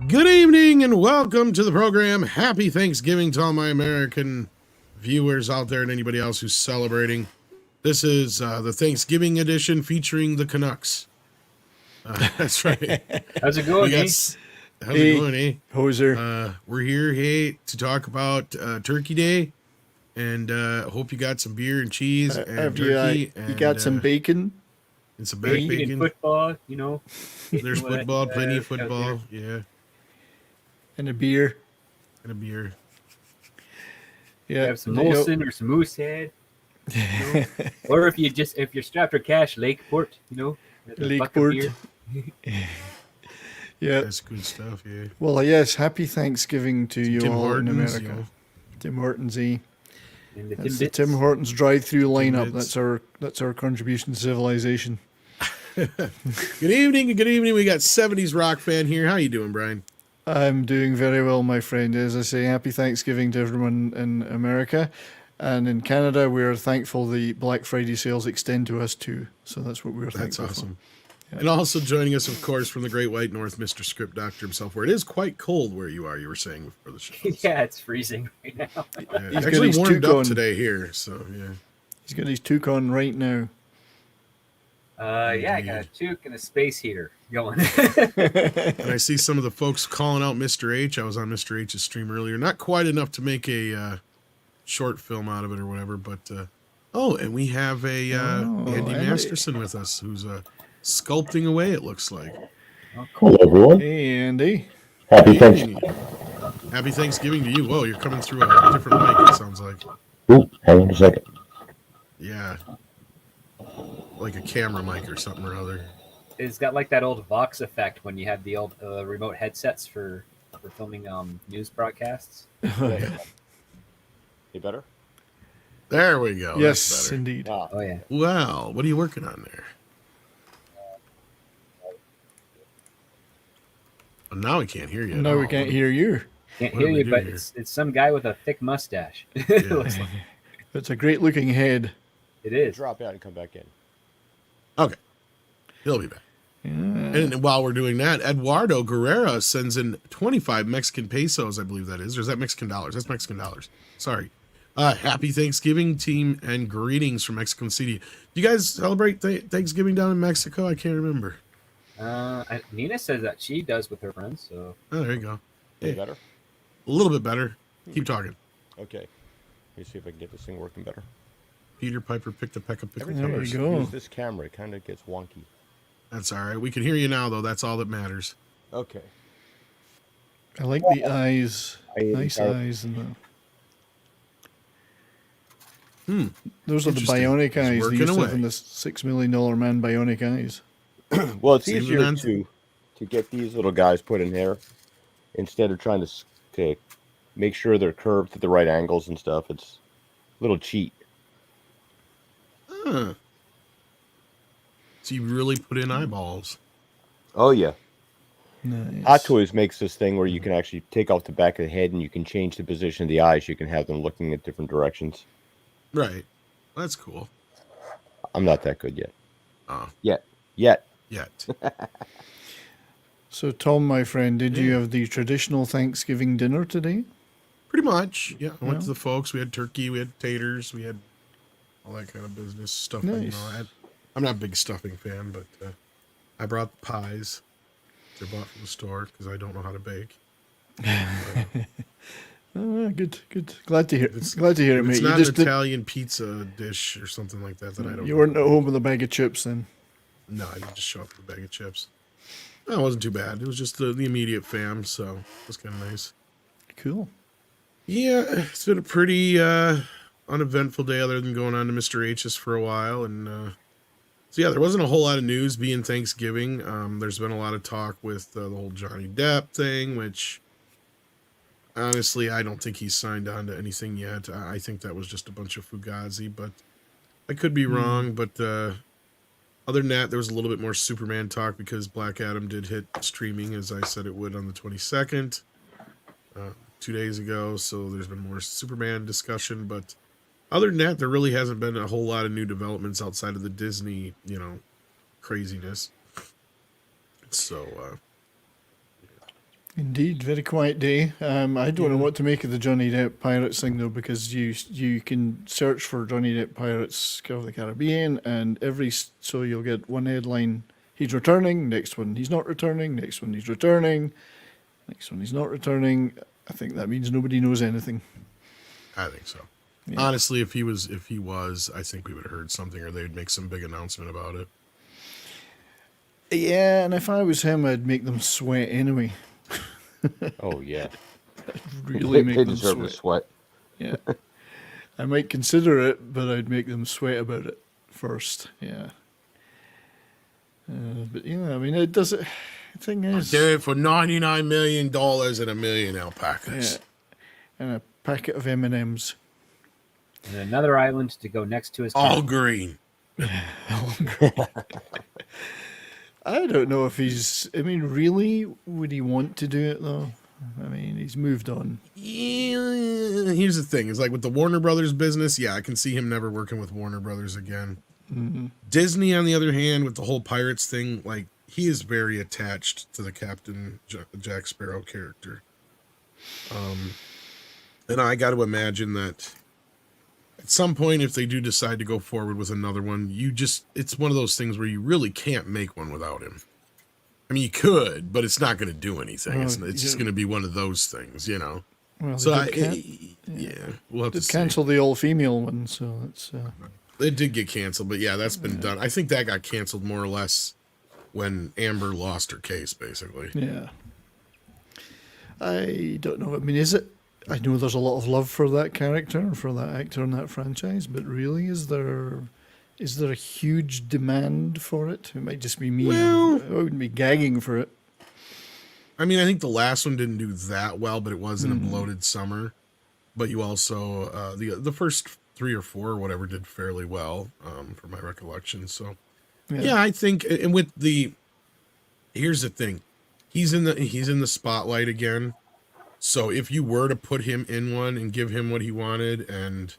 Good evening and welcome to the program. Happy Thanksgiving to all my American viewers out there and anybody else who's celebrating. This is the Thanksgiving edition featuring the Canucks. That's right. How's it going, How's it going, eh? Hoser. We're here, to talk about Turkey Day, and hope you got some beer and cheese and turkey. You got some bacon? And some bacon. And football, you know. There's football, plenty of football, yeah. And a beer. Yeah. Have some Molson or some Moosehead. You know? Or if you're strapped for cash, Lakeport, you know. Lakeport. Yeah. That's good stuff, yeah. Well, yes, happy Thanksgiving to you Tim all Hortons, in America. you know. Tim Hortons, eh? And That's the Tim Hortons drive-through lineup. That's our contribution to civilization. Good evening. We got 70s rock fan here. How you doing, Brian? I'm doing very well, my friend. As I say, happy Thanksgiving to everyone in America. And in Canada, we're thankful the Black Friday sales extend to us too. So that's what we're thankful That's awesome. for. Yeah. And also joining us, of course, from the Great White North, Mr. Script Doctor himself, where it is quite cold where you are, you were saying before the show. Yeah, it's freezing right now. He's actually warmed up today here, so yeah. He's got his toque on right now. Yeah, I got a toque and a space heater going. And I see some of the folks calling out Mr. H. I was on Mr. H's stream earlier. Not quite enough to make a short film out of it or whatever, but and we have a Andy Masterson with us, who's sculpting away, it looks like. Oh, cool. Hello, everyone. Hey, Andy. Happy Thanksgiving. Happy Thanksgiving to you. Whoa, you're coming through a different mic, it sounds like. Ooh, hang on a second. Yeah. Like a camera mic or something or other. It's got like that old Vox effect when you had the old remote headsets for filming news broadcasts. You better? There we go. Yes, indeed. Oh, yeah. Wow, what are you working on there? Oh, now we can't hear you. No, we can't hear you. Can't What hear do we you, do but here? it's some guy with a thick mustache. Yeah. It looks like. It's a great looking head. It is. Drop out and come back in. Okay. He'll be back. Yeah. And while we're doing that, Eduardo Guerrera sends in 25 Mexican pesos, I believe that is. Or is that Mexican dollars? That's Mexican dollars. Sorry. Happy Thanksgiving, team, and greetings from Mexico City. Do you guys celebrate Thanksgiving down in Mexico? I can't remember. Nina says that she does with her friends. So Oh, there you go. Any Hey, better? a little bit better. Keep talking. Okay. Let me see if I can get this thing working better. Peter Piper picked a peck of Every pickled time I There you peppers. go. use this camera, it kind of gets wonky. That's all right. We can hear you now, though. That's all that matters. Okay. I like the eyes. Nice eyes. And those are the Interesting. bionic It's eyes. They working used to have away. in the $6 million man bionic eyes. Well, it's See, easier man. to get these little guys put in there instead of trying to make sure they're curved at the right angles and stuff. It's a little cheat. Huh. So you really put in eyeballs. Oh, yeah. Nice. Hot Toys makes this thing where you can actually take off the back of the head and you can change the position of the eyes. You can have them looking at different directions. Right. That's cool. I'm not that good yet. Oh, Yet. yet. So, Tom, my friend, did you have the traditional Thanksgiving dinner today? Pretty much. Yeah. I went Yeah. to the folks. We had turkey. We had taters. We had all that kind of business stuff. You Nice. know, I'm not a big stuffing fan, but I brought pies. They're bought from the store because I don't know how to bake. Good. Glad to hear. Glad to hear it, If mate. it's You not just an did, Italian pizza dish or something like that, then I don't you know. weren't at home with a bag of chips then. No, I didn't just show up with a bag of chips. No, it wasn't too bad. It was just the immediate fam, so it was kind of nice. Cool. Yeah, it's been a pretty uneventful day other than going on to Mr. H's for a while. And so, yeah, there wasn't a whole lot of news being Thanksgiving. There's been a lot of talk with the whole Johnny Depp thing, which honestly, I don't think he's signed on to anything yet. I think that was just a bunch of fugazi, but I could be wrong. But other than that, there was a little bit more Superman talk because Black Adam did hit streaming, as I said it would, on the 22nd. 2 days ago, so there's been more Superman discussion, but other than that, there really hasn't been a whole lot of new developments outside of the Disney, craziness. So, Indeed, very quiet day. I don't know what to make of the Johnny Depp Pirates thing though, because you can search for Johnny Depp Pirates of the Caribbean, and so you'll get one headline: he's returning. Next one, he's not returning. Next one, he's returning. Next one, he's not returning. I think that means nobody knows anything. I think so. Yeah. Honestly, if he was, I think we would have heard something, or they'd make some big announcement about it. Yeah, and if I was him, I'd make them sweat anyway. Oh yeah, Really make they them deserve sweat. to sweat. Yeah. I might consider it, but I'd make them sweat about it first. Yeah. But yeah, I mean, it does it. The thing is, Do it for $99 million and 1,000,000 alpacas. yeah, and a packet of M&Ms. And another island to go next to his All green. I don't know if he's. I mean, really, would he want to do it though? I mean, he's moved on. Yeah, here's the thing: is like with the Warner Brothers business. Yeah, I can see him never working with Warner Brothers again. Mm-hmm. Disney, on the other hand, with the whole pirates thing, like he is very attached to the Captain Jack Sparrow character. And I got to imagine that at some point, if they do decide to go forward with another one, it's one of those things where you really can't make one without him. I mean, you could, but it's not going to do anything. Well, It's just going to be one of those things, you know. Well, So yeah, we'll have to did see. cancel the all-female one, so it's. It did get canceled, but yeah, that's been done. I think that got canceled more or less when Amber lost her case, basically. Yeah. I don't know. I mean, is it? I know there's a lot of love for that character and for that actor in that franchise, but really, is there a huge demand for it? It might just be me. Well- I wouldn't be gagging for it. I mean, I think the last one didn't do that well, but it was in a bloated summer. But you also the first 3 or 4 or whatever did fairly well, from my recollection. So yeah, I think, and with here's the thing, he's in the spotlight again. So if you were to put him in one and give him what he wanted and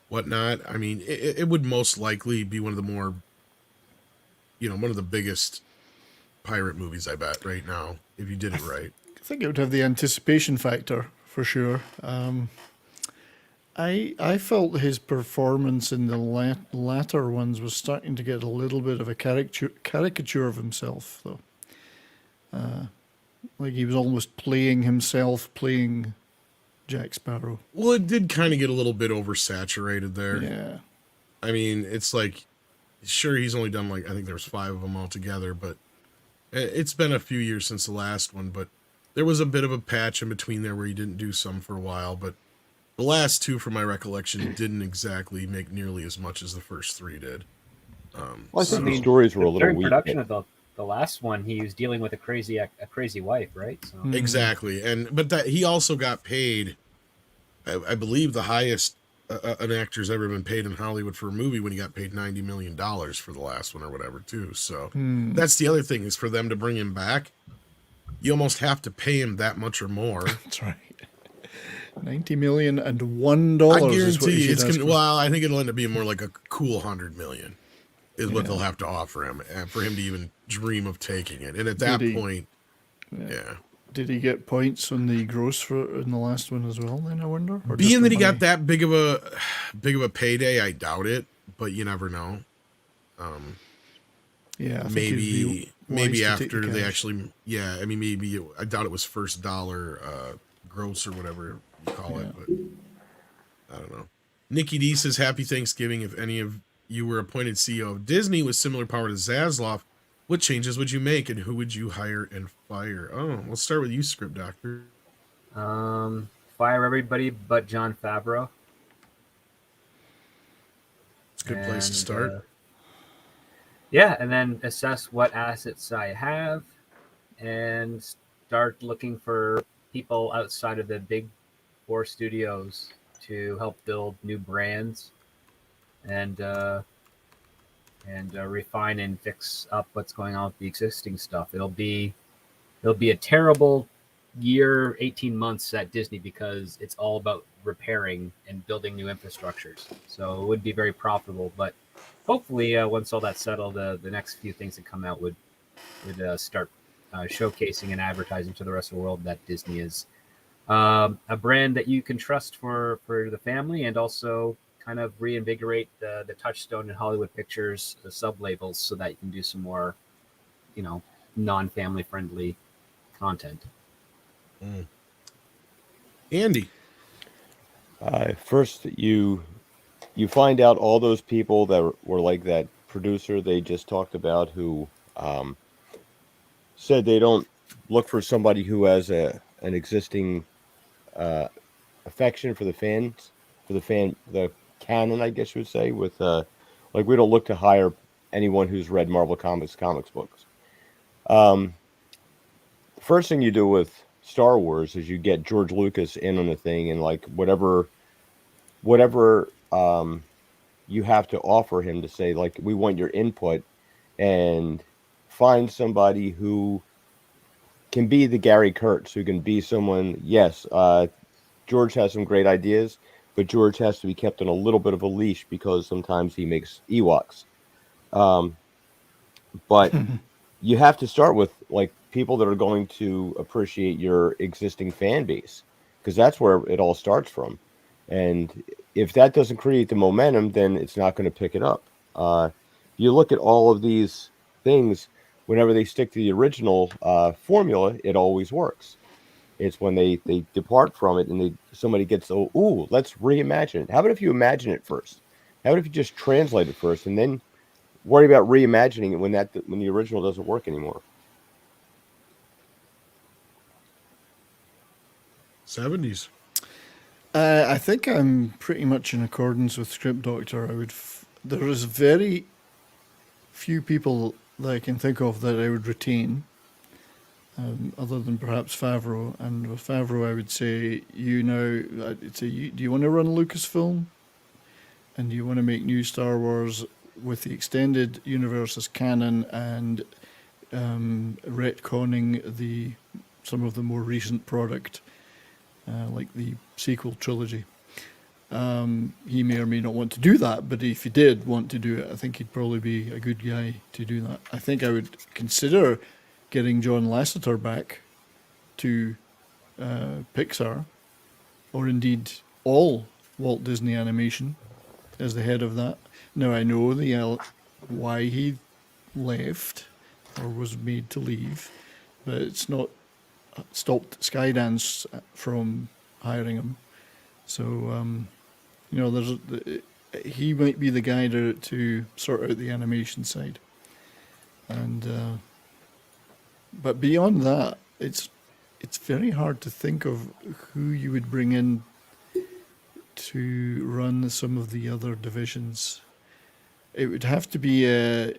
whatnot, I mean, it would most likely be one of the more, one of the biggest pirate movies, I bet, right now, if you did it right. I think it would have the anticipation factor for sure. I felt his performance in the latter ones was starting to get a little bit of a caricature of himself, though. Like he was almost playing himself, playing Jack Sparrow. Well, it did kind of get a little bit oversaturated there. Yeah. I mean, it's like, sure, he's only done I think there's 5 of them altogether, but it's been a few years since the last one, but there was a bit of a patch in between there where he didn't do some for a while, but the last 2, from my recollection, didn't exactly make nearly as much as the first 3 did. Well, I think the stories were a little during weak. production of the last one, he was dealing with a crazy wife, right? So Exactly, but that he also got paid, I believe, the highest an actor's ever been paid in Hollywood for a movie, when he got paid $90 million for the last one or whatever, too. So that's the other thing, is for them to bring him back, you almost have to pay him that much or more. That's right. $90 million and $1. I is what guarantee you, should ask for. well, I think it'll end up being more like a cool $100 million is what they'll have to offer him, and for him to even dream of taking it. And at that point, yeah. Did he get points on the gross in the last one as well? Then I wonder. Or just Being the that he money? got that big of a payday, I doubt it, but you never know. Yeah, I think it'd be wise Maybe to take after the they cash. actually, I mean, I doubt it was first dollar gross or whatever you call it, but I don't know. Nikki D says, happy Thanksgiving. If any of you were appointed CEO of Disney with similar power to Zaslav, what changes would you make, and who would you hire and fire? Oh, we'll start with you, Script Doctor. fire everybody but John Favreau. It's a good place to start. Yeah, and then assess what assets I have and start looking for people outside of the big 4 studios to help build new brands and refine and fix up what's going on with the existing stuff. It'll be a terrible year, 18 months at Disney, because it's all about repairing and building new infrastructures. So it would be very profitable, but hopefully once all that's settled, the next few things that come out would start showcasing and advertising to the rest of the world that Disney is a brand that you can trust for the family, and also kind of reinvigorate the Touchstone and Hollywood Pictures, the sub labels, so that you can do some more, non-family friendly content. Andy. First, you find out all those people that were like that producer they just talked about, who said they don't look for somebody who has an existing affection for the fans, the canon, I guess you would say. With like, we don't look to hire anyone who's read Marvel comics books. The first thing you do with Star Wars is you get George Lucas in on the thing, and like whatever you have to offer him, to say, like, we want your input, and find somebody who can be the Gary Kurtz, who can be someone. Yes, George has some great ideas, but George has to be kept on a little bit of a leash, because sometimes he makes Ewoks. But you have to start with, like, people that are going to appreciate your existing fan base, because that's where it all starts from. And if that doesn't create the momentum, then it's not going to pick it up. You look at all of these things, whenever they stick to the original formula, it always works. It's when they depart from it, and somebody gets, ooh, let's reimagine it. How about if you imagine it first? How about if you just translate it first, and then worry about reimagining it when the original doesn't work anymore? 70s. I think I'm pretty much in accordance with Script Doctor. There is very few people that I can think of that I would retain, other than perhaps Favreau. And with Favreau, I would say, do you want to run Lucasfilm? And do you want to make new Star Wars with the extended universe as canon, and retconning some of the more recent product, like the sequel trilogy? He may or may not want to do that, but if he did want to do it, I think he'd probably be a good guy to do that. I think I would consider getting John Lasseter back to Pixar, or indeed all Walt Disney Animation, as the head of that. Now, I know why he left, or was made to leave, but it's not stopped Skydance from hiring him. So, he might be the guy to sort out the animation side. And but beyond that, it's very hard to think of who you would bring in to run some of the other divisions. It would have to be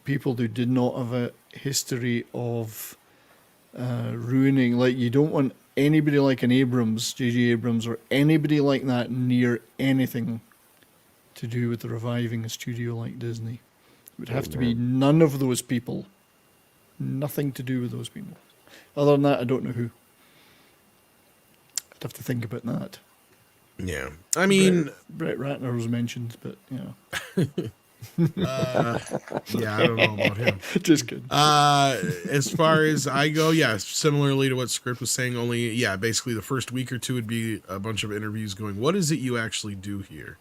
people who did not have a history of ruining. Like, you don't want anybody like an Abrams, J.J. Abrams, or anybody like that near anything to do with reviving a studio like Disney. It would have to be none of those people. Nothing to do with those people. Other than that, I don't know who. I'd have to think about that. Yeah. I mean, Brett Ratner was mentioned, but yeah, I don't know about him. Just kidding. As far as I go, yeah, similarly to what Script was saying, only, yeah, basically the first week or two would be a bunch of interviews going, what is it you actually do here?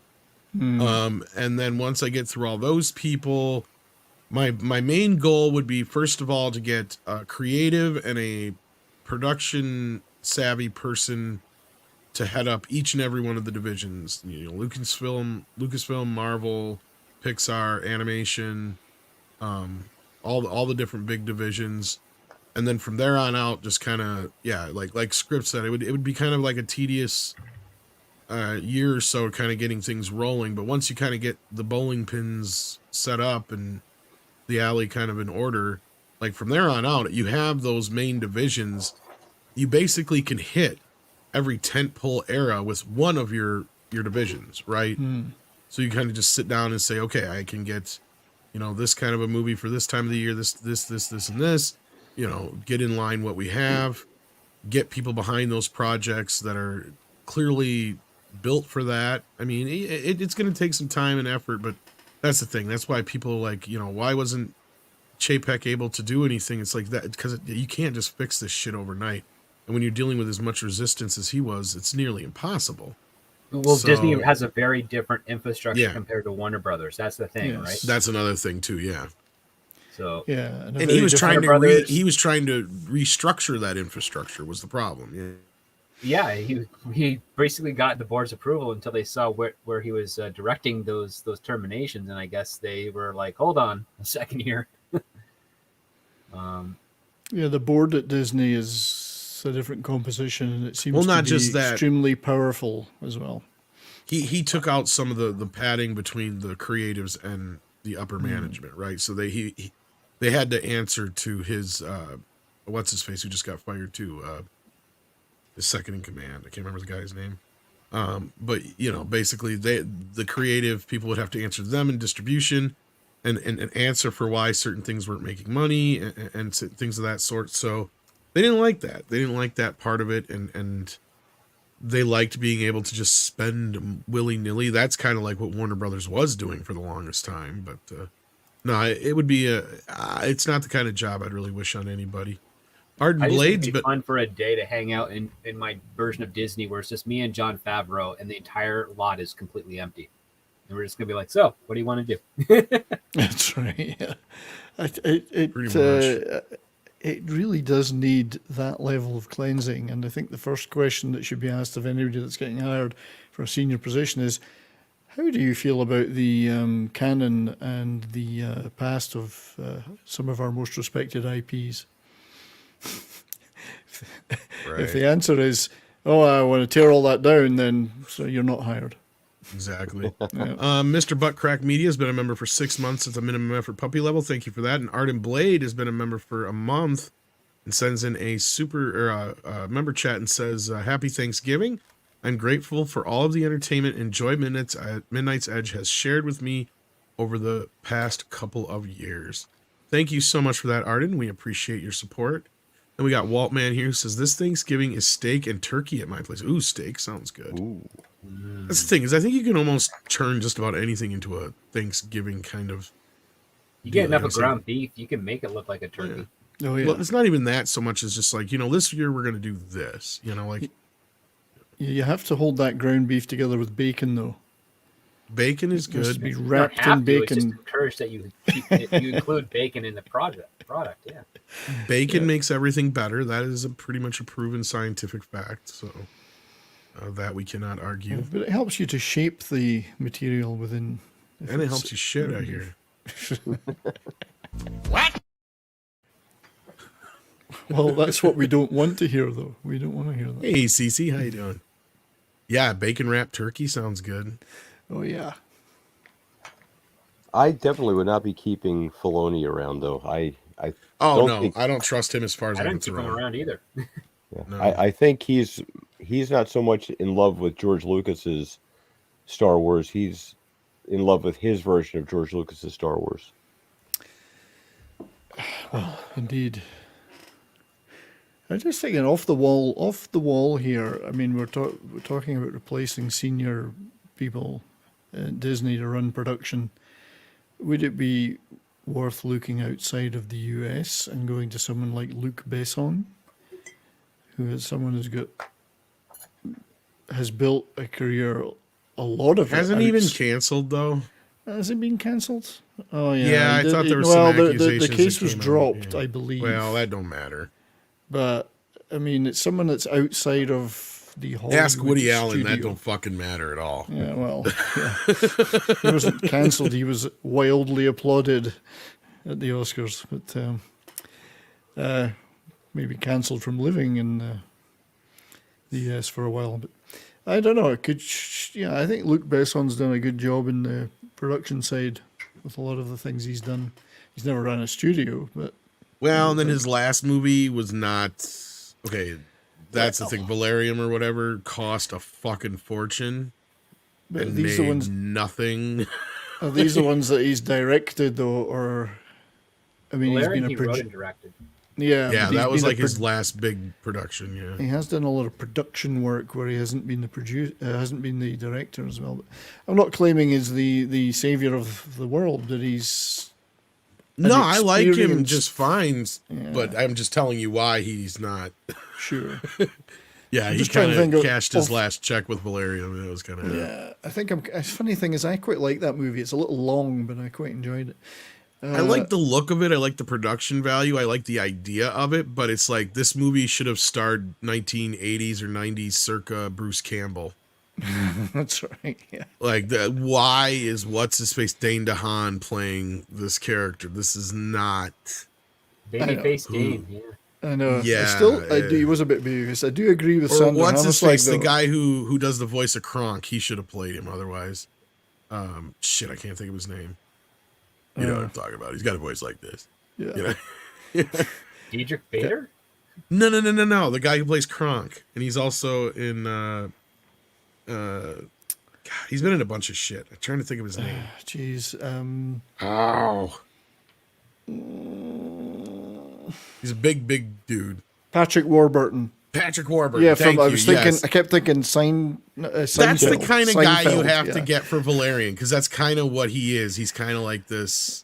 And then once I get through all those people, my main goal would be, first of all, to get a creative and a production savvy person to head up each and every one of the divisions. Lucasfilm, Marvel, Pixar, animation, all the different big divisions. And then from there on out, just kind of, yeah, like Script said, it would be kind of like a tedious year or so, kind of getting things rolling. But once you kind of get the bowling pins set up and the alley kind of in order, like from there on out, you have those main divisions. You basically can hit every tentpole era with one of your divisions, right? So you kind of just sit down and say, okay, I can get, this kind of a movie for this time of the year, this, and this, get in line what we have, get people behind those projects that are clearly built for that. I mean, it's going to take some time and effort, but that's the thing. That's why people are like, why wasn't Chapek able to do anything? It's like that because you can't just fix this shit overnight. And when you're dealing with as much resistance as he was, it's nearly impossible. Well, So- Disney has a very different infrastructure Yeah. compared to Warner Brothers. That's the thing, Yes. right? That's another thing too. Yeah. So Yeah, And he was trying to Brothers- he was trying to restructure that infrastructure was the problem. Yeah. yeah, he basically got the board's approval until they saw where he was directing those terminations, and I guess they were like, "Hold on a second here." Yeah, the board at Disney is a different composition, and it seems Well, to not be just that. extremely powerful as well. He took out some of the padding between the creatives and the upper management, right? So they had to answer to his what's his face who just got fired too, his second in command. I can't remember the guy's name. But basically the creative people would have to answer to them in distribution and answer for why certain things weren't making money and things of that sort. So they didn't like that. They didn't like that part of it, and they liked being able to just spend willy-nilly. That's kind of like what Warner Brothers was doing for the longest time. But no, it would be it's not the kind of job I'd really wish on anybody. Arden I just think Blades, it'd be but fun for a day to hang out in my version of Disney where it's just me and Jon Favreau and the entire lot is completely empty. And we're just going to be like, so, what do you want to do? That's right. Yeah, Pretty much. It really does need that level of cleansing. And I think the first question that should be asked of anybody that's getting hired for a senior position is, how do you feel about the canon and the past of some of our most respected IPs? If the answer is, oh, I want to tear all that down, then so you're not hired. Exactly. Yeah. Mr. Buttcrack Media has been a member for 6 months at the minimum effort puppy level. Thank you for that. And Arden Blade has been a member for a month and sends in a member chat and says, "Happy Thanksgiving. I'm grateful for all of the entertainment and joy Midnight's Edge has shared with me over the past couple of years." Thank you so much for that, Arden. We appreciate your support. And we got Waltman here who says, "This Thanksgiving is steak and turkey at my place." Ooh, steak sounds good. Ooh. That's the thing, is I think you can almost turn just about anything into a Thanksgiving kind of. You get enough Yeah, of so- ground beef, you can make it look like a turkey. Oh, yeah. Well, it's not even that so much as just like, this year we're going to do this, like You have to hold that ground beef together with bacon, though. bacon is It has to good. be You don't wrapped have in to, it's just bacon. encouraged that you include bacon in the product. Yeah. Bacon makes everything better. That is pretty much a proven scientific fact. So that we cannot argue. But it helps you to shape the material within. if And it it's- helps you shit out here. Well, that's what we don't want to hear, though. We don't want to hear that. Hey, Cece, how you doing? Yeah, bacon wrapped turkey sounds good. Oh, yeah. I definitely would not be keeping Filoni around, though. I Oh, don't no, think- I don't trust him as far as I I don't can keep throw them him. around either. Yeah. No. I think he's not so much in love with George Lucas's Star Wars. He's in love with his version of George Lucas's Star Wars. Indeed. I'm just thinking off the wall here. I mean, we're talking about replacing senior people at Disney to run production. Would it be worth looking outside of the US and going to someone like Luc Besson, who is someone has built a career, a lot of Hasn't it he been outs- canceled, though? Has it been cancelled? Oh yeah. Yeah, I It thought did- there was well, some the accusations case that was came out, dropped, yeah. I believe. Well, that don't matter. But I mean, it's someone that's outside of the Hollywood Ask Woody Allen. That studio. don't fucking matter at all. Yeah, well, yeah. He wasn't cancelled. He was wildly applauded at the Oscars, but maybe cancelled from living in the US for a while. But I don't know. It could, I think Luc Besson's done a good job in the production side with a lot of the things he's done. He's never run a studio, but Well, and then his last movie was not okay. That's the thing. Valerium or whatever cost a fucking fortune but and these made are ones. nothing. Are these the ones that he's directed though, or I mean, Valerian, he's he been wrote a and directed. yeah, Yeah, but he's that was been a like his last big production. Yeah. He has done a lot of production work where he hasn't been hasn't been the director as well. But I'm not claiming he's the savior of the world, but he's No, I like him experienced- just fine, Yeah. but I'm just telling you why he's not. Sure. Yeah, he just trying kind to think of of- cashed his of- last check with Valerian. It was kind of Yeah, I think a funny thing is I quite like that movie. It's a little long, but I quite enjoyed it. I like the look of it. I like the production value. I like the idea of it, but it's like this movie should have starred 1980s or 90s circa Bruce Campbell. That's right. Yeah. Like, why is what's his face Dane DeHaan playing this character? This is not. Babyface Dane. Yeah. I know. Yeah, I do. He was a bit babyface. I do agree with Or Sandra what's his Hammerslag, face? The though. guy who does the voice of Kronk. He should have played him. Otherwise, shit, I can't think of his name. You know what I'm talking about. He's got a voice like this. Yeah. You know? Diedrich Bader? No. The guy who plays Kronk, and he's also in. God, he's been in a bunch of shit. I'm trying to think of his name. Jeez. Oh. He's a big dude. Patrick Warburton. Patrick Warburton. Yeah, Thank I you. was thinking. Yes. I kept thinking That's the kind of guy you Seinfeld, have to yeah. get for Valerian, because that's kind of what he is. He's kind of like this,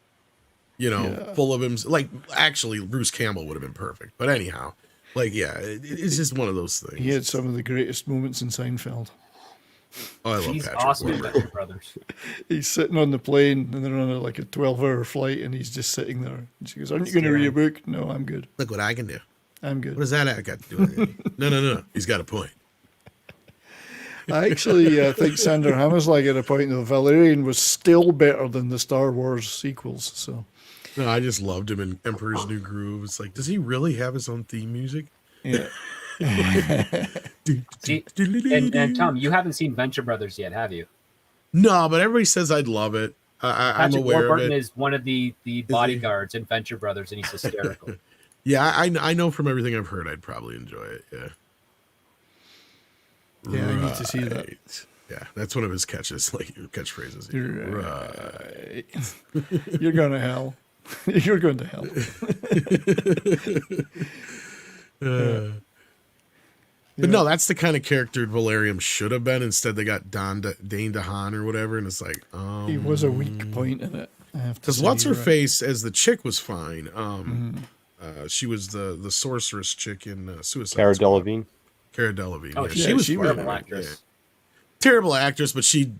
full of him. Like, actually, Bruce Campbell would have been perfect. But anyhow, like, yeah, it's just one of those things. He had some of the greatest moments in Seinfeld. Oh, I love He's Patrick awesome in Warburton. Venture Brothers. He's sitting on the plane, and they're on a 12-hour flight, and he's just sitting there. And she goes, "Aren't you going to read a book?" "No, I'm good. Look what I can do. I'm What good." does that got to do with anything? No. He's got a point. I actually think Sandra Hammerslag at a point, though, Valerian was still better than the Star Wars sequels. So No, I just loved him in Emperor's New Groove. It's like, does he really have his own theme music? yeah, See, and Tom, you haven't seen Venture Brothers yet, have you? No, but everybody says I'd love it. I'm Patrick aware Warburton of it. is one of the bodyguards in Venture Brothers, and he's hysterical. Yeah, I know from everything I've heard, I'd probably enjoy it. Yeah. yeah, I need to see that. Right. Yeah, that's one of his catchphrases. Right. You're going to hell. You're going to hell. But no, that's the kind of character Valerian should have been. Instead, they got Dane DeHaan or whatever, and it's like, He was a weak point in it. I have to because say, what's her you're right. face as the chick was fine. She was the sorceress chick in Suicide Cara Squad. Delevingne. Cara Delevingne. Oh, yeah, yeah, she was she fine. was terrible Yeah. actress. Terrible actress, but she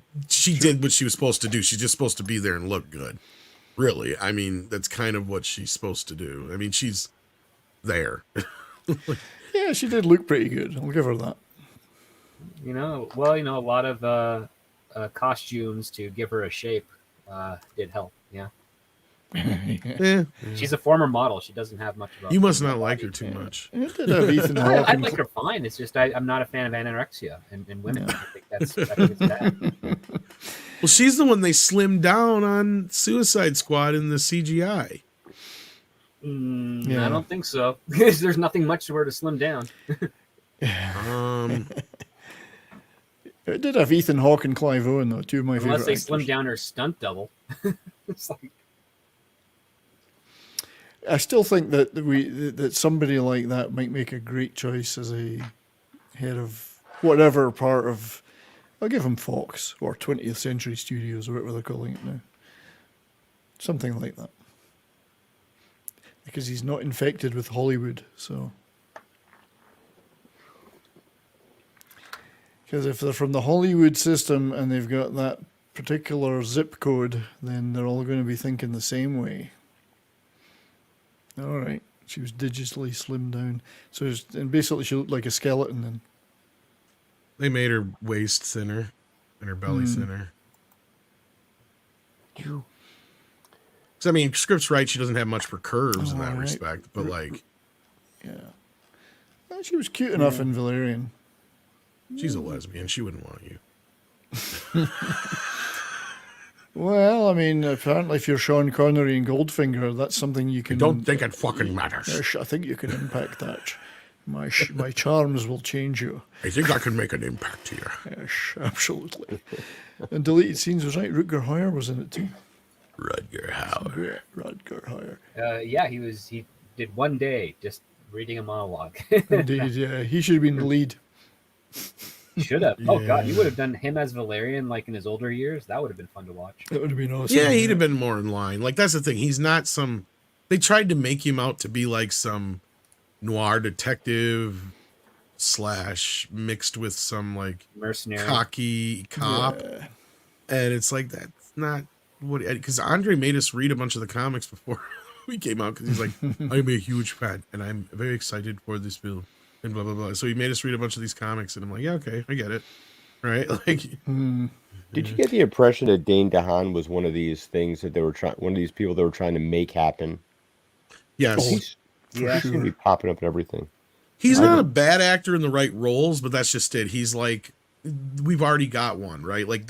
did what she was supposed to do. She's just supposed to be there and look good. Really, I mean, that's kind of what she's supposed to do. I mean, she's there. Yeah, she did look pretty good. I'll give her that. A lot of costumes to give her a shape did help. Yeah, Yeah, she's a former model. She doesn't have much of a. you must not like her too much. It did have Ethan I Hawke. like her fine. It's just I'm not a fan of anorexia in women. I think it's bad. Well, she's the one they slimmed down on Suicide Squad in the CGI. Yeah. I don't think so. There's nothing much for her to slim down. It did have Ethan Hawke and Clive Owen, though, two of my favorite Unless they actors. slim down her stunt double. It's like, I still think that that somebody like that might make a great choice as a head of whatever part of. I'll give him Fox or 20th Century Studios or whatever they're calling it now. Something like that. Because he's not infected with Hollywood, so. Because if they're from the Hollywood system and they've got that particular zip code, then they're all going to be thinking the same way. All right. She was digitally slimmed down. And basically she looked like a skeleton then. They made her waist thinner and her belly thinner. Because, I mean, Script's right. She doesn't have much for curves in that right. respect. But, like, Yeah. Well, she was cute enough in Valerian. she's a lesbian. She wouldn't want you. Well, I mean, apparently if you're Sean Connery and Goldfinger, that's something you I can... don't think it fucking matters. Yes, I think you can impact that. My charms will change you. I think I can make an impact here. Yes, absolutely. And deleted scenes was right. Rutger Hauer was in it too. Rutger Hauer. Yeah, Rutger Hauer. he did one day just reading a monologue. Indeed, yeah. He should have been the lead. Should have. Oh god, you Yeah. would have done him as Valerian like in his older years. That would have been fun to watch. That would have been awesome. Yeah, he'd have been more in line. Like that's the thing. He's not some. They tried to make him out to be like some noir detective / mixed with some like Mercenary. cocky cop, Yeah. and it's like that's not what. Because Andre made us read a bunch of the comics before we came out because he's like, I'm a huge fan and I'm very excited for this film and blah blah blah. So he made us read a bunch of these comics, and I'm like, yeah, okay, I get it, right? Like, Did you get the impression that Dane DeHaan was one of these things that they were trying, one of these people that were trying to make happen? yes, He's Yeah. going to be popping up and everything. he's not a bad actor in the right roles, but that's just it. He's like, we've already got one, right? Like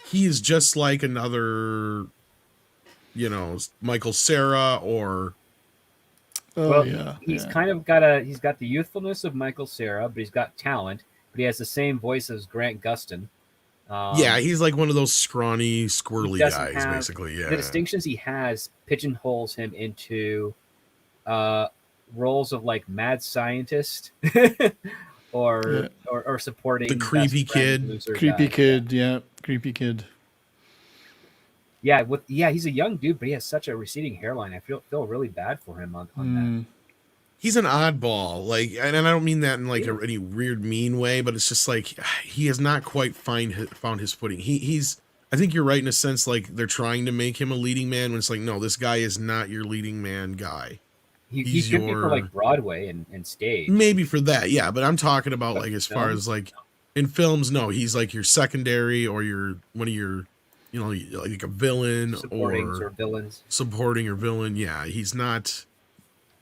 he is just like another, Michael Cera or Oh Well, yeah. he's yeah. kind of he's got the youthfulness of Michael Cera, but he's got talent. But he has the same voice as Grant Gustin. yeah, he's like one of those scrawny, he squirrely doesn't guys, have- basically. Yeah, The distinctions he has pigeonholes him into roles of like mad scientist or supporting The best creepy friend kid. loser Creepy guy. kid, yeah. Creepy kid. Yeah, he's a young dude, but he has such a receding hairline. I feel really bad for him on that. he's an oddball. Like, and I don't mean that in like any weird, mean way, but it's just like he has not quite found his footing. He's. I think you're right in a sense. Like they're trying to make him a leading man when it's like, no, this guy is not your leading man guy. He He's could be for like Broadway and stage. Maybe for that, yeah. But I'm talking about But like in as far films, as like in films, no, he's like your secondary or your one of your, like a villain Supportings or villains. supporting or villain. Yeah, he's not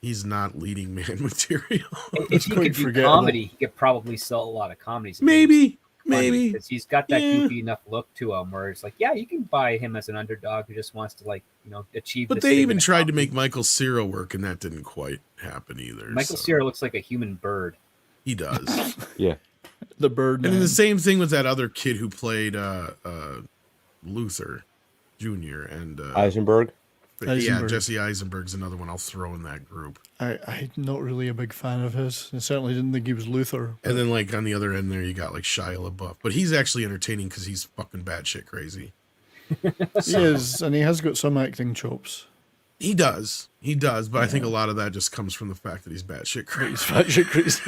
leading man material. If he quite could do forgettable. comedy, he could probably sell a lot of comedies. maybe Because he's got that Yeah. goofy enough look to him where it's like, yeah, you can buy him as an underdog who just wants to achieve. But this they thing even in a tried to comedy. make Michael Cera work, and that didn't quite happen either. Michael so Cera looks like a human bird. he does. Yeah. The bird And then man. the same thing with that other kid who played Luther Jr. and Eisenberg. yeah, Eisenberg. Jesse Eisenberg's another one I'll throw in that group. I'm not really a big fan of his. I certainly didn't think he was Luther. And then like on the other end there you got like Shia LaBeouf, but he's actually entertaining because he's fucking batshit crazy. He is, and he has got some acting chops. He does, but I think a lot of that just comes from the fact that he's batshit crazy. He's batshit crazy.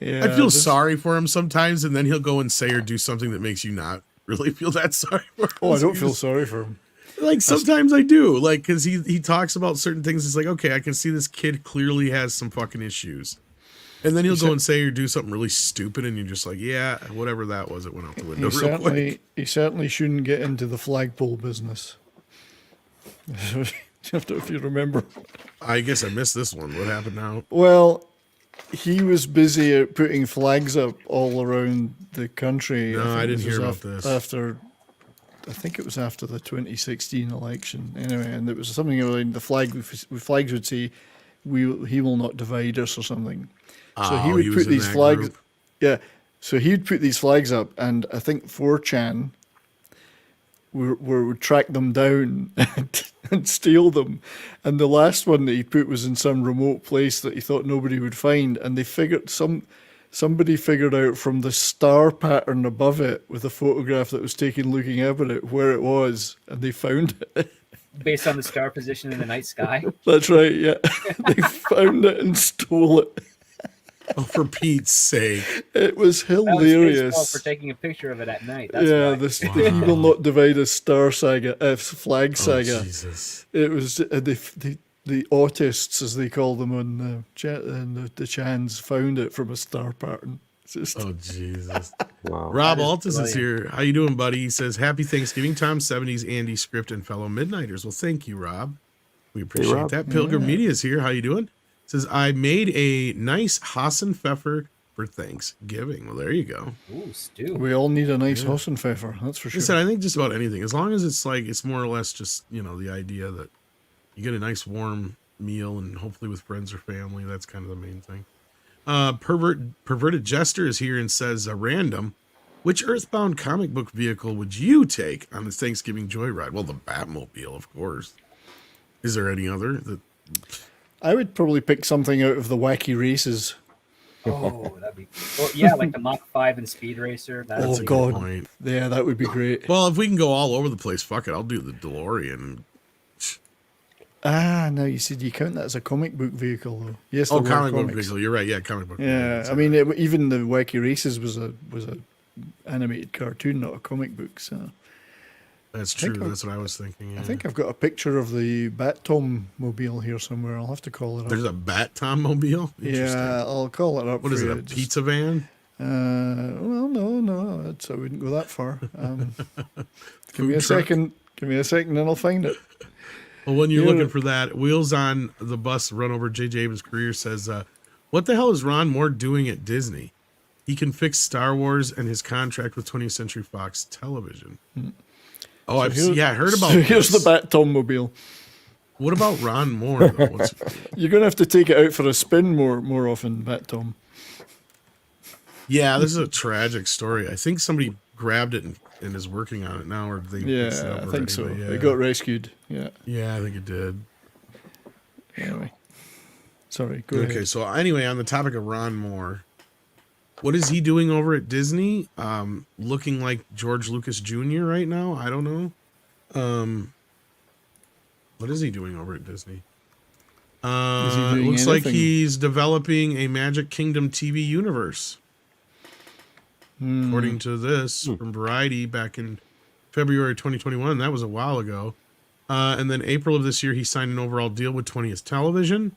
Yeah, I feel this- sorry for him sometimes, and then he'll go and say or do something that makes you not really feel that sorry for him. Oh, I So don't you feel just- sorry for him. Like sometimes I do, like because he talks about certain things. It's like, okay, I can see this kid clearly has some fucking issues, and then he'll go and say or do something really stupid, and you're just like, yeah, whatever that was, it went out the window real quick. He certainly shouldn't get into the flagpole business. If you remember. I guess I missed this one. What happened now? Well, he was busy at putting flags up all around the country. No, I didn't think hear was about this. I think it was after the 2016 election. Anyway, and it was something like the flags would say, he will not divide us" or something. So he Oh, would was put in these that flags. group. Yeah. So he'd put these flags up, and I think 4chan would track them down and steal them. And the last one that he put was in some remote place that he thought nobody would find. And they somebody figured out from the star pattern above it with a photograph that was taken looking up at it where it was, and they found it. Based on the star position in the night sky. That's right, yeah. They found it and stole it. Oh, for Pete's sake! It was That was his fault hilarious. for taking a picture of it at night. That's Yeah, why. the he will not divide a flag Oh, saga. Jesus! It was the autists, as they call them on the chat, and the Chans found it from a star pattern. It's just Oh, Jesus! Wow. Rob That is Altus is brilliant. here. How you doing, buddy? He says, "Happy Thanksgiving, Tom, 70s, Andy, Script, and fellow Midnighters." Well, thank you, Rob. We appreciate Rob. that. Pilgrim Media is here. How you doing? Says, "I made a nice Hassenpfeffer for Thanksgiving." Well, there you go. Ooh, stew. we all need a nice Hassenpfeffer, that's for Like I sure. said, I think just about anything, as long as it's like it's more or less just the idea that you get a nice warm meal and hopefully with friends or family. That's kind of the main thing. Perverted Jester is here and says, random, which Earthbound comic book vehicle would you take on the Thanksgiving joyride? Well, the Batmobile, of course. Is there any other? I would probably pick something out of the Wacky Races. Oh, that'd be well, yeah, like the Mach 5 and Speed Racer. Oh, That's a God. good point. Yeah, that would be great. Well, if we can go all over the place, fuck it. I'll do the DeLorean. Now you said you count that as a comic book vehicle, though. Yes, Oh, there were comic book comics. vehicle. You're right. Yeah, comic book. Yeah, I mean, even the Wacky Races was a animated cartoon, not a comic book. So That's think true. I've- That's what I was thinking. Yeah. I think I've got a picture of the Bat-Tom mobile here somewhere. I'll have to call it up. There's a Bat Tom mobile. Yeah, I'll call it up. What is for it? A you. Just- pizza van? Well, no, I wouldn't go that far. Give me Food a truck? second. Give me a second, and I'll find it. Well, when you're Yeah. looking for that, Wheels on the Bus Run Over J.J. Abrams' career says, what the hell is Ron Moore doing at Disney? He can fix Star Wars and his contract with 20th Century Fox Television. Oh, I heard about So here's this. the Bat-Tom mobile. What about Ron Moore, though? You're going to have to take it out for a spin more often, Bat-Tom. Yeah, this is a tragic story. I think somebody grabbed it and is working on it now, or they fixed it Yeah, up I already, think so. but yeah. It got rescued. Yeah. Yeah, I think it did. Anyway. Sorry, go Okay, ahead. so anyway, on the topic of Ron Moore, what is he doing over at Disney? Looking like George Lucas Jr. right now? I don't know. What is he doing over at Disney? Is he It doing looks like anything? he's developing a Magic Kingdom TV universe. According to this from Variety back in February 2021. That was a while ago. And then April of this year, he signed an overall deal with 20th Television.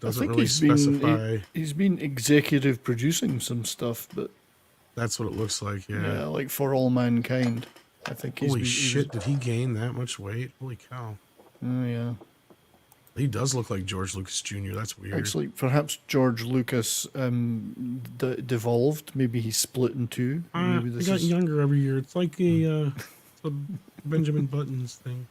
Doesn't really specify. He's been executive producing some stuff, but That's what it looks like, yeah, yeah. like For All Mankind. I think he's Holy been, shit, did he gain that much weight? Holy cow. Oh yeah. He does look like George Lucas Jr. That's weird. Actually, perhaps George Lucas devolved. Maybe he split in two. Maybe he this got is younger every year. It's like a Benjamin Buttons thing.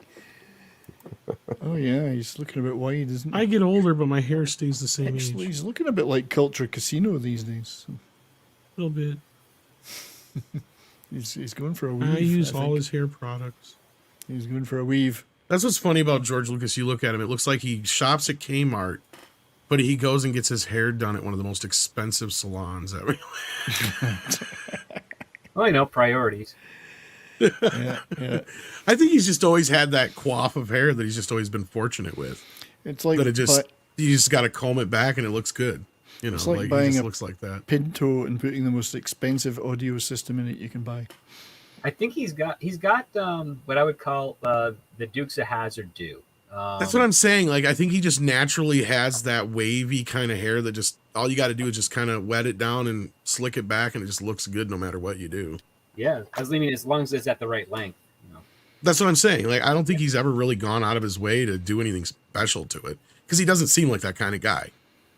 Oh yeah, he's looking a bit wide, isn't he? I get older, but my hair stays the same Actually, age. he's looking a bit like Culture Casino these days. So A little bit. he's going for a weave. I use all think. his hair products. He's going for a weave. That's what's funny about George Lucas. You look at him, it looks like he shops at Kmart, but he goes and gets his hair done at one of the most expensive salons ever. Well, you know, priorities. Yeah, yeah. I think he's just always had that coif of hair that he's just always been fortunate with. It's like That it just bu- you just got to comb it back and it looks good. You know, It's like like buying it just a- looks like that. Pinto and putting the most expensive audio system in it you can buy. I think he's got what I would call the Dukes of Hazzard do. That's what I'm saying. Like, I think he just naturally has that wavy kind of hair that just all you got to do is just kind of wet it down and slick it back, and it just looks good no matter what you do. Yeah, I mean, as long as it's at the right length. You know. That's what I'm saying. Like, I don't think he's ever really gone out of his way to do anything special to it because he doesn't seem like that kind of guy.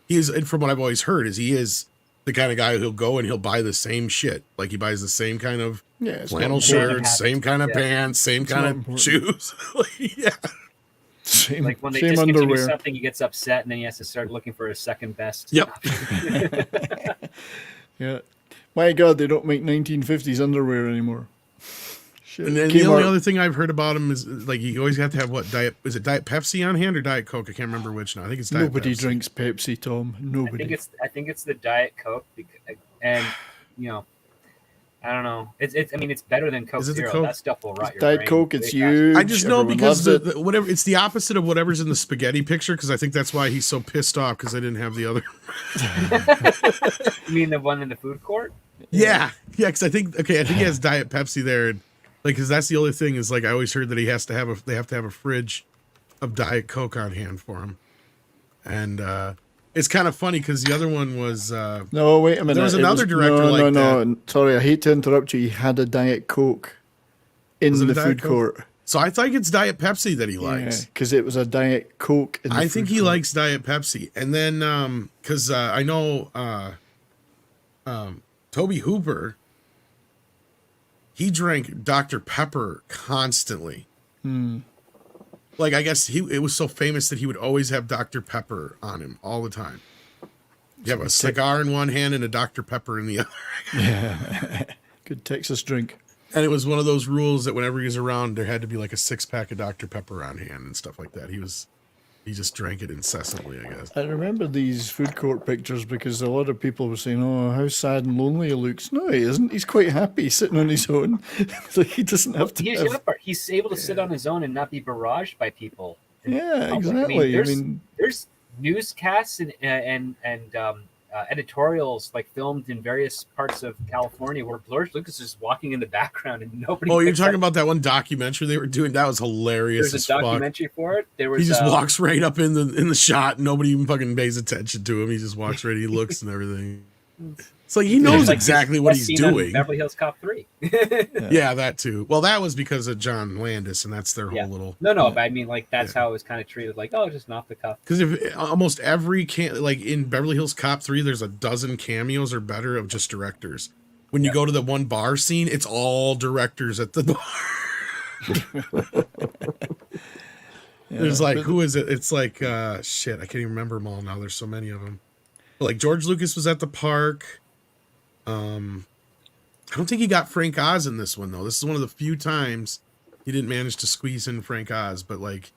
He is, and from what I've always heard, is he is the kind of guy who'll go and he'll buy the same shit. Like, he buys the same kind of Yeah, it's not flannel important. shirts, same kind of Yeah. pants, same It's kind not of important. shoes. Like, yeah. Same, Like when they same discontinue underwear. something, he gets upset, and then he has to start looking for a second best. Yep. option. Yeah. My God, they don't make 1950s underwear anymore. Shit. And then the only Kmart- other thing I've heard about him is like you always have to have what diet is it Diet Pepsi on hand or Diet Coke? I can't remember which now. I think it's Diet Nobody Pepsi. drinks Pepsi, Tom. Nobody. I think it's the Diet Coke, and you know, I don't know. I mean, it's better than Coke Is it the Zero. Coke? That stuff will rot your Diet brain. Coke, it's Really fast. huge. I just know Everyone because loves the whatever it's the opposite of whatever's in the spaghetti picture because I think that's why he's so pissed off because I didn't have the other. You mean the one in the food court? Yeah, because I think he has Diet Pepsi there, and like because that's the only thing is like I always heard that they have to have a fridge of Diet Coke on hand for him, and it's kind of funny because the other one was No, wait a minute. There was It another director like No. Sorry, I hate to interrupt you. He had a Diet Coke in Was it a the Diet food Coke? court. so I think it's Diet Pepsi that he likes. Because it was a Diet Coke in the I think food he court. likes Diet Pepsi, and then because I know Toby Hooper, he drank Dr. Pepper constantly. Like I guess it was so famous that he would always have Dr. Pepper on him all the time. You have a cigar in one hand and a Dr. Pepper in the other. Good Texas drink. And it was one of those rules that whenever he was around, there had to be like a 6-pack of Dr. Pepper on hand and stuff like that. He was He just drank it incessantly, I guess. I remember these food court pictures because a lot of people were saying, "Oh, how sad and lonely he looks." No, he isn't. He's quite happy sitting on his own. Like he doesn't have to. Here's the other part. He's able to sit on his own and not be barraged by people. Yeah, public. exactly. I mean, there's newscasts and editorials like filmed in various parts of California where George Lucas is walking in the background and nobody. Oh, you're talking about that one documentary they were doing? That was hilarious. There's a documentary for it. There was. He just walks right up in the shot, and nobody even fucking pays attention to him. He just walks right. He looks and everything. It's like he knows exactly what he's doing. Beverly Hills Cop 3. Yeah, that too. Well, that was because of John Landis, and that's their whole little. No, but I mean, like that's how it was kind of treated. Like, oh, just off the cuff. Because if almost every like in Beverly Hills Cop 3, there's a dozen cameos or better of just directors. When you go to the one bar scene, it's all directors at the bar. There's like, who is it? It's like shit. I can't even remember them all now. There's so many of them. But like George Lucas was at the park. I don't think he got Frank Oz in this one though. This is one of the few times he didn't manage to squeeze in Frank Oz. But like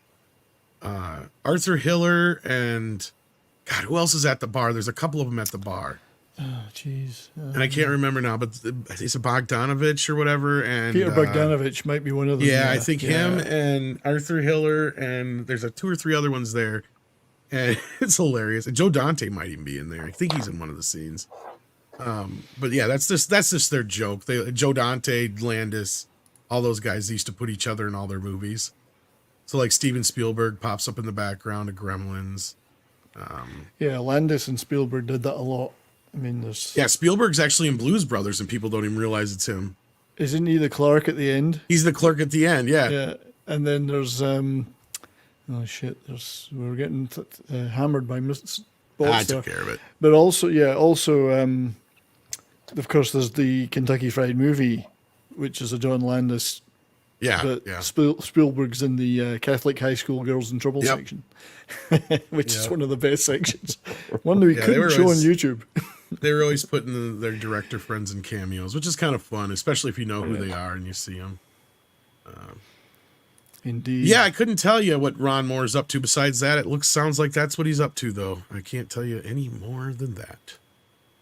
Arthur Hiller and God, who else is at the bar? There's a couple of them at the bar. Oh, jeez. And I can't remember now, but it's a Bogdanovich or whatever. And Peter Bogdanovich might be one of them. Yeah, I think him and Arthur Hiller, and there's 2 or 3 other ones there. And it's hilarious. And Joe Dante might even be in there. I think he's in one of the scenes. But yeah, that's just their joke. Joe Dante, Landis, all those guys used to put each other in all their movies. So like Steven Spielberg pops up in the background of Gremlins. Yeah, Landis and Spielberg did that a lot. I mean, there's Spielberg's actually in Blues Brothers, and people don't even realize it's him. Isn't he the clerk at the end? He's the clerk at the end. Yeah. Yeah, and then there's oh shit, we're getting hammered by Mr. I took care of it. But also, of course, there's the Kentucky Fried Movie, which is a John Landis. Yeah, but Spielberg's in the Catholic high school girls in trouble section, which is one of the best sections. One that we couldn't show on YouTube. They were always putting their director friends in cameos, which is kind of fun, especially if you know who they are and you see them. Indeed. Yeah, I couldn't tell you what Ron Moore is up to. Besides that, it sounds like that's what he's up to, though. I can't tell you any more than that.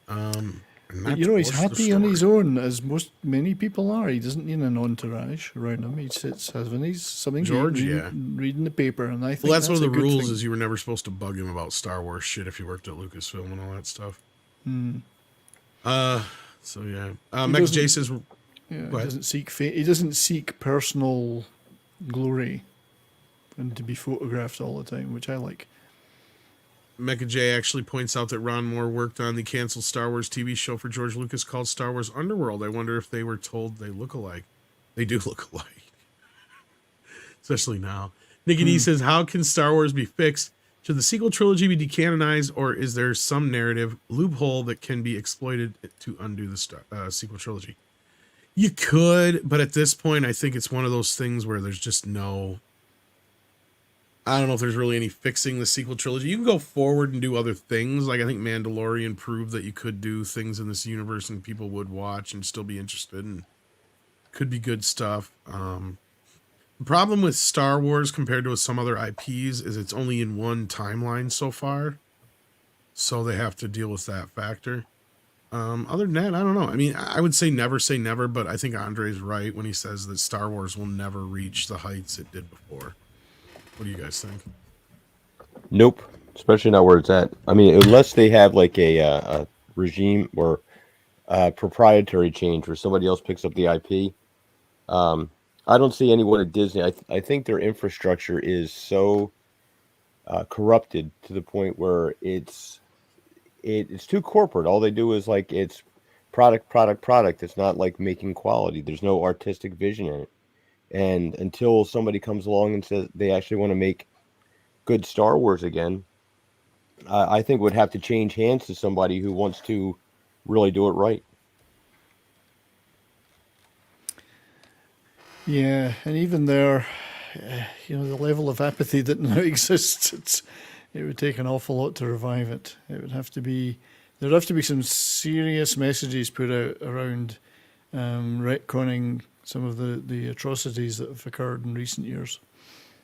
But he's happy on his own, as many people are. He doesn't need an entourage around him. He sits having something George, reading the paper, and I think that's one of the rules thing. Is you were never supposed to bug him about Star Wars shit if you worked at Lucasfilm and all that stuff. So yeah, Mecha J says, he doesn't seek fame. He doesn't seek personal glory and to be photographed all the time, which I like. Mecha J actually points out that Ron Moore worked on the canceled Star Wars TV show for George Lucas called Star Wars Underworld. I wonder if they were told they look alike. They do look alike, especially now. Nikki D says, how can Star Wars be fixed? Should the sequel trilogy be decanonized, or is there some narrative loophole that can be exploited to undo the sequel trilogy? You could, but at this point, I think it's one of those things where there's just no... I don't know if there's really any fixing the sequel trilogy. You can go forward and do other things. Like I think Mandalorian proved that you could do things in this universe and people would watch and still be interested, and could be good stuff. The problem with Star Wars compared to some other IPs is it's only in one timeline so far. So they have to deal with that factor. Other than that, I don't know. I mean, I would say never, but I think Andre's right when he says that Star Wars will never reach the heights it did before. What do you guys think? Nope, especially not where it's at. I mean, unless they have like a regime or proprietary change where somebody else picks up the IP. I don't see anyone at Disney. I think their infrastructure is so corrupted to the point where it's too corporate. All they do is like it's product. It's not like making quality. There's no artistic vision in it. And until somebody comes along and says they actually want to make good Star Wars again, I think it would have to change hands to somebody who wants to really do it right. Yeah, and even there, the level of apathy that now exists, it would take an awful lot to revive it. There'd have to be some serious messages put out around retconning some of the atrocities that have occurred in recent years.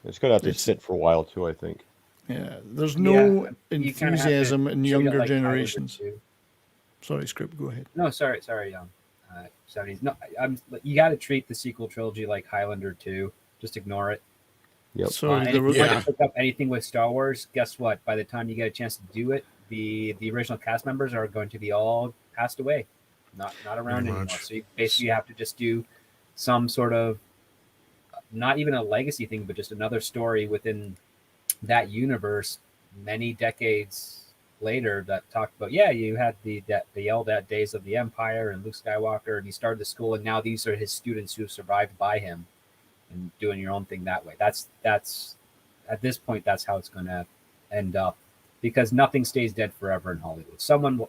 It's going to have to sit for a while too, I think. Yeah, there's no You kinda have to enthusiasm in treat it younger like Highlander generations. 2. Sorry, script, go ahead. No, sorry, 70s. No, you got to treat the sequel trilogy like Highlander 2. Just ignore it. Yep. Sorry, And there if was you want Yeah. to pick up anything with Star Wars, guess what? By the time you get a chance to do it, the original cast members are going to be all passed away, not around Pretty anymore. much. So you basically have to just do some sort of, not even a legacy thing, but just another story within that universe many decades later that talked about, yeah, you had the yelled at days of the Empire and Luke Skywalker, and he started the school, and now these are his students who survived by him, and doing your own thing that way. That's at this point, that's how it's going to end up, because nothing stays dead forever in Hollywood.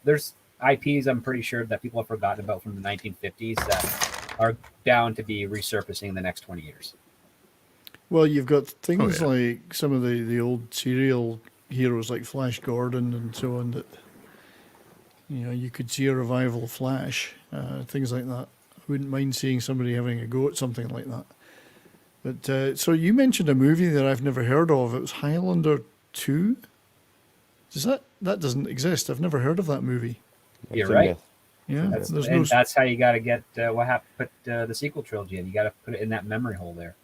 There's IPs I'm pretty sure that people have forgotten about from the 1950s that are down to be resurfacing in the next 20 years. Well, you've got things yeah. like some of the old serial heroes like Flash Gordon and so on that, you could see a revival of Flash, things like that. I wouldn't mind seeing somebody having a go at something like that. But so you mentioned a movie that I've never heard of. It was Highlander 2. That doesn't exist? I've never heard of that movie. You're It's a right. myth. Yeah, That's how you got to get what happened. Put the sequel trilogy in. You got to put it in that memory hole there.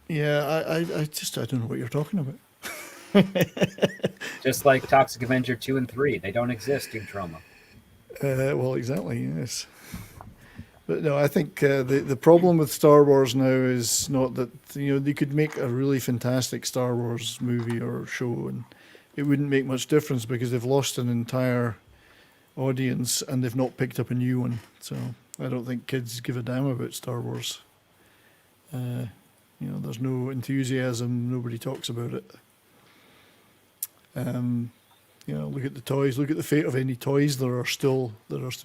Yeah, I don't know what you're talking about. Just like Toxic Avenger 2 and 3, they don't exist in trauma. Well, exactly, yes. But no, I think the problem with Star Wars now is not that, they could make a really fantastic Star Wars movie or show, and it wouldn't make much difference because they've lost an entire audience and they've not picked up a new one. So I don't think kids give a damn about Star Wars. There's no enthusiasm. Nobody talks about it. Look at the toys. Look at the fate of any toys that are still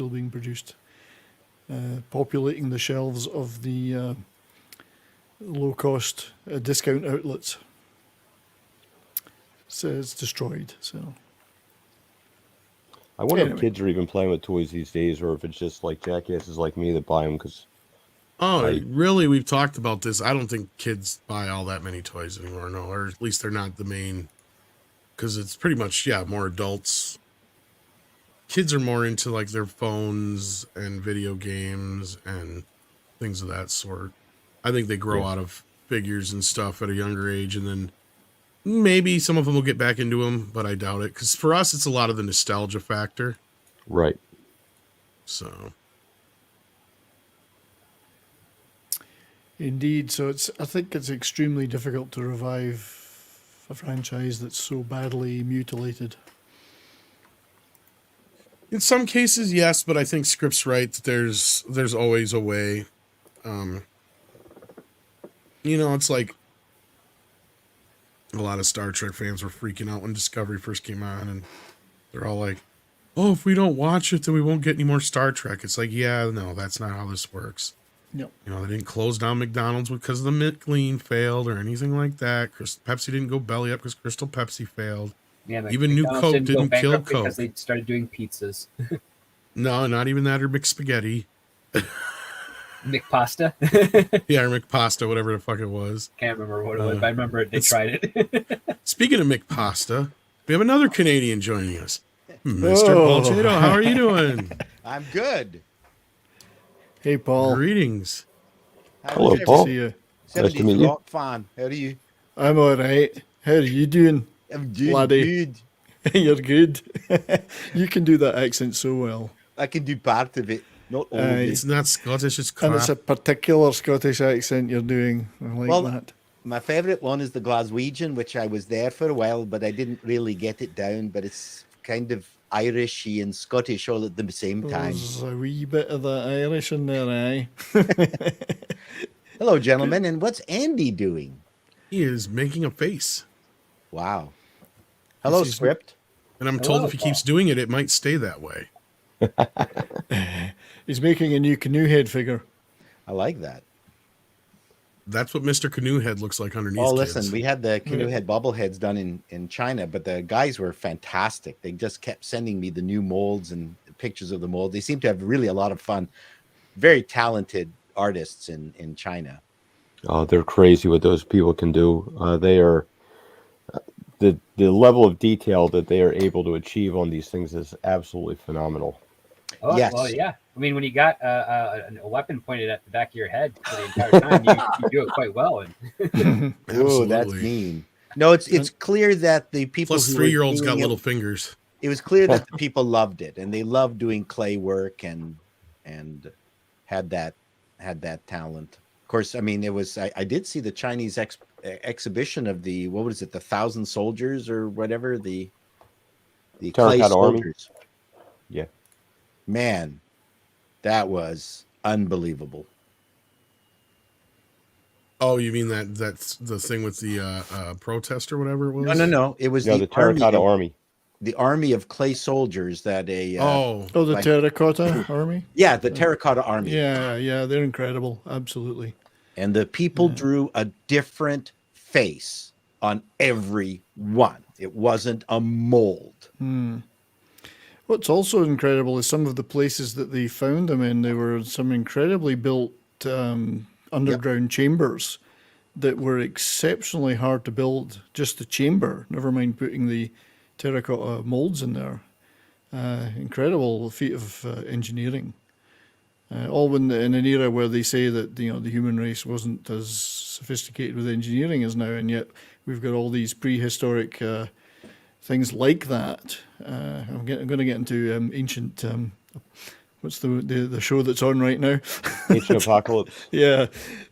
being produced, populating the shelves of the low-cost discount outlets. So it's destroyed. So I wonder Anyway. if kids are even playing with toys these days, or if it's just like jackasses like me that buy them. Because Really? We've talked about this. I don't think kids buy all that many toys anymore. No, or at least they're not the main. Because it's pretty much, more adults. Kids are more into like their phones and video games and things of that sort. I think they grow out of figures and stuff at a younger age, and then maybe some of them will get back into them, but I doubt it. Because for us, it's a lot of the nostalgia factor. right. So, indeed, so I think it's extremely difficult to revive a franchise that's so badly mutilated. in some cases, yes, but I think Script's right. That there's always a way. It's like a lot of Star Trek fans were freaking out when Discovery first came on, and they're all like, "Oh, if we don't watch it, then we won't get any more Star Trek." It's like, yeah, no, that's not how this works. Yep. They didn't close down McDonald's because the McLean failed or anything like that. Pepsi didn't go belly up because Crystal Pepsi failed. Yeah, Even New McDonald's Coke go didn't kill bankrupt Coke. because they started doing pizzas. No, not even that, or McSpaghetti. McPasta. Yeah, or McPasta, whatever the fuck it was. Can't remember what it was, but I remember they tried it. Speaking of McPasta, we have another Canadian joining us. Mr. Oh. Polchato, how are you doing? I'm good. Hey, Paul. Greetings. Hello, Good to Paul. see you. Nice to 70s meet you. rock fan. How are you? I'm all right. How are you doing? I'm doing Laddie. good. You're good. You can do that accent so well. I can do part of it, not all of Aye. it. It's not Scottish, it's And crap. it's a particular Scottish accent you're doing. I like Well, that. My favourite one is the Glaswegian, which I was there for a while, but I didn't really get it down. But it's kind of Irishy and Scottish all at the same time. There's a wee bit of the Irish in there, aye. Hello, gentlemen. And what's Andy doing? He is making a face. Wow. Hello, This is- script. And I'm told if he keeps doing it, it might stay that way. He's making a new canoe head figure. I like that. That's what Mr. Canoe Head looks like underneath. Oh, kids. listen, we had the canoe head bobbleheads done in China, but the guys were fantastic. They just kept sending me the new molds and pictures of the mold. They seem to have really a lot of fun. Very talented artists in China. Oh, they're crazy what those people can do. They are. the level of detail that they are able to achieve on these things is absolutely phenomenal. Oh, Yes. well, yeah. I mean, when you got a weapon pointed at the back of your head for the entire time, you do it quite well. And Oh, that's Absolutely. mean. No, it's clear that the people Plus, who were 3-year-olds got doing little it, fingers. it was clear that the people loved it, and they loved doing clay work and had that talent. Of course, I mean, it was I did see the Chinese exhibition of the, what was it, the 1,000 soldiers or whatever, the clay Terracotta Army. soldiers. Yeah. Man, that was unbelievable. Oh, you mean that's the thing with the protest or whatever it was? No. It was No, the Terracotta Army. The army of clay soldiers that a Oh, Oh, the like- terracotta army. yeah, the terracotta army. Yeah, they're incredible. Absolutely. And the people drew a different face on every one. It wasn't a mold. What's also incredible is some of the places that they found them in. There were some incredibly built underground chambers that were exceptionally hard to build. Just the chamber, never mind putting the terracotta molds in there. Incredible feat of engineering. All in an era where they say that the human race wasn't as sophisticated with engineering as now, and yet we've got all these prehistoric things like that. I'm going to get into ancient. What's the show that's on right now? Ancient Apocalypse. Yeah,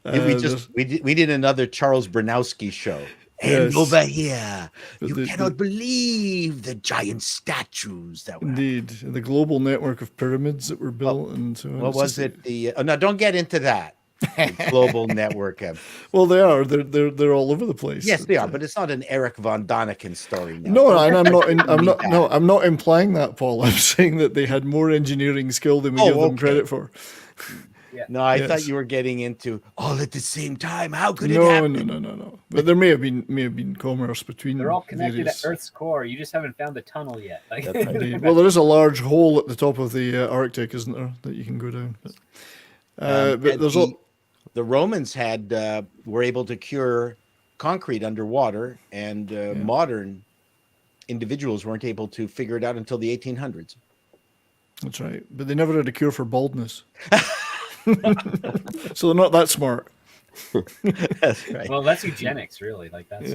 We did another Charles Bronowski show. And Yes. over here, But you the- cannot believe the giant statues that were. indeed the global network of pyramids that were built, and so on. What It's was just- it? The no, don't get into that. The global network of. Well, they are. They're all over the place. Yes, they are, but it's not an Eric von Daniken story. Now. No, and I'm not. I'm Mean not. that. No, I'm not implying that, Paul. I'm saying that they had more engineering skill than we Oh, give them okay. credit for. No, I Yes. thought you were getting into all at the same time. How could it No, happen? no. But there may have been commerce between. they're all connected various- at Earth's core. You just haven't found the tunnel yet. Like, Indeed. Well, there is a large hole at the top of the Arctic, isn't there, that you can go down? But And there's all. the Romans were able to cure concrete underwater, and modern individuals weren't able to figure it out until the 1800s. That's right. But they never had a cure for baldness. So they're not that smart. That's right. well, that's eugenics, really. Like that's.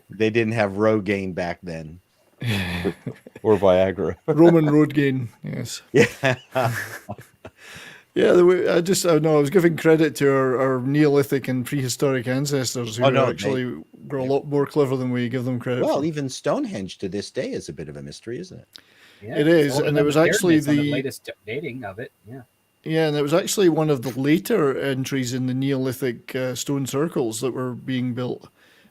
They didn't have Rogaine back then. Or Viagra. Roman road gain, yes. Yeah. Yeah, I was giving credit to our Neolithic and prehistoric ancestors who Oh, no, actually were a lot more clever than we give them credit Well, for. even Stonehenge to this day is a bit of a mystery, isn't it? Yeah, It is, older and than it was the actually pyramids on the the- latest dating of it. Yeah. Yeah, and it was actually one of the later entries in the Neolithic stone circles that were being built.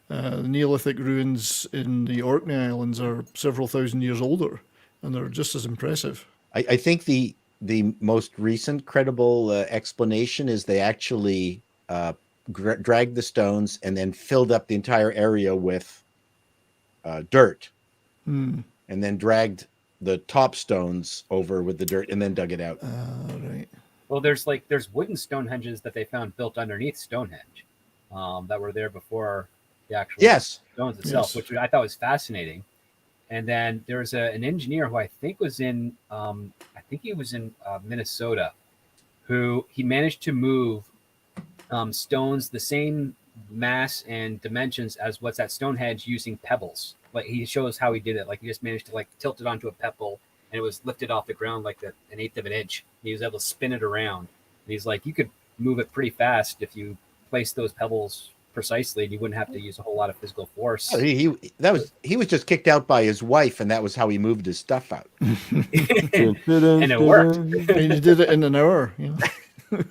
The Neolithic ruins in the Orkney Islands are several thousand years older, and they're just as impressive. I think the most recent credible explanation is they actually dragged the stones and then filled up the entire area with dirt, and then dragged the top stones over with the dirt and then dug it out. All right. Well, there's wooden Stonehenges that they found built underneath Stonehenge, that were there before the actual Yes. stones itself, Yes. which I thought was fascinating. And then there was an engineer who I think was in Minnesota, who he managed to move stones the same mass and dimensions as what's at Stonehenge using pebbles. Like he shows how he did it. Like he just managed to like tilt it onto a pebble, and it was lifted off the ground like an eighth of an inch. He was able to spin it around. And he's like, you could move it pretty fast if you place those pebbles precisely, and you wouldn't have to use a whole lot of physical force. He was just kicked out by his wife, and that was how he moved his stuff out. And it worked. And you did it in an hour. You know?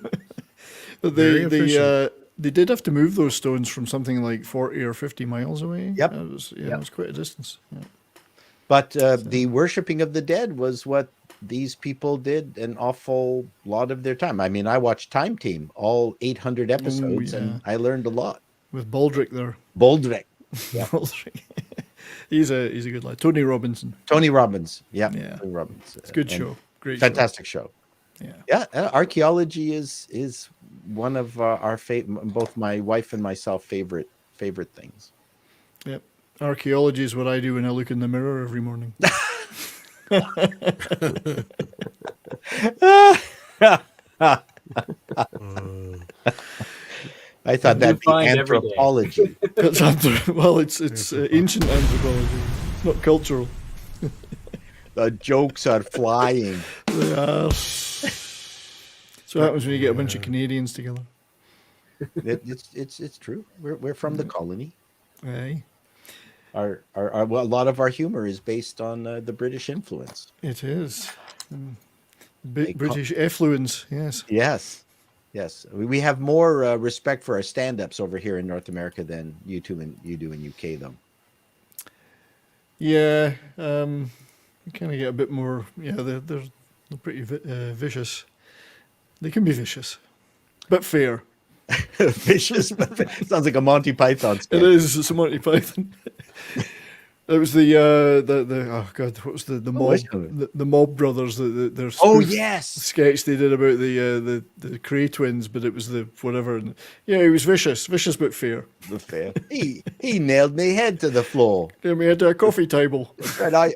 But Very efficient. they did have to move those stones from something like 40 or 50 miles away. Yep. It was quite a distance. Yeah. But the worshiping of the dead was what these people did an awful lot of their time. I mean, I watched Time Team, all 800 episodes, yeah. and I learned a lot. With Baldric there. Baldric, Baldric. he's a good lad. Tony Robinson. Tony Robbins. Yeah. Yeah. Tony Robbins. It's a good And show. Great Fantastic show. show. Yeah. Archaeology is one of our both my wife and myself favorite things. Yep. Archaeology is what I do when I look in the mirror every morning. I thought You that'd be find every day. anthropology. It's well, it's ancient anthropology, not cultural. The jokes are flying. They are. So what happens when you get a bunch of Canadians together? It's true. We're from the colony. Aye, Well, a lot of our humor is based on the British influence. it is. They British effluence, yes. Yes. We have more respect for our stand-ups over here in North America than you do in UK, though. Yeah, you kind of get a bit more. Yeah, they're pretty vicious. They can be vicious, but fair. Vicious, but sounds like a Monty Python sketch. It is. It's a Monty Python. It was the oh god, what was the mob which one? the Mob Brothers their Oh spoof yes, sketch they did about the Cray twins, but it was the whatever. And, yeah, he was vicious but fair. the fair. He nailed me head to the floor. Then we had a coffee table. And I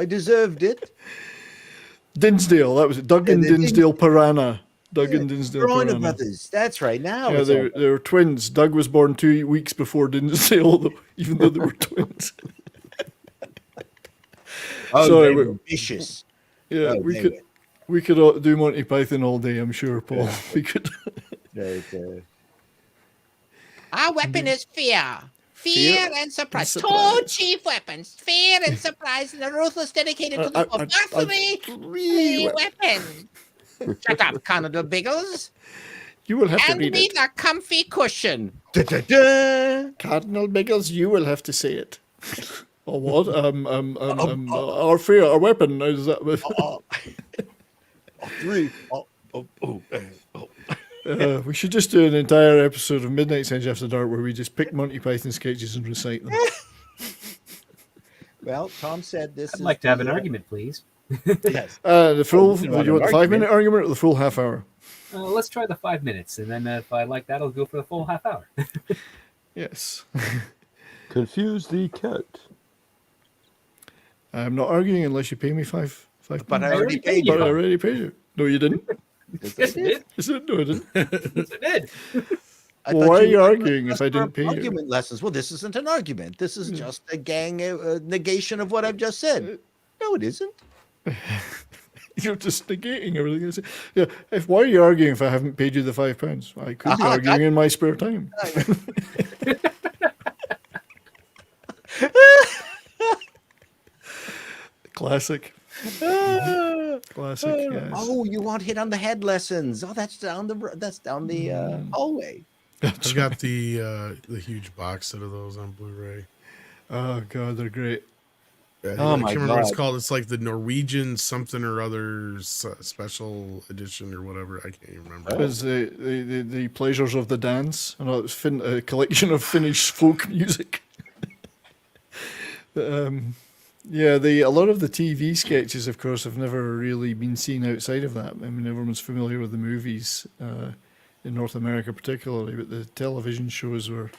deserved it. Dinsdale, that was it. Duggan Yeah, the Dinsdale Piranha. Duggan Dinsdale Bronner Piranha. brothers. That's right. Now Yeah, it's they were twins. Doug was born 2 weeks before Dinsdale, even though they were twins. Sorry, they we- were vicious. Yeah, Oh, we they could we could do Monty Python all day, I'm sure, Paul. We could. Our weapon is fear. Fear and surprise. and Two surprise. chief weapons. Fear and surprise. And the ruthless dedicated to the I- compulsory three weapon. Shut up, Colonel Biggles. You will have to Hand read me it. the comfy cushion. Cardinal Biggles, you will have to say it. Or what? Our fear, our weapon. Is that? We should just do an entire episode of Midnight Century After Dark where we just pick Monty Python sketches and recite them. Well, Tom said this. I'd like to have an argument, please. Yes. The full. we Do don't you want want an the 5-minute argument or the full half hour? Let's try the 5 minutes, and then if I like that, I'll go for the full half hour. Yes. Confuse the cat. I'm not arguing unless you pay me five. But I minutes. already paid But I you. already paid you. No, you didn't. Yes, it did. I said no, I didn't. Yes, it did. I Well, thought why are you were arguing if I for didn't pay you? Argument lessons. Well, this isn't an argument. This is just a gang negation of what I've just said. No, it isn't. You're just negating everything I said. Yeah. Why are you arguing if I haven't paid you the £5? I could be Aha, arguing in my spare time. Classic. Classic. Yes. Oh, you want hit on the head lessons? Oh, that's down the hallway. I've got the huge box set of those on Blu-ray. Oh god, they're great. Oh, I my can't remember what it's God. called. It's like the Norwegian something or other special edition or whatever. I can't even remember. It was the pleasures of the dance. I know it was a collection of Finnish folk music. Yeah, a lot of the TV sketches, of course, have never really been seen outside of that. I mean, everyone's familiar with the movies in North America, particularly, but the television shows were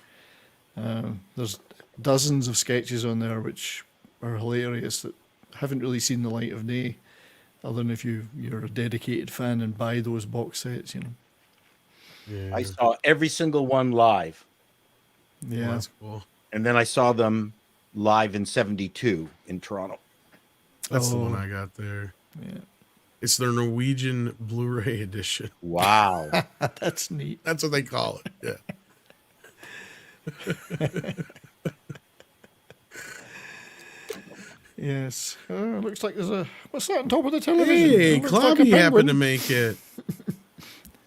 there's dozens of sketches on there which are hilarious that haven't really seen the light of day, other than if you're a dedicated fan and buy those box sets, you know. Yeah, I saw every single one live, Yeah. that's cool. and then I saw them live in '72 in Toronto. That's the one Oh. I got there. Yeah. It's their Norwegian Blu-ray edition. Wow. That's neat. That's what they call it. Yeah. Yes. Looks like there's a. What's that on top of the television? Hey, It looks like a Clubby happened to penguin. make it.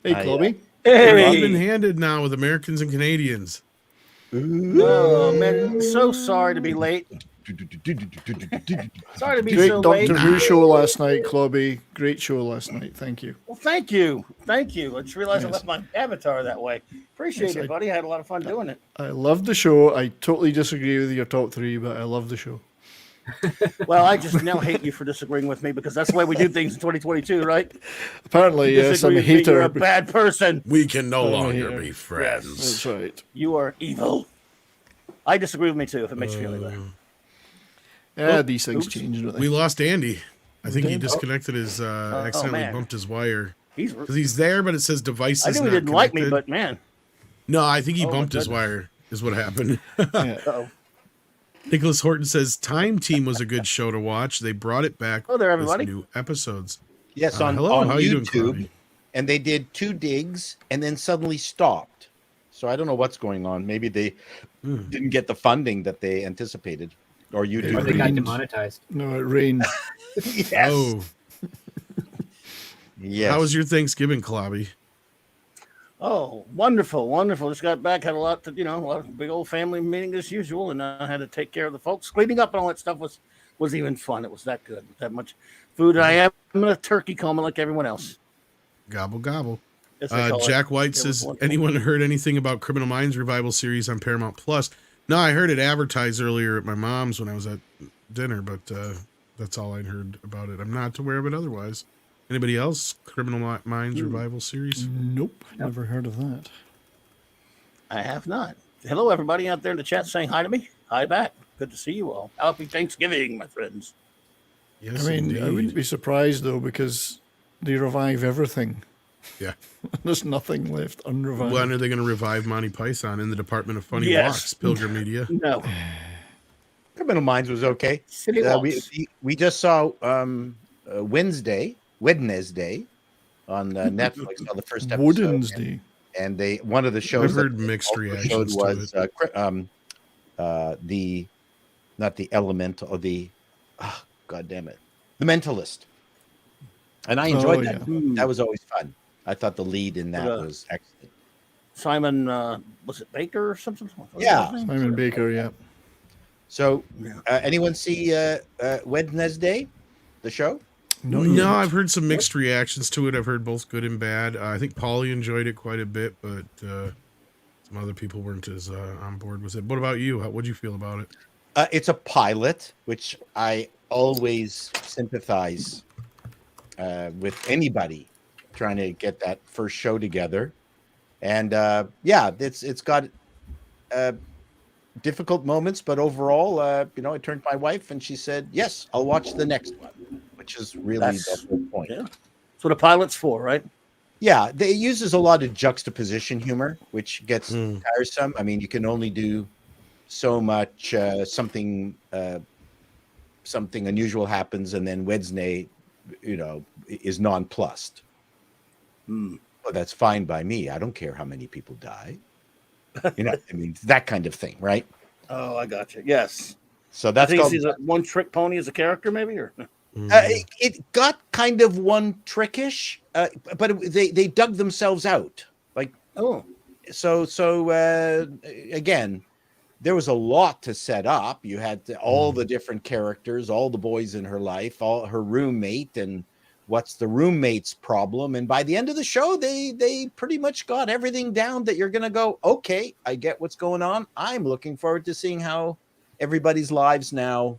Hey, I, Clubby. I've been handed now with Americans and Canadians. Oh man, so sorry to be late. Sorry to be Great so Doctor late. Who show last night, Clubby. Great show last night. Thank you. Well, thank you. I just realized I Yes. left my avatar that way. Appreciate Yes, it, I- buddy. I had a lot of fun doing it. I love the show. I totally disagree with your top three, but I love the show. Well, I just now hate you for disagreeing with me because that's the way we do things in 2022, right? Apparently, You yes, I'm a disagree with me, You're hater. a bad person. We can no Oh, longer yeah. be friends. That's right. You are evil. I disagree with me too. If it makes you feel any better. Yeah, these things oops. change, don't they? We lost Andy. I think he did? disconnected his accidentally man. bumped his wire. He's. Because he's there, but it says devices I knew he not didn't like me, connected. but man. No, I think he Oh, my bumped his goodness. wire, is what happened. Yeah. Uh-oh. Nicholas Horton says Time Team was a good show to watch. They brought it back Hello there, with everybody. new episodes. Yes, Hello, on how you doing, YouTube, Claudia? and they did 2 digs and then suddenly stopped. So I don't know what's going on. Maybe they didn't get the funding that they anticipated, or Or YouTube. they got Rained. demonetized. No, it rained. Yes. Oh, Yes. how was your Thanksgiving, Klobby? Oh, wonderful, wonderful. Just got back, had a lot to, a lot of big old family meeting as usual, and I had to take care of the folks. Cleaning up and all that stuff was even fun. It was that good. That much food. I am in a turkey coma like everyone else. Gobble, gobble. As they call it. Jack White It was says, wonderful. anyone heard anything about Criminal Minds revival series on Paramount Plus? No, I heard it advertised earlier at my mom's when I was at dinner, but that's all I'd heard about it. I'm not aware of it otherwise. Anybody else? Criminal Minds revival series? Nope, never heard of that. I have not. Hello, everybody out there in the chat saying hi to me. Hi back. Good to see you all. Happy Thanksgiving, my friends. Yes, I mean, indeed. I wouldn't be surprised though because they revive everything. Yeah. There's nothing left unrevived. When are they going to revive Monty Python in the Department of Funny Yes. Walks, Pilgrim Media? No. Criminal Minds was okay. City walks. We just saw Wednesday on Netflix saw the first episode. Wednesday. And they one of the shows I've heard that they mixed also reactions showed to was the not the elemental or the god damn it, the Mentalist. And I enjoyed that. yeah. That was always fun. I thought the lead in that was excellent. Simon, was it Baker or something? What was Yeah. his name? Simon Baker, yeah. So anyone see Wednesday, the show? Not No, yet. I've heard some mixed reactions to it. I've heard both good and bad. I think Paulie enjoyed it quite a bit, but some other people weren't as on board with it. What about you? What'd you feel about it? It's a pilot, which I always sympathize with anybody trying to get that first show together. And it's got difficult moments, but overall, I turned to my wife and she said, "Yes, I'll watch the next one," which is really That's- the whole point. Yeah. That's what a pilot's for, right? Yeah, it uses a lot of juxtaposition humor, which gets tiresome. I mean, you can only do so much. Something unusual happens, and then Wednesday, is nonplussed. Well, that's fine by me. I don't care how many people die. I mean, that kind of thing, right? Oh, I got you. Yes. So I that's think called. he's a one-trick pony as a character, maybe, or It got kind of one trickish, but they dug themselves out. Like again, there was a lot to set up. You had all the different characters, all the boys in her life, all her roommate, and what's the roommate's problem. And by the end of the show, they pretty much got everything down that you're going to go, okay, I get what's going on. I'm looking forward to seeing how everybody's lives now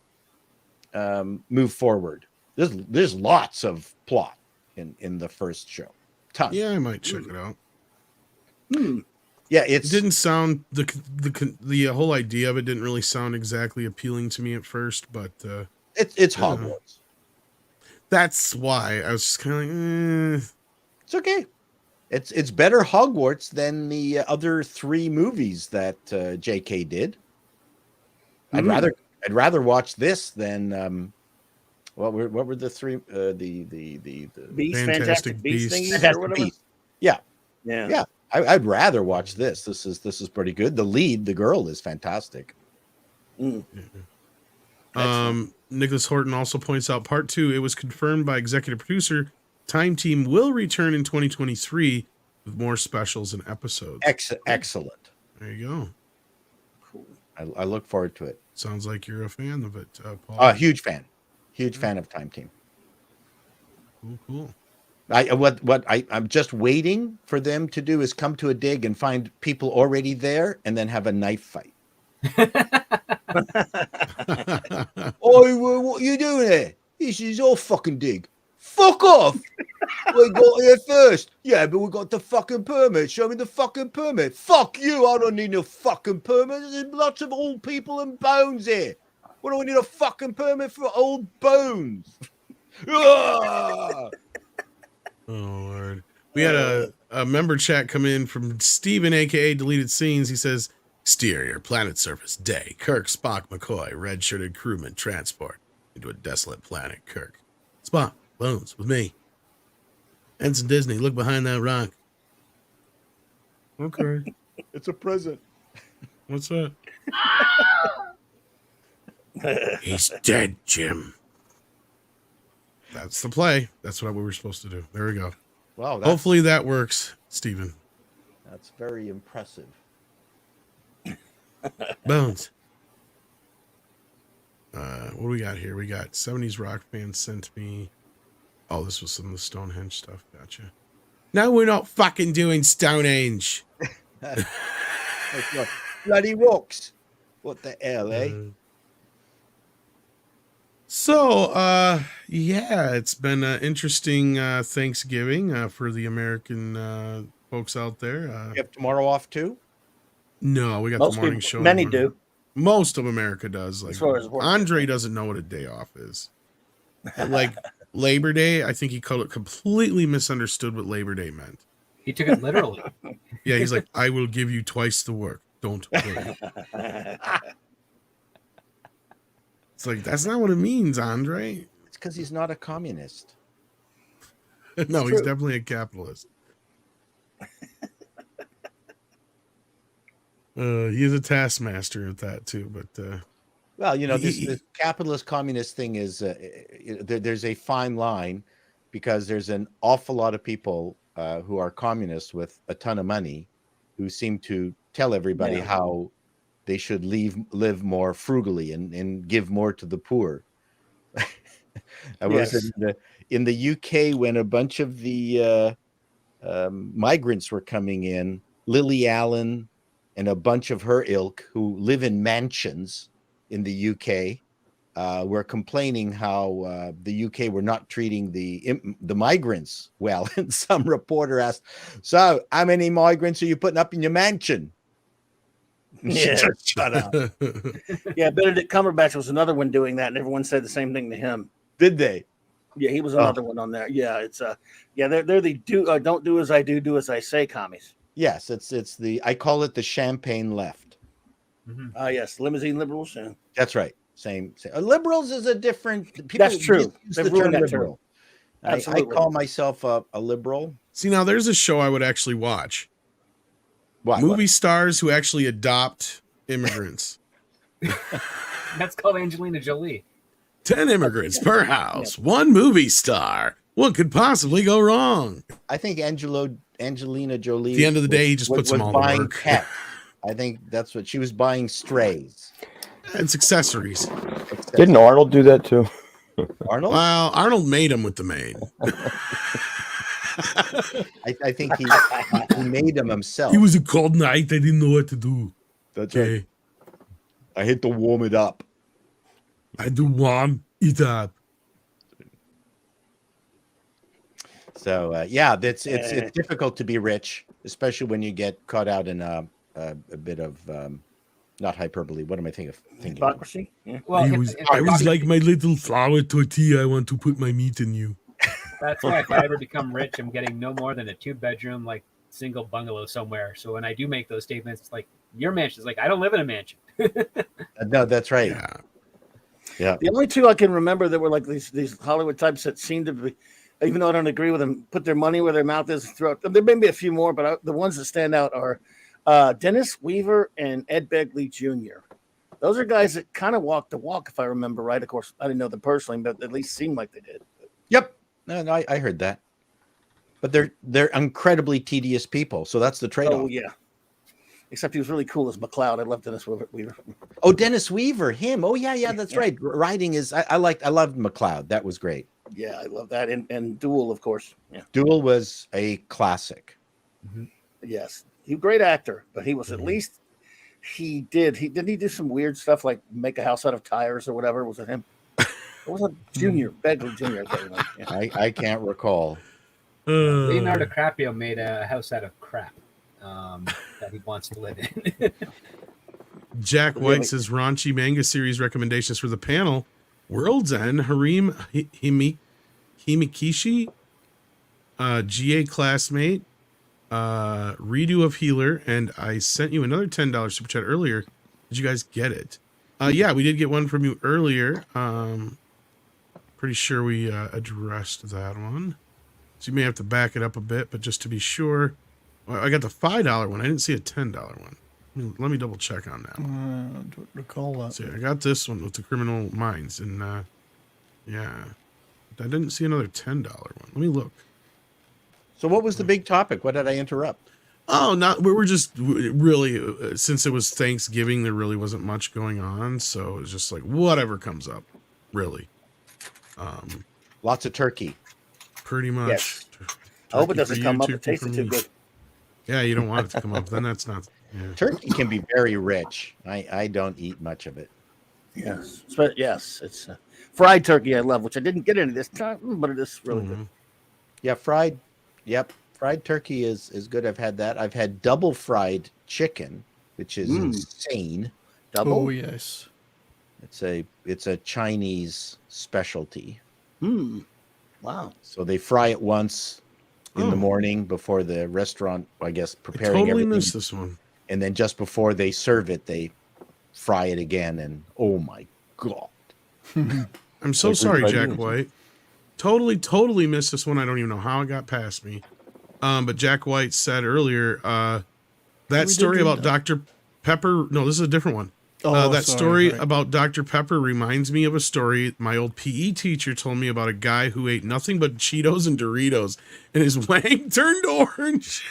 move forward. There's lots of plot in the first show. Tons. Yeah, I might check it out. Yeah, It didn't sound the whole idea of it didn't really sound exactly appealing to me at first, but it's I don't know. Hogwarts. That's why I was just kind of like, It's okay. It's better Hogwarts than the other 3 movies that J.K. did. I'd rather watch this than what were the 3 the Beast, Fantastic Fantastic Beast Beasts. thingies or Fantastic whatever. Beasts. Yeah. Yeah. I'd rather watch this. This is pretty good. The lead, the girl, is fantastic. Nicholas Horton also points out part 2. It was confirmed by executive producer Time Team will return in 2023 with more specials and episodes. Excellent. There you go. Cool. I look forward to it. Sounds like you're a fan of it, Paul. Huge fan of Time Team. Cool. I'm just waiting for them to do is come to a dig and find people already there and then have a knife fight. Oh, what are you doing there? This is all fucking dig. Fuck off. We got here first. Yeah, but we got the fucking permit. Show me the fucking permit. Fuck you. I don't need no fucking permit. There's lots of old people and bones here. What do I need a fucking permit for old bones? Ah! Oh Lord. We had a member chat come in from Steven, aka Deleted Scenes. He says, exterior, planet surface, day. Kirk, Spock, McCoy, red-shirted crewman, transport into a desolate planet. Kirk. Spock, Bones, with me. Ensign Disney, look behind that rock. Okay. It's a present. What's that? He's dead, Jim. That's the play. That's what we were supposed to do. There we go. Wow, Hopefully that works, Steven. that's very impressive. Bones. What do we got here? We got 70s rock band sent me. Oh, this was some of the Stonehenge stuff. Gotcha. No, we're not fucking doing Stonehenge. It's like bloody rocks. What the hell, eh? Yeah, it's been an interesting Thanksgiving for the American folks out there. You have tomorrow off too? No, we got Most the morning people, show. in many the morning. do. Most of America does. Like As far as work. Andre doesn't know what a day off is. Like Labor Day, I think he completely misunderstood what Labor Day meant. He took it literally. Yeah, he's like, I will give you twice the work. Don't worry. It's like, that's not what it means, Andre. It's because he's not a communist. No, he's definitely a capitalist. He is a taskmaster at that too, but Well, you know, He- this capitalist communist thing is there's a fine line because there's an awful lot of people who are communists with a ton of money who seem to tell everybody Yeah. how they should live more frugally and give more to the poor. I was Yes. in the UK when a bunch of the migrants were coming in. Lily Allen and a bunch of her ilk who live in mansions in the UK were complaining how the UK were not treating the migrants well. And some reporter asked, "So, how many migrants are you putting up in your mansion?" And she Yeah. just shut up. Yeah, Benedict Cumberbatch was another one doing that, and everyone said the same thing to him. Did they? Yeah, he was another one on there. Yeah, it's they're the don't do as I do as I say commies. Yes, it's the I call it the champagne left. Yes, limousine liberals. Yeah. That's right. Same. Liberals is a different. People That's true. misuse They've the ruined term that term. liberal. I Absolutely. call myself a liberal. see, now there's a show I would actually watch. What? Movie stars who actually adopt immigrants. That's called Angelina Jolie. 10 immigrants per house, one movie star. What could possibly go wrong? I think Angelina Jolie. At the end of the day, he just puts was them all to buying work. pets. I think that's what she was buying, strays. It's accessories. Didn't Arnold do that too? Arnold? Well, Arnold made him with the maid. I think he made them himself. He was a cold night. I didn't know what to do. That's right. Okay. I had to warm it up. I do warm it up. So yeah, it's difficult to be rich, especially when you get caught out in a bit of not hyperbole. What am I thinking? Hypocrisy. Yeah. Well, I was like my little flour tortilla. I want to put my meat in you. that's why if I ever become rich, I'm getting no more than a 2-bedroom, like single bungalow somewhere. So when I do make those statements, it's like your mansion is like I don't live in a mansion. No, that's right. Yeah. Yeah. The only two I can remember that were like these Hollywood types that seemed to be, even though I don't agree with them, put their money where their mouth is. Throughout, there may be a few more, but the ones that stand out are Dennis Weaver and Ed Begley Jr. Those are guys that kind of walk the walk, if I remember right. Of course, I didn't know them personally, but at least seemed like they did. Yep. No, I heard that. But they're incredibly tedious people, so that's the trade-off. Oh yeah. Except he was really cool as McLeod. I love Dennis Weaver. Oh, Dennis Weaver, him. Oh yeah, that's right. Writing is I loved McLeod. That was great. Yeah, I love that. And Duel, of course. Yeah. Duel was a classic. Yes. He was a great actor, but he was at least he didn't he do some weird stuff like make a house out of tires or whatever? Was it him? It was a Junior, Begley Jr. I can't remember. Yeah. I can't recall. Leonardo DiCaprio made a house out of crap that he wants to live in. Jack White says raunchy manga series recommendations for the panel: World's End, Harem Himikishi, GA Classmate, Redo of Healer, and I sent you another $10 super chat earlier. Did you guys get it? Yeah, we did get one from you earlier. Pretty sure we addressed that one. So you may have to back it up a bit, but just to be sure. Well, I got the $5 one. I didn't see a $10 one. Let me double check on that one. I don't recall that. See, I got this one with the Criminal Minds, and yeah, I didn't see another $10 one. Let me look. So what was the big topic? What did I interrupt? Oh, not we were just really since it was Thanksgiving, there really wasn't much going on, so it was just like whatever comes up, really. Lots of turkey. Pretty much. Yes. I hope it doesn't come up. It tasted too good. Yeah, you don't want it to come up. Then that's not. Yeah. Turkey can be very rich. I don't eat much of it. Yes, but yes, it's fried turkey I love, which I didn't get any this time, but it is really good. Yeah, fried. Yep, fried turkey is good. I've had that. I've had double fried chicken, which is insane. Double? Oh yes. It's a Chinese specialty. Wow. So they fry it once in the morning before the restaurant, I guess, I preparing totally everything. missed this one. And then just before they serve it, they fry it again. And oh my God. I'm so Like sorry, refried Jack beans. White. Totally missed this one. I don't even know how it got past me. But Jack White said earlier that story do about that. Dr. Pepper. No, this is a different one. Oh, That sorry, story right. about Dr. Pepper reminds me of a story my old PE teacher told me about a guy who ate nothing but Cheetos and Doritos, and his wang turned orange.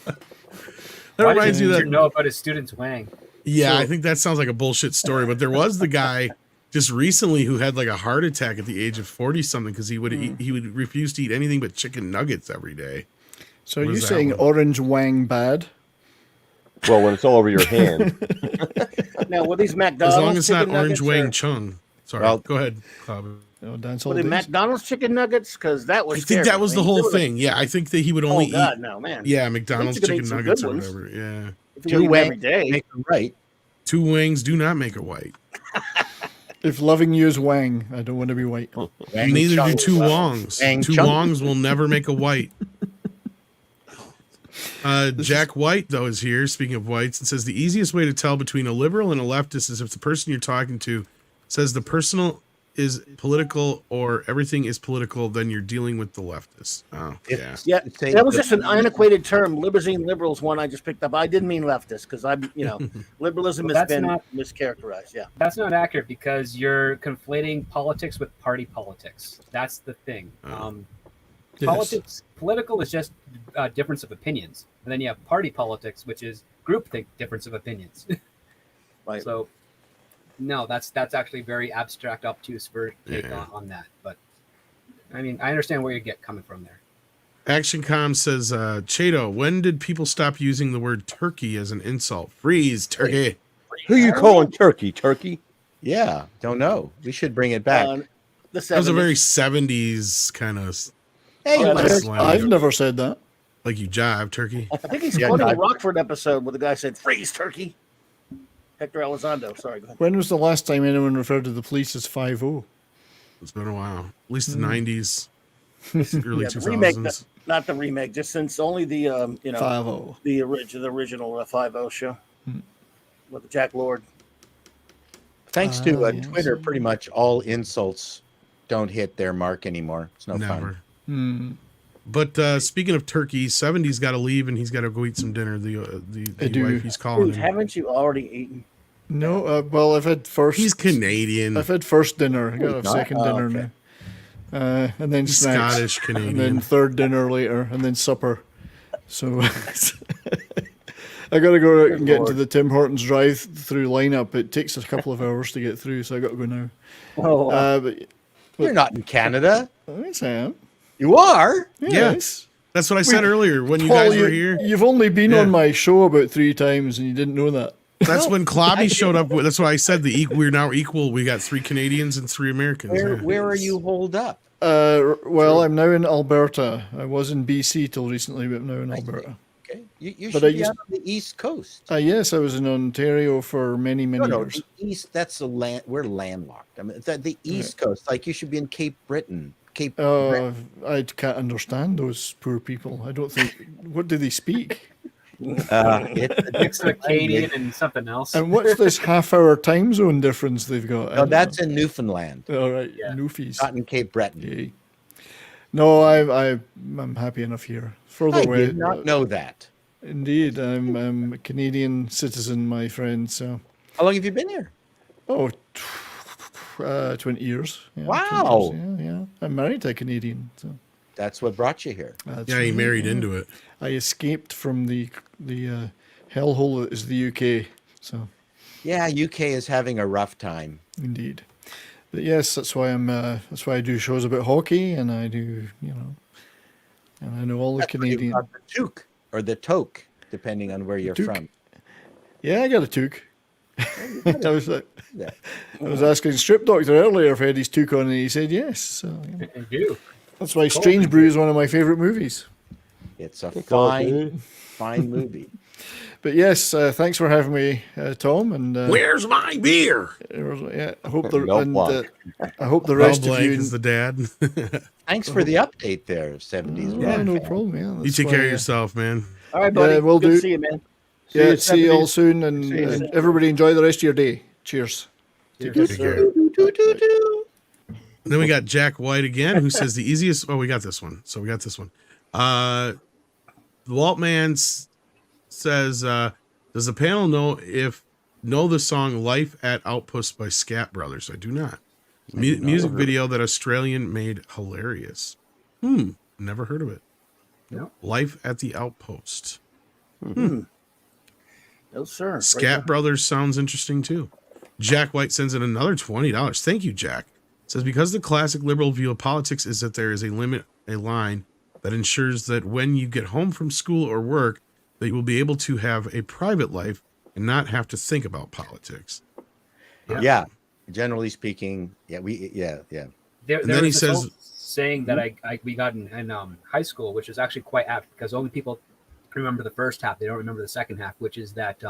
That Why reminds did me you that. know about his student's wang? Yeah, So- I think that sounds like a bullshit story, but there was the guy just recently who had like a heart attack at the age of 40 something because he would refuse to eat anything but chicken nuggets every day. So are What you is that saying one? orange wang bad? Well, when it's all over your hand. Now, were these McDonald's As long as it's not chicken orange nuggets wang or- chung. Sorry, Well- go ahead, Cloud. Oh, dance Were all they days. McDonald's chicken nuggets? Because that was I think that scary. was I the mean, whole they were thing. Yeah, I think that he would only Oh God, eat. no, man. Yeah, McDonald's you could eat chicken some nuggets good or ones. whatever. Yeah, If you Two eat them every wings day. make them right. 2 wings do not make a white. If loving you is wang, I don't want to be white. Wang Neither do chung. 2 wongs. Wang 2 chung. wongs will never make a white. Jack White, though, is here, speaking of whites, and says the easiest way to tell between a liberal and a leftist is if the person you're talking to says the personal is political or everything is political, then you're dealing with the leftist. Oh, yeah. Yeah, Say that was the- just an antiquated term. Libertine liberals one I just picked up. I didn't mean leftist because liberalism Well, has that's been not- mischaracterized. Yeah. That's not accurate because you're conflating politics with party politics. That's the thing. Yes. Political is just a difference of opinions, and then you have party politics, which is groupthink difference of opinions. Right. So, no, that's actually very abstract, obtuse for take Yeah. on that. But I mean, I understand where you get coming from there. ActionCom says, Chato, when did people stop using the word turkey as an insult? Freeze, turkey. Who you calling turkey? Turkey? Yeah, don't know. We should bring it back. The That was a 70s. very 70s kind of, Hey, Oh, look, that's- slang. I've never said that. like you jive, turkey. I think he's Yeah, quoting no, a Rockford episode where the guy said, "Freeze, turkey." Hector Elizondo. Sorry, go ahead. When was the last time anyone referred to the police as 5-0? It's been a while. At least the 90s, early Yeah, the 2000s. remake, not the remake, just since only the 5-0. the original 5-0 show with Jack Lord. thanks to yes. Twitter, pretty much all insults don't hit their mark anymore. It's no Never. fun. But speaking of turkey, 70's got to leave and he's got to go eat some dinner. The I do. wife he's calling Dude, him. haven't you already eaten? No, well, I've had first. He's Canadian. I've had first dinner. I got a not? second Oh, dinner okay. now. And then He's snacks. Scottish And then Canadian. third dinner later, and then supper. So I got to go out and get into Lord. the Tim Hortons drive-through lineup. It takes a couple of hours to get through, so I got to go now. Oh, But You're not in Canada. yes, I am. You are. Yes. That's what I said earlier when you Paul, guys were here. You've only been Yeah. on my show about 3 times, and you didn't know that. That's when Klobby showed up. That's why I said we're now equal. We got 3 Canadians and 3 Americans. Where are you holed up? Well, I'm now in Alberta. I was in BC till recently, but I'm now in Alberta. Okay, you But should I be used- out on the East Coast. Yes, I was in Ontario for many No, years. the East. That's the land. We're landlocked. I mean, the East Coast. Like you should be in Cape Breton. Cape. I can't understand those poor people. I don't think. What do they speak? It's Acadian and something else. And what's this half-hour time zone difference they've got? I No, don't that's in Newfoundland, know. All right, Yeah. Newfies. not in Cape Breton. Yay. No, I'm happy enough here. Further I away. did not know that. Indeed, I'm a Canadian citizen, my friend. So, How long have you been here? 20 years. Yeah, Wow. 20 years, yeah. I'm married to a Canadian. So That's what brought you here. that's Yeah, he right, married yeah. into it. I escaped from the hellhole that is the UK. So, Yeah, UK is having a rough time. indeed. But yes, that's why that's why I do shows about hockey, and I do, and I know all the That's where you Canadian. got the toque or the toque, depending on where you're toque. from. Yeah, I got a toque. I was Yeah. I was asking Strip Doctor earlier if he had his toque on, and he said yes. So, I do. that's why Strange Brew is one of my favorite movies. It's a Fine. fine movie. But yes, thanks for having me, Tom. And Where's my beer? yeah, I hope the No and, plug. I hope the Well, rest of Blank you. is the dad. Thanks for the update there, 70s. Yeah, rock no fan. problem. Yeah, You that's take why, care of yourself, man. All right, buddy. Yeah, will Good do. to see you, man. Yeah, see you all 70s. soon, and See you. everybody enjoy the rest of your day. Cheers. Take Yes, care. sir. And then we got Jack White again, who says the easiest. Oh, we got this one. So we got this one. The Walt Man says, does the panel know the song "Life at Outpost" by Scat Brothers? I do not. Music video that Australian made hilarious. Never heard of it. No. Life at the Outpost. No, sir. Scat Brothers sounds interesting too. Jack White sends in another $20. Thank you, Jack. Says because the classic liberal view of politics is that there is a line that ensures that when you get home from school or work, that you will be able to have a private life and not have to think about politics. Yeah. Generally speaking, yeah. There And then he was this says- old saying that we got in high school, which is actually quite apt because only people remember the first half. They don't remember the second half, which is that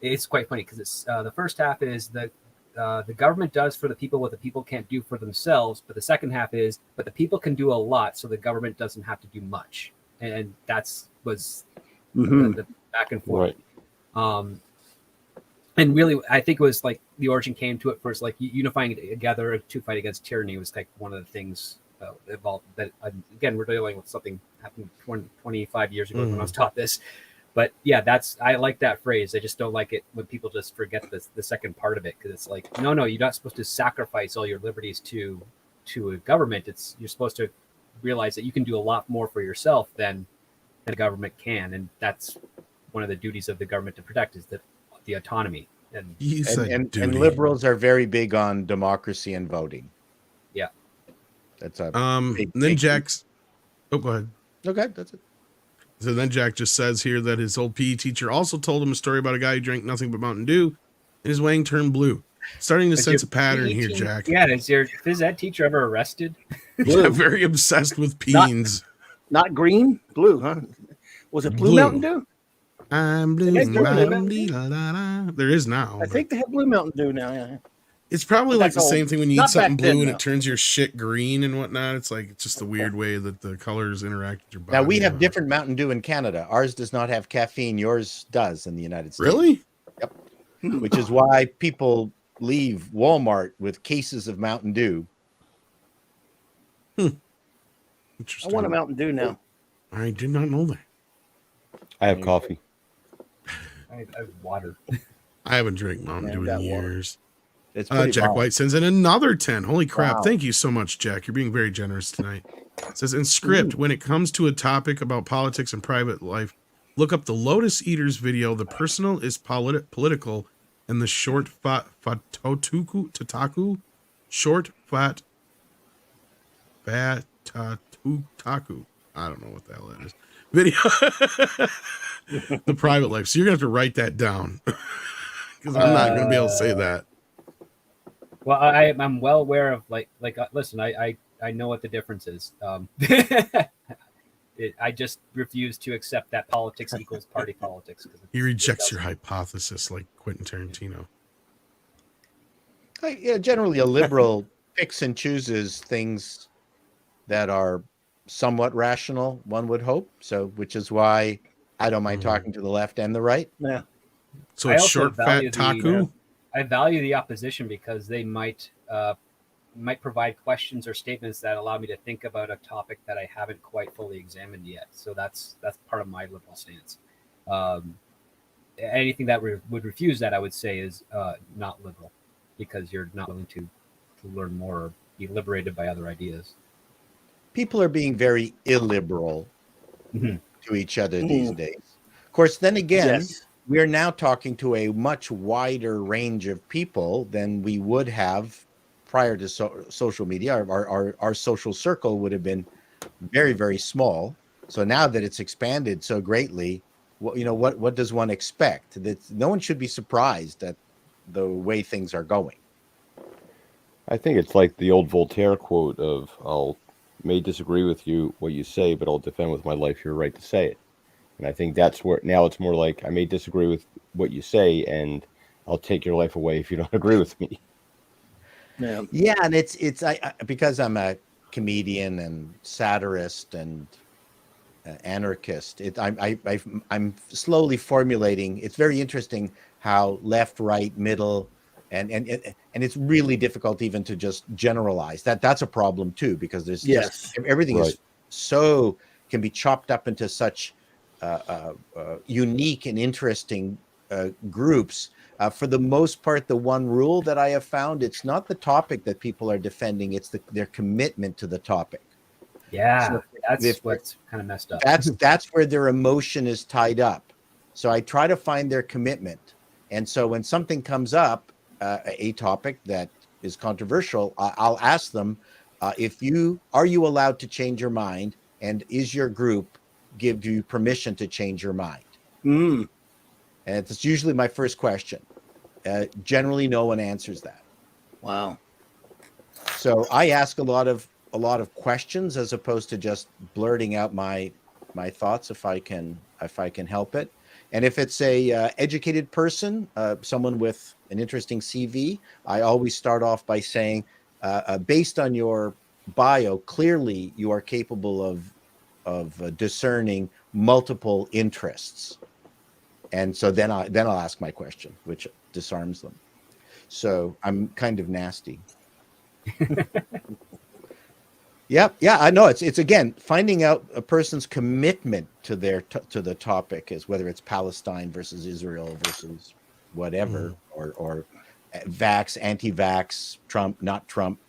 it's quite funny because it's the first half is that the government does for the people what the people can't do for themselves, but the second half is but the people can do a lot, so the government doesn't have to do much, and was the back and forth. Right. And really, I think it was like the origin came to it first, like unifying together to fight against tyranny was like one of the things involved. That again, we're dealing with something happened 25 years ago when I was taught this. But yeah, I like that phrase. I just don't like it when people just forget the second part of it because it's like, no, you're not supposed to sacrifice all your liberties to a government. You're supposed to realize that you can do a lot more for yourself than the government can, and that's one of the duties of the government to protect is the autonomy. And And liberals are very big on democracy and voting. Yeah. That's a And then Jack's. Oh, go ahead. okay. That's it. So then Jack just says here that his old PE teacher also told him a story about a guy who drank nothing but Mountain Dew and his wang turned blue. Starting to sense a pattern here, Jack. Yeah, is your phys ed teacher ever arrested? Yeah, very obsessed with peens. Not green, blue, huh? Was it blue, Blue. Mountain Dew? I'm blue. Yes, there There is now. I but think they have blue Mountain Dew now. Yeah. it's probably like the that's same old. thing when you eat Not something back then, blue and though. it turns your shit green and whatnot. It's like it's just the weird way that the colors interact with your body. Now we have different Mountain Dew in Canada. Ours does not have caffeine. Yours does in the United States. Really? Which is why people leave Walmart with cases of Mountain Dew. I Interesting. want a Mountain Dew now. I did not know that. I have coffee. I water. I haven't drank Mountain Yeah, Dew in got water. years. It's pretty Jack mild. White sends in another 10. Holy crap. Wow. Thank you so much, Jack. You're being very generous tonight. It says in script, when it comes to a topic about politics and private life, look up the Lotus Eaters video. The personal is political and the short tataku. Short fat tataku. I don't know what the hell that is. Video. The private life. So you're going to have to write that down. Because I'm not going to be able to say that. Well, I'm well aware of listen, I know what the difference is. I just refuse to accept that politics equals party politics. He rejects your hypothesis like Quentin Tarantino. Yeah, generally a liberal picks and chooses things that are somewhat rational, one would hope. So, which is why I don't mind talking to the left and the right. Yeah. So I it's also short, fat taku. I value the opposition because they might provide questions or statements that allow me to think about a topic that I haven't quite fully examined yet. So that's part of my liberal stance. Anything that would refuse that, I would say, is not liberal, because you're not willing to learn more or be liberated by other ideas. People are being very illiberal Mhm. to each other these days. Of course, then again, Yes. we are now talking to a much wider range of people than we would have prior to social media. Our social circle would have been very, very small. So now that it's expanded so greatly, what does one expect? That no one should be surprised at the way things are going. I think it's like the old Voltaire quote of "I'll may disagree with you what you say, but I'll defend with my life your right to say it." And I think that's where now it's more like I may disagree with what you say, and I'll take your life away if you don't agree with me. Yeah, and it's because I'm a comedian and satirist and anarchist. I'm slowly formulating. It's very interesting how left, right, middle, and it's really difficult even to just generalize. That's a problem too, because there's just everything is so can be chopped up into such unique and interesting groups. For the most part, the one rule that I have found, it's not the topic that people are defending, it's their commitment to the topic. Yeah, So that's what's kind of messed up. That's where their emotion is tied up. So I try to find their commitment. And so when something comes up, a topic that is controversial, I'll ask them, are you allowed to change your mind? And is your group give you permission to change your mind? Mm. And it's usually my first question. Generally, no one answers that. Wow. So I ask a lot of questions as opposed to just blurting out my thoughts if I can help it. And if it's a educated person, someone with an interesting CV, I always start off by saying, based on your bio, clearly you are capable of discerning multiple interests. And so then I'll ask my question, which disarms them. So I'm kind of nasty. Yeah, I know. It's again finding out a person's commitment to the topic, is whether it's Palestine versus Israel versus whatever, or vax, anti-vax, Trump, not Trump.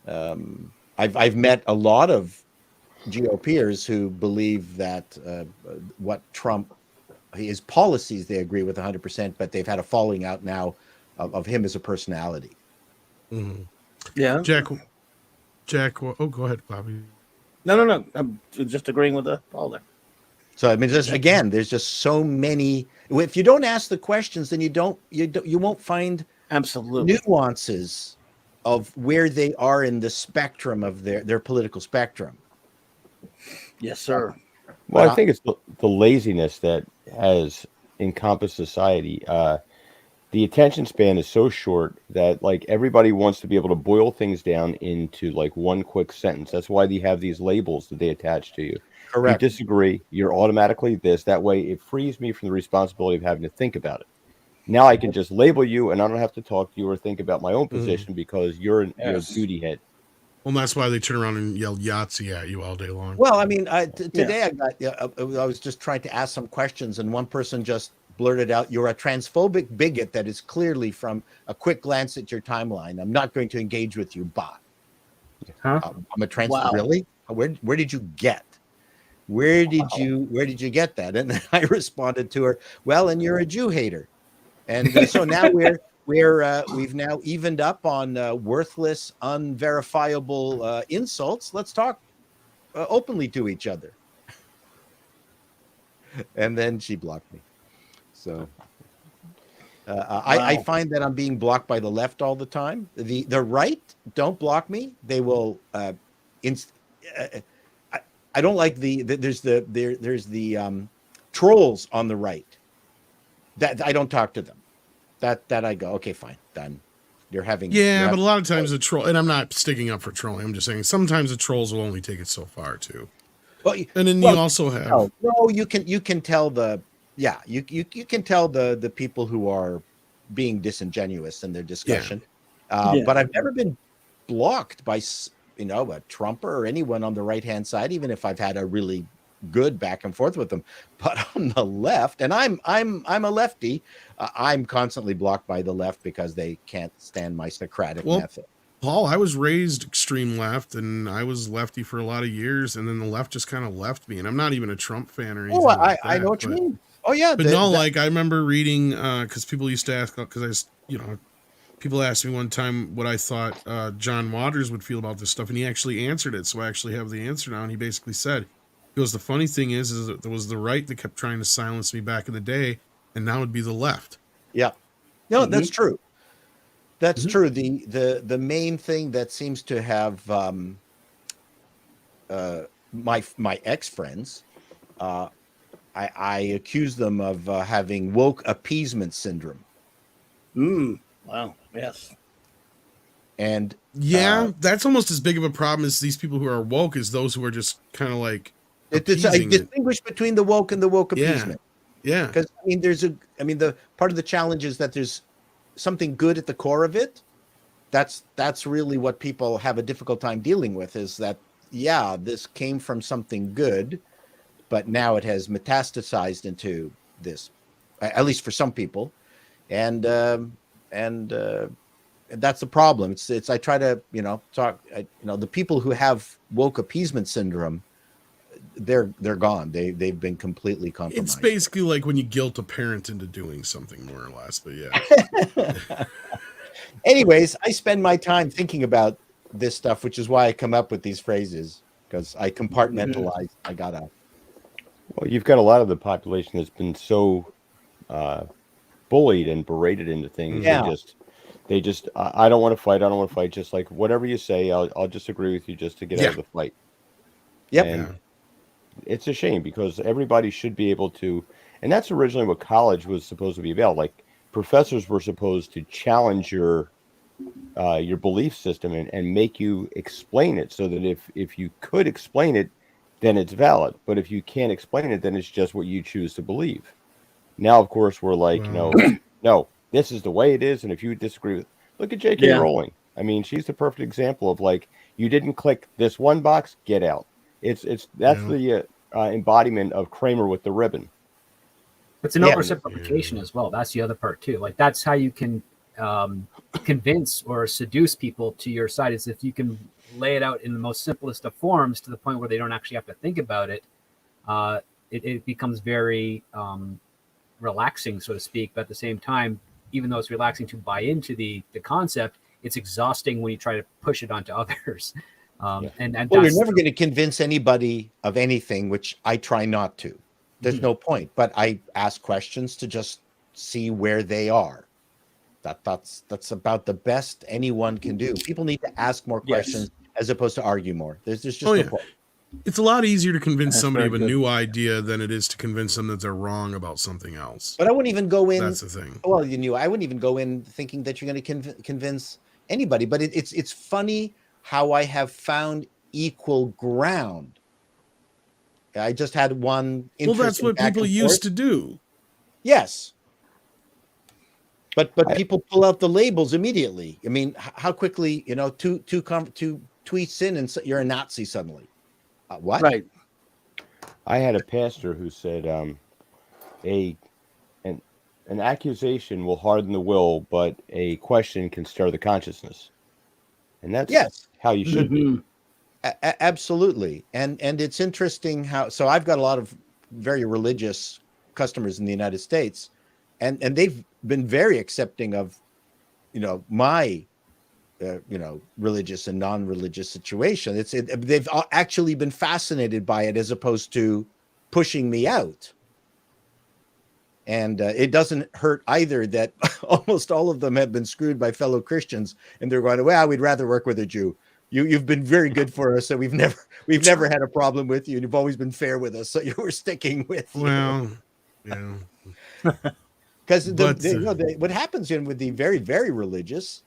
I've met a lot of GOPers who believe that what Trump, his policies, they agree with 100%, but they've had a falling out now of him as a personality. Mm-hmm. Yeah. Jack. Oh, go ahead, Bobby. No. I'm just agreeing with Paul there. So I mean, there's just so many. If you don't ask the questions, then you won't find absolutely nuances of where they are in the spectrum of their political spectrum. Yes, sir. Well, I think it's the laziness that has encompassed society. The attention span is so short that like everybody wants to be able to boil things down into like one quick sentence. That's why they have these labels that they attach to you. Correct. You disagree, you're automatically this. That way it frees me from the responsibility of having to think about it. Now I can just label you and I don't have to talk to you or think about my own position because you're a duty head. Well, that's why they turn around and yell Yahtzee at you all day long. Well, I mean, today I was just trying to ask some questions, and one person just blurted out, "You're a transphobic bigot that is clearly from a quick glance at your timeline. I'm not going to engage with you, bot." Huh? I'm a transphobic. Really? Where did you get? Where did you get that? And then I responded to her, "Well, and you're a Jew hater." And so now we've now evened up on worthless, unverifiable insults. Let's talk openly to each other. And then she blocked me. So I Wow. find that I'm being blocked by the left all the time. The right don't block me. They will. Inst- uh, I, I don't like there's the trolls on the right. That I don't talk to them. That I go, okay, fine, done. You're having Yeah, but a lot of times the troll, and I'm not sticking up for trolling. I'm just saying sometimes the trolls will only take it so far too. well, And then well, you also have no, you can tell you can tell the people who are being disingenuous in their discussion. Yeah. But I've never been blocked by a Trumper or anyone on the right hand side, even if I've had a really good back and forth with them. But on the left, and I'm a lefty, I'm constantly blocked by the left because they can't stand my Socratic method. Paul, I was raised extreme left, and I was lefty for a lot of years, and then the left just kind of left me. And I'm not even a Trump fan or anything. I know what you mean. Oh yeah, but like I remember reading because people used to ask because people asked me one time what I thought John Waters would feel about this stuff, and he actually answered it. So I actually have the answer now, and he basically said, "He goes, the funny thing is that there was the right that kept trying to silence me back in the day, and now it'd be the left." Yeah, no, that's true. That's true. The main thing that seems to have my ex friends, I accuse them of having woke appeasement syndrome. Wow. Yes. And that's almost as big of a problem as these people who are woke as those who are just kind of like I distinguish between the woke and the woke appeasement. Yeah. Because the part of the challenge is that there's something good at the core of it. That's really what people have a difficult time dealing with, is that this came from something good, but now it has metastasized into this, at least for some people, and that's the problem. It's I try to talk. The people who have woke appeasement syndrome, they're gone. They've been completely compromised. It's basically like when you guilt a parent into doing something, more or less. But yeah. Anyways, I spend my time thinking about this stuff, which is why I come up with these phrases, because I compartmentalize. Well, you've got a lot of the population that's been so bullied and berated into things. Yeah. They just I don't want to fight. I don't want to fight. Just like whatever you say, I'll just agree with you just to get out of the fight. Yep. And it's a shame because everybody should be able to, and that's originally what college was supposed to be about. Like professors were supposed to challenge your belief system and make you explain it, so that if you could explain it, then it's valid. But if you can't explain it, then it's just what you choose to believe. Now, of course, we're like, no, this is the way it is. And if you disagree with, look at J.K. Rowling. I mean, she's the perfect example of like, you didn't click this one box, get out. That's the embodiment of Kramer with the ribbon. It's an oversimplification as well. That's the other part too. Like that's how you can convince or seduce people to your side, is if you can lay it out in the most simplest of forms to the point where they don't actually have to think about it. It becomes very relaxing, so to speak. But at the same time, even though it's relaxing to buy into the concept, it's exhausting when you try to push it onto others. And you're never going to convince anybody of anything, which I try not to. There's no point. But I ask questions to just see where they are. That's about the best anyone can do. People need to ask more questions as opposed to argue more. There's just no point. It's a lot easier to convince somebody of a new idea than it is to convince them that they're wrong about something else. But I wouldn't even go in. That's the thing. Well, I wouldn't even go in thinking that you're going to convince anybody. But it's funny how I have found equal ground. I just had one. Well, that's what people used to do. Yes. But people pull out the labels immediately. I mean, how quickly, two tweets in and you're a Nazi suddenly. What? Right. I had a pastor who said, an accusation will harden the will, but a question can stir the consciousness. And that's how you should be. Absolutely. And it's interesting how, so I've got a lot of very religious customers in the United States, and they've been very accepting of, my religious and non-religious situation. They've actually been fascinated by it as opposed to pushing me out. And it doesn't hurt either that almost all of them have been screwed by fellow Christians, and they're going, well, we'd rather work with a Jew. You've been very good for us, so we've never had a problem with you, and you've always been fair with us, so you were sticking with you. Well, yeah. Because what happens with the very, very religious,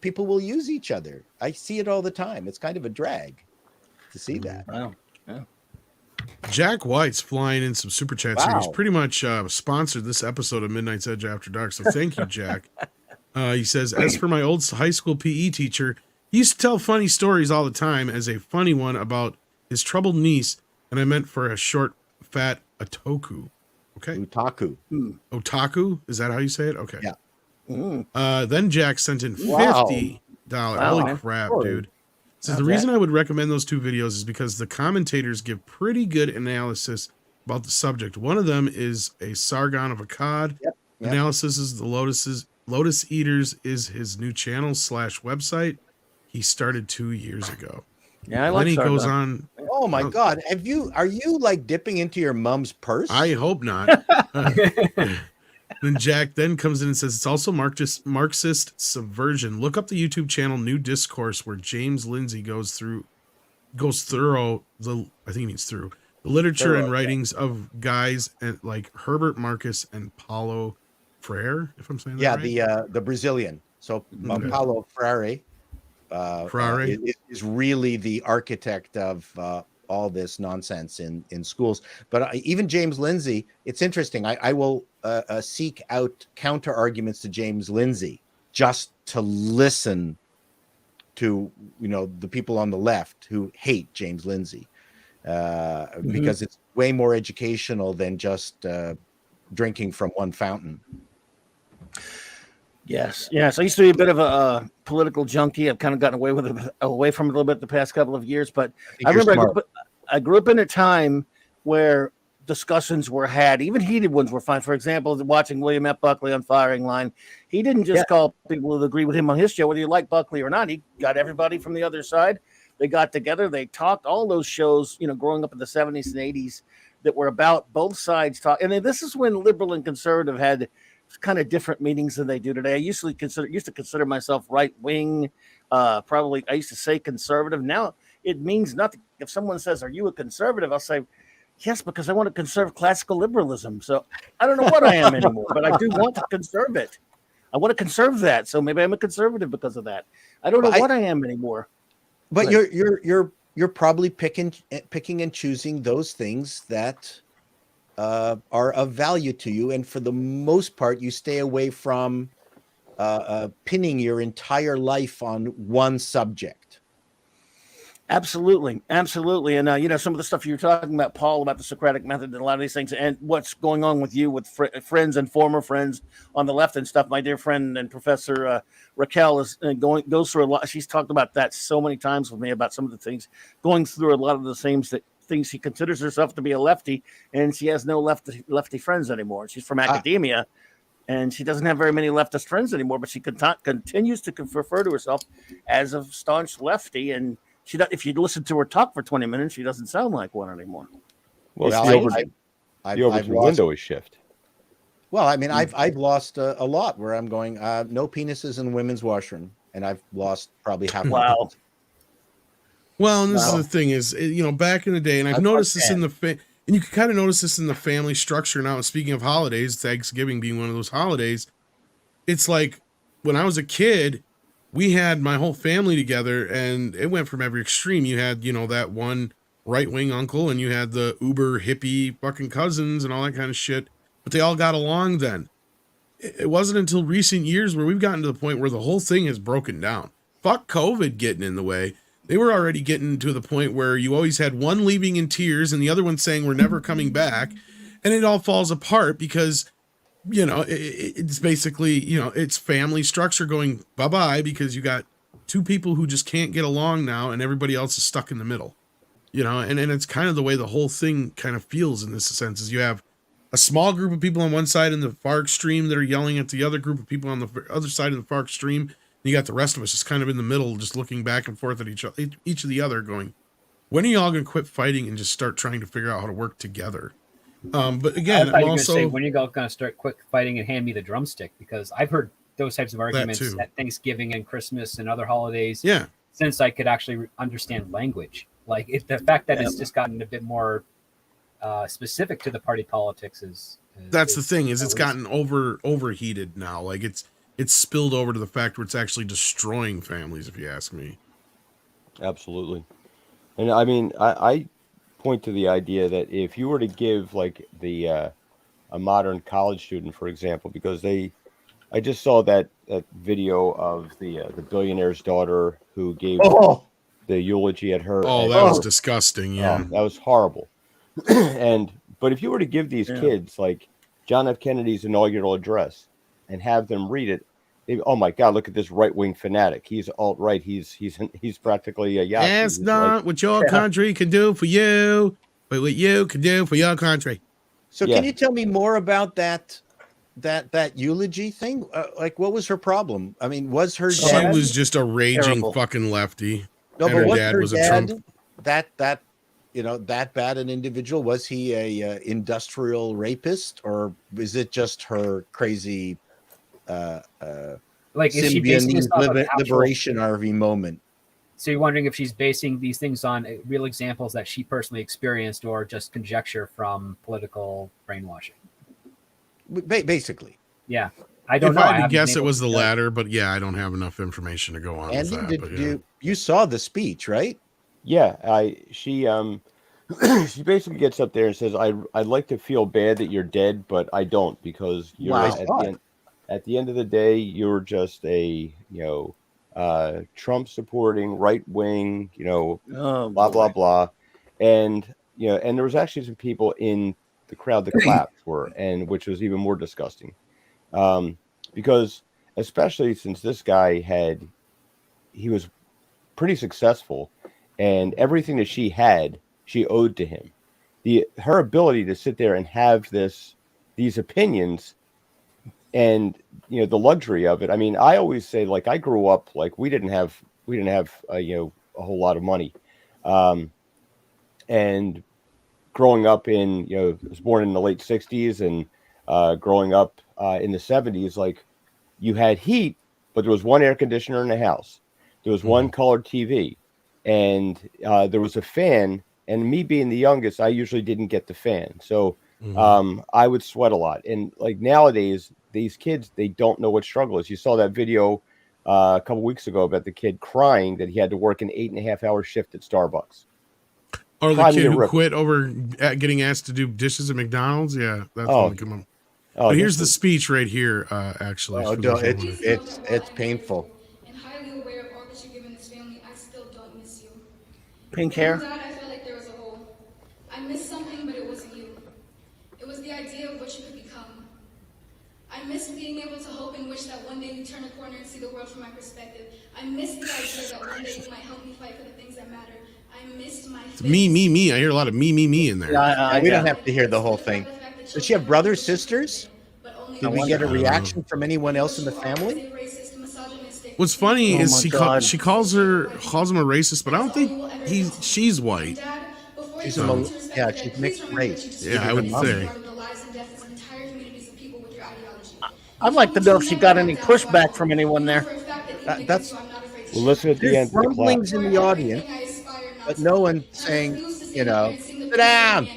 people will use each other. I see it all the time. It's kind of a drag to see that. Wow. Yeah. Jack White's flying in some super chats here. He's Wow. pretty much sponsored this episode of Midnight's Edge After Dark. So thank you, Jack. He says, as for my old high school PE teacher, he used to tell funny stories all the time, as a funny one about his troubled niece, and I meant for a short, fat otaku. Okay. Utaku. Otaku? Is that how you say it? Okay. Yeah. Then Jack sent in Wow. $50. Wow. Holy crap, Sure. dude. So the reason I would recommend those two videos is because the commentators give pretty good analysis about the subject. One of them is a Sargon of Akkad. Yep. Analysis is the Lotus Eaters is his new channel / website. He started 2 years ago. Yeah, I Then like he Sargon. goes on. Oh my God. Are you like dipping into your mom's purse? I hope not. Then Jack then comes in and says it's also Marxist subversion. Look up the YouTube channel New Discourse, where James Lindsay goes through the literature and writings of guys like Herbert Marcus and Paulo Freire, if I'm saying that right. the Brazilian. So Okay. Paulo Freire, Freire. is really the architect of all this nonsense in schools. But even James Lindsay, it's interesting. I will seek out counter arguments to James Lindsay just to listen to the people on the left who hate James Lindsay, because it's way more educational than just drinking from one fountain. Yes. I used to be a bit of a political junkie. I've kind of gotten away from it a little bit the past couple of years, but I remember I grew up in a time where discussions were had, even heated ones were fine. For example, watching William F. Buckley on Firing Line, he didn't just call people who agree with him on his show, whether you like Buckley or not. He got everybody from the other side. They got together, they talked. All those shows, growing up in the 70s and 80s, that were about both sides talk. And then this is when liberal and conservative had kind of different meanings than they do today. I used to consider myself right wing. Probably I used to say conservative. Now it means nothing. If someone says, "Are you a conservative?" I'll say, "Yes," because I want to conserve classical liberalism. So I don't know what I am anymore, but I do want to conserve it. I want to conserve that. So maybe I'm a conservative because of that. I don't know what I am anymore. But you're probably picking and choosing those things that are of value to you, and for the most part, you stay away from pinning your entire life on one subject. Absolutely. And some of the stuff you were talking about, Paul, about the Socratic method and a lot of these things, and what's going on with you with friends and former friends on the left and stuff. My dear friend and Professor Raquel is goes through a lot. She's talked about that so many times with me about some of the things, going through a lot of the things she considers herself to be a lefty, and she has no lefty friends anymore. She's from academia, and she doesn't have very many leftist friends anymore, but she continues to refer to herself as a staunch lefty, and if you listen to her talk for 20 minutes, she doesn't sound like one anymore. Well, the overton window is shift. Well, I mean, I've lost a lot where I'm going, no penises in the women's washroom, and I've lost probably half. Wow. Well, and this is the thing is, back in the day, and I've noticed this in and you can kind of notice this in the family structure now. Speaking of holidays, Thanksgiving being one of those holidays, it's like when I was a kid, we had my whole family together, and it went from every extreme. You had, that one right-wing uncle, and you had the uber hippie fucking cousins and all that kind of shit, but they all got along then. It wasn't until recent years where we've gotten to the point where the whole thing has broken down. Fuck COVID getting in the way. They were already getting to the point where you always had one leaving in tears and the other one saying we're never coming back, and it all falls apart because it's basically, it's family structure going bye-bye because you got two people who just can't get along now and everybody else is stuck in the middle, and it's kind of the way the whole thing kind of feels in this sense is you have a small group of people on one side in the far extreme that are yelling at the other group of people on the other side of the far extreme. And you got the rest of us just kind of in the middle, just looking back and forth at each of the other going, when are y'all going to quit fighting and just start trying to figure out how to work together? But I again, thought I'm you were going to say, also when are you going to start quick fighting and hand me the drumstick? Because I've heard those types of arguments too. at Thanksgiving and Christmas and other holidays yeah. since I could actually understand language. Like the fact that Yeah. it's just gotten a bit more specific to the party politics is That's the thing is at it's least- gotten overheated now. Like it's spilled over to the fact where it's actually destroying families, if you ask me. Absolutely. And I mean, I point to the idea that if you were to give like a modern college student, for example, because I just saw that video of the billionaire's daughter who gave Oh, the eulogy at her. Oh, at that was her- disgusting. Yeah. Oh, that was horrible. But if you were to give these kids like John F. Kennedy's inaugural address and have them read it, oh my God, look at this right-wing fanatic. He's alt-right. He's practically a Yahoo. That's He's not what your country can do for you, but what you can do for your country. so Yeah. can you tell me more about that eulogy thing? Like, what was her problem? I mean, was her She dad was just a raging Terrible. fucking lefty. no? and But her was dad her was a dad Trump. that that bad an individual? Was he a industrial rapist, or is it just her crazy like is she basing this Symbionese off of actual- liberation RV moment? So you're wondering if she's basing these things on real examples that she personally experienced or just conjecture from political brainwashing? Basically. Yeah, I don't If know. I had I to haven't guess, been it able was to the judge. latter, but yeah, I don't have enough information to go on with Andy, that. But yeah. you saw the speech, right? Yeah, she she basically gets up there and says, I'd like to feel bad that you're dead, but I don't, because you're Wow. at the end of the day, you're just a Trump supporting right wing, Oh, blah blah boy. blah, and and there was actually some people in the crowd that clapped for her, and which was even more disgusting, because especially since this guy he was pretty successful, and everything that she had, she owed to him. Her ability to sit there and have these opinions, and the luxury of it. I mean, I always say, like, I grew up like we didn't have a whole lot of money, and growing up in was born in the late '60s, and growing up in the '70s, like, you had heat, but there was one air conditioner in the house. There was one colored TV, and there was a fan. And me being the youngest, I usually didn't get the fan, so I would sweat a lot. And like nowadays, these kids, they don't know what struggle is. You saw that video a couple weeks ago about the kid crying that he had to work an 8.5-hour shift at Starbucks. Or the Cry me kid a who river. quit over getting asked to do dishes at McDonald's. Yeah, that's Oh. one that come up. Oh, But here's this the speech right here, actually. Oh, for no, those who wanna- it's painful. And highly aware of all that you've given this family, I still don't miss you. Pink Deep hair. down, I felt like there was a hole. I missed something, but it wasn't you. It was the idea of what you could become. I missed being able to hope and wish that one day you'd turn a corner and see the world from my perspective. I missed the idea that one day you might help me fight for the things that matter. I missed my It's me. I hear a lot of me in there. Yeah, We don't have to hear the whole thing. Does she have brothers, sisters? Did we get a reaction from anyone else in the family? What's funny Oh is my she God. calls him a racist, but I don't think she's white. She's she's mixed race. Yeah, I would say. I'd like to know if she got any pushback from anyone there. That's Well, listen at the there's end of the clap. rumblings in the audience, but no one saying, sit down.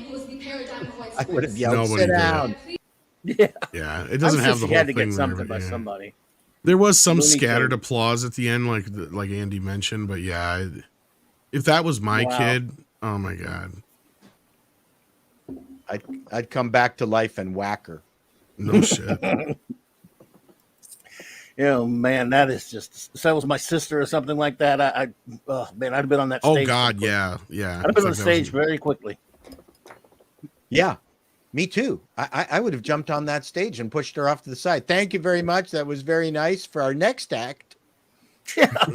I would have yelled, Nobody sit did. down. Yeah, Yeah, it doesn't I'm have sure the she whole had to thing get there, something but by yeah. somebody. There was some Looney scattered Tunes. applause at the end, like Andy mentioned. But yeah, if that was my Wow. kid, oh my God, I'd come back to life and whack her. no shit. Oh man, that is just. If that was my sister or something like that, oh man, I'd have been on that Oh stage. God, quickly. yeah. I'd have been on It's the like that was- stage very quickly. Yeah, me too. I would have jumped on that stage and pushed her off to the side. Thank you very much. That was very nice. For our next act,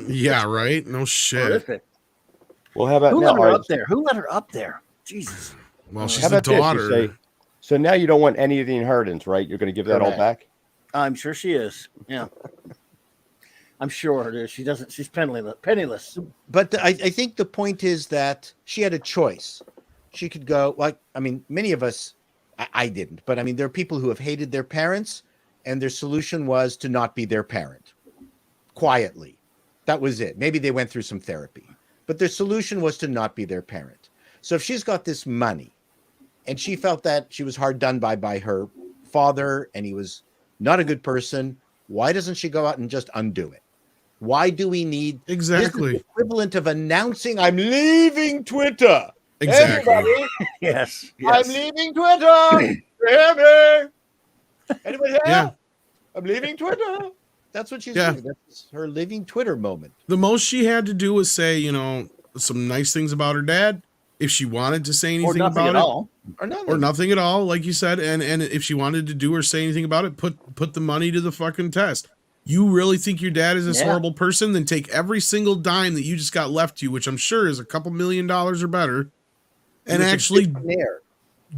Yeah, right. No shit. Horrific. Well, how about Who now? let her All right, up there? Who let her up there? Jesus. Well, she's how the about this? You daughter. say, so now you don't want any of the inheritance, right? You're going to give that all Correct. back? I'm sure she is. Yeah. I'm sure it is. She doesn't. She's penniless. but I think the point is that she had a choice. She could go, like, I mean, many of us I didn't, but I mean, there are people who have hated their parents, and their solution was to not be their parent quietly. That was it. Maybe they went through some therapy, but their solution was to not be their parent. So if she's got this money and she felt that she was hard done by her father and he was not a good person, why doesn't she go out and just undo it? Why do we need Exactly. this is the equivalent of announcing I'm leaving Twitter? Exactly. Everybody, Yes. I'm leaving Twitter. You hear me? Anybody here? Yeah. I'm leaving Twitter. That's what she's Yeah. doing. That's her living Twitter moment. The most she had to do was say, you know, some nice things about her dad. If she wanted to say Or anything nothing about at it, all. Or nothing at all, like you said, and if she wanted to do or say anything about it, put the money to the fucking test. You really think your dad is this Yeah. horrible person? Then take every single dime that you just got left to you, which I'm sure is a couple $1 million or better, and We should actually get from there.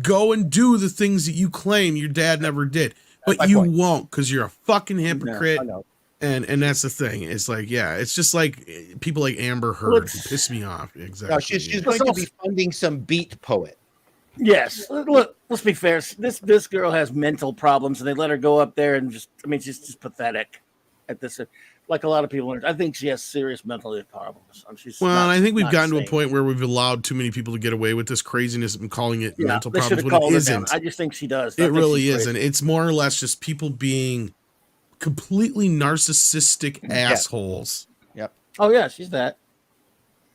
go and do the things that you claim your dad never did. That's my But you point. won't, because you're a fucking hypocrite. I know. And that's the thing. It's like, yeah, it's just like people like Amber Heard Let's- who piss me off. Exactly. Now she's going to be funding some beat poet. Yes. Look, let's be fair. This girl has mental problems, and they let her go up there and just. I mean, she's just pathetic. At this, like a lot of people, I think she has serious mental problems. She's Well, not- and I think we've not gotten to a sane. point where we've allowed too many people to get away with this craziness and calling it Yeah, mental they should problems have when it called her down. isn't. I just think she does. It really isn't. It's more or less just people being completely narcissistic assholes. Yep. Oh yeah, she's that.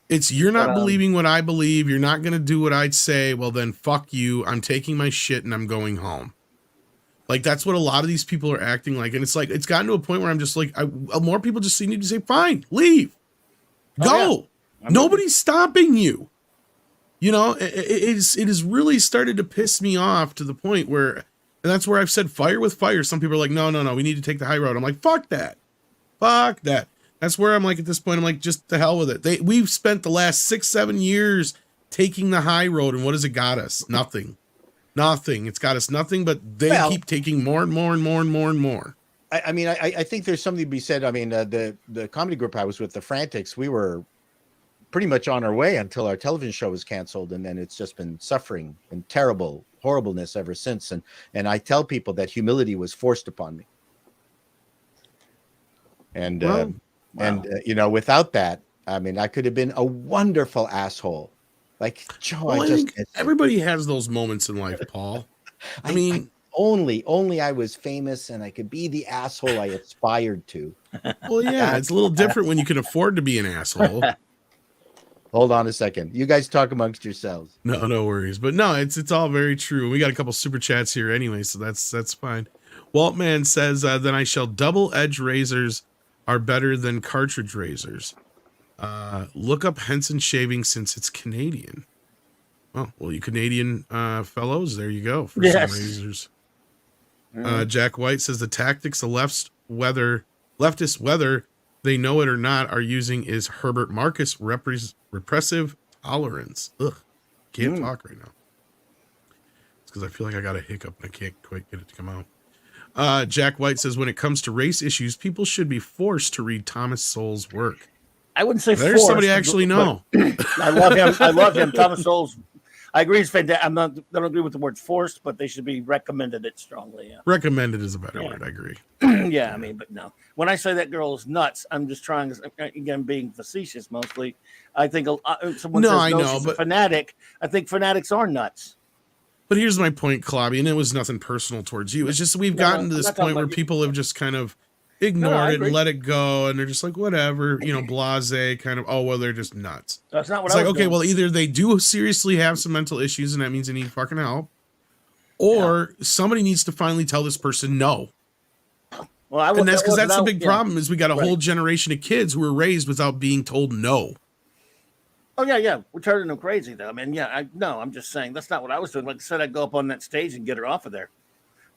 It's you're not But, believing what I believe. You're not going to do what I'd say. Well, then fuck you. I'm taking my shit and I'm going home. Like, that's what a lot of these people are acting like. And it's like, it's gotten to a point where I'm just like, more people just need to say, fine, leave. Go. Oh, yeah. Nobody's stopping you. You know, it has really started to piss me off to the point where, and that's where I've said fire with fire. Some people are like, no, we need to take the high road. I'm like, fuck that. Fuck that. That's where I'm like, at this point, I'm like, just the hell with it. We've spent the last 6-7 years taking the high road. And what has it got us? Nothing. Nothing. It's got us nothing, but they keep taking more and more and more and more and more. I mean, I think there's something to be said. I mean, the comedy group I was with, the Frantics, we were pretty much on our way until our television show was canceled, and then it's just been suffering and terrible horribleness ever since. And I tell people that humility was forced upon me. And you know, without that, I mean, I could have been a wonderful asshole. Like, Joe, Well, I think everybody has those moments in life, Paul. I mean, only I was famous and I could be the asshole I aspired to. well, yeah, it's a little different when you can afford to be an asshole. Hold on a second. You guys talk amongst yourselves. No worries. But no, it's all very true. We got a couple super chats here anyway, so that's fine. Waltman says, then I shall double-edge razors are better than cartridge razors. Look up Henson shaving since it's Canadian. Oh, well, you Canadian fellows, there you go for some razors. Jack White says the tactics the leftists, whether they know it or not, are using is Herbert Marcus repressive tolerance. Ugh, can't talk right now. It's because I feel like I got a hiccup and I can't quite get it to come out. Jack White says when it comes to race issues, people should be forced to read Thomas Sowell's work. I wouldn't say There's forced, somebody I actually know. I love him. Thomas Sowell's. I agree. He's fantastic. I don't agree with the word forced, but they should be recommended it strongly. Yeah. Recommended is a better word. I agree. Yeah, I mean, but no. When I say that girl is nuts, I'm just trying. Again, being facetious mostly. I think someone says she's a fanatic. I think fanatics are nuts. But here's my point, Klobby, and it was nothing personal towards you. It's just we've gotten to this point where people have just kind of ignored it and let it go, and they're just like, whatever, blase, kind of, oh, well, they're just nuts. That's not what it's I like, was okay, doing. well, either they do seriously have some mental issues, and that means they need fucking help, or somebody needs to finally tell this person no. Well, and that's because that's the big problem is we got a whole generation of kids who were raised without being told no. Oh yeah, we're turning them crazy though. I mean, I'm just saying that's not what I was doing. Like I said, I'd go up on that stage and get her off of there.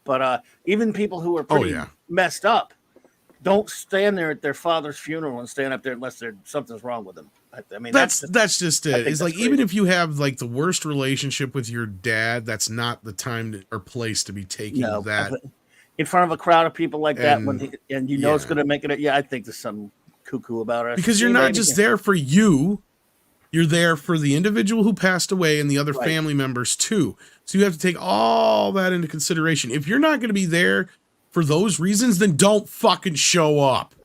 But even people who are pretty messed up don't stand there at their father's funeral and stand up there unless something's wrong with them. I mean, that's just it. It's like, even if you have like the worst relationship with your dad, that's not the time or place to be taking that in front of a crowd of people like that. And it's going to make it. Yeah, I think there's some cuckoo about it because you're not just there for you. You're there for the individual who passed away and the other Right. family members too. So you have to take all that into consideration. If you're not going to be there for those reasons, then don't fucking show up.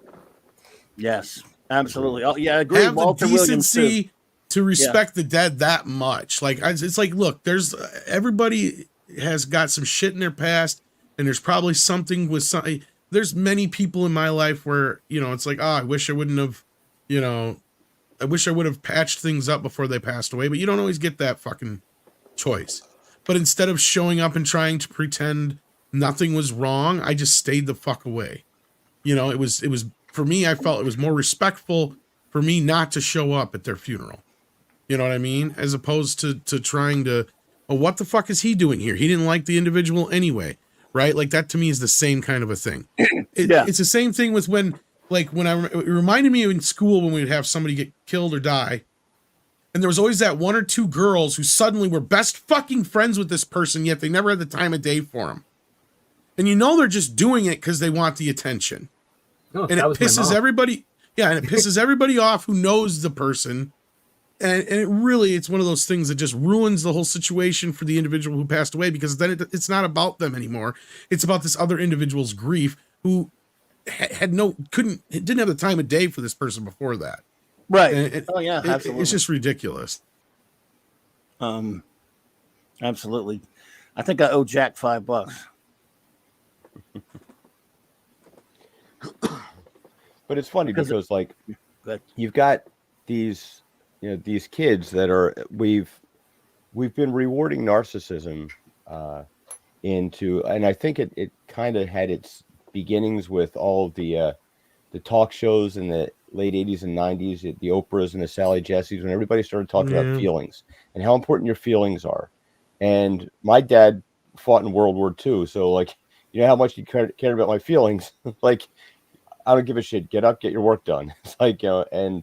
Yes, absolutely. Oh, yeah, I agree. Have Walter the Williams, too. decency to respect the dead that much. Like, it's like, look, there's everybody has got some shit in their past, and there's probably something with something. There's many people in my life where, you know, it's like, oh, I wish I wouldn't have, you know, I wish I would have patched things up before they passed away, but you don't always get that fucking choice. But instead of showing up and trying to pretend nothing was wrong, I just stayed the fuck away. You know, it was for me, I felt it was more respectful for me not to show up at their funeral. You know what I mean? As opposed to trying to, oh, what the fuck is he doing here? He didn't like the individual anyway, right? Like, that to me is the same kind of a thing. It's the same thing with when it reminded me in school when we'd have somebody get killed or die. And there was always that one or two girls who suddenly were best fucking friends with this person, yet they never had the time of day for him. And you know they're just doing it because they want the attention. No, And it pisses everybody. Yeah, and it pisses everybody off who knows the person. And it's one of those things that just ruins the whole situation for the individual who passed away, because then it's not about them anymore. It's about this other individual's grief who didn't have the time of day for this person before that. Right. And absolutely. It's just ridiculous. Absolutely. I think I owe Jack $5. But it's funny because like Good. you've got these, you know, these kids that are we've been rewarding narcissism into, and I think it kind of had its beginnings with all of the talk shows in the late 80s and 90s, the Oprahs and the Sally Jessies, when everybody started talking about feelings and how important your feelings are. And my dad fought in World War II, so like, you know how much he cared about my feelings. Like, I don't give a shit. Get up, get your work done. It's like, you know, and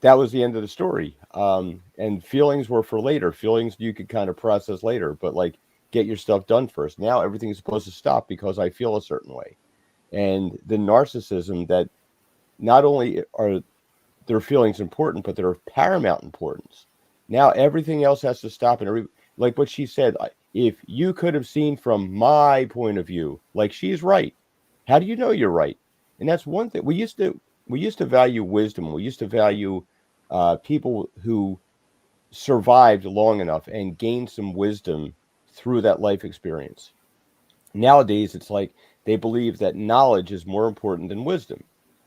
that was the end of the story. And feelings were for later. Feelings you could kind of process later, but like, get your stuff done first. Now everything's supposed to stop because I feel a certain way. And the narcissism that not only are their feelings important, but they're of paramount importance. Now everything else has to stop. And like what she said, if you could have seen from my point of view, like, she's right. How do you know you're right? And that's one thing. We used to value wisdom. We used to value people who survived long enough and gained some wisdom through that life experience. Nowadays, it's like they believe that knowledge is more important than wisdom.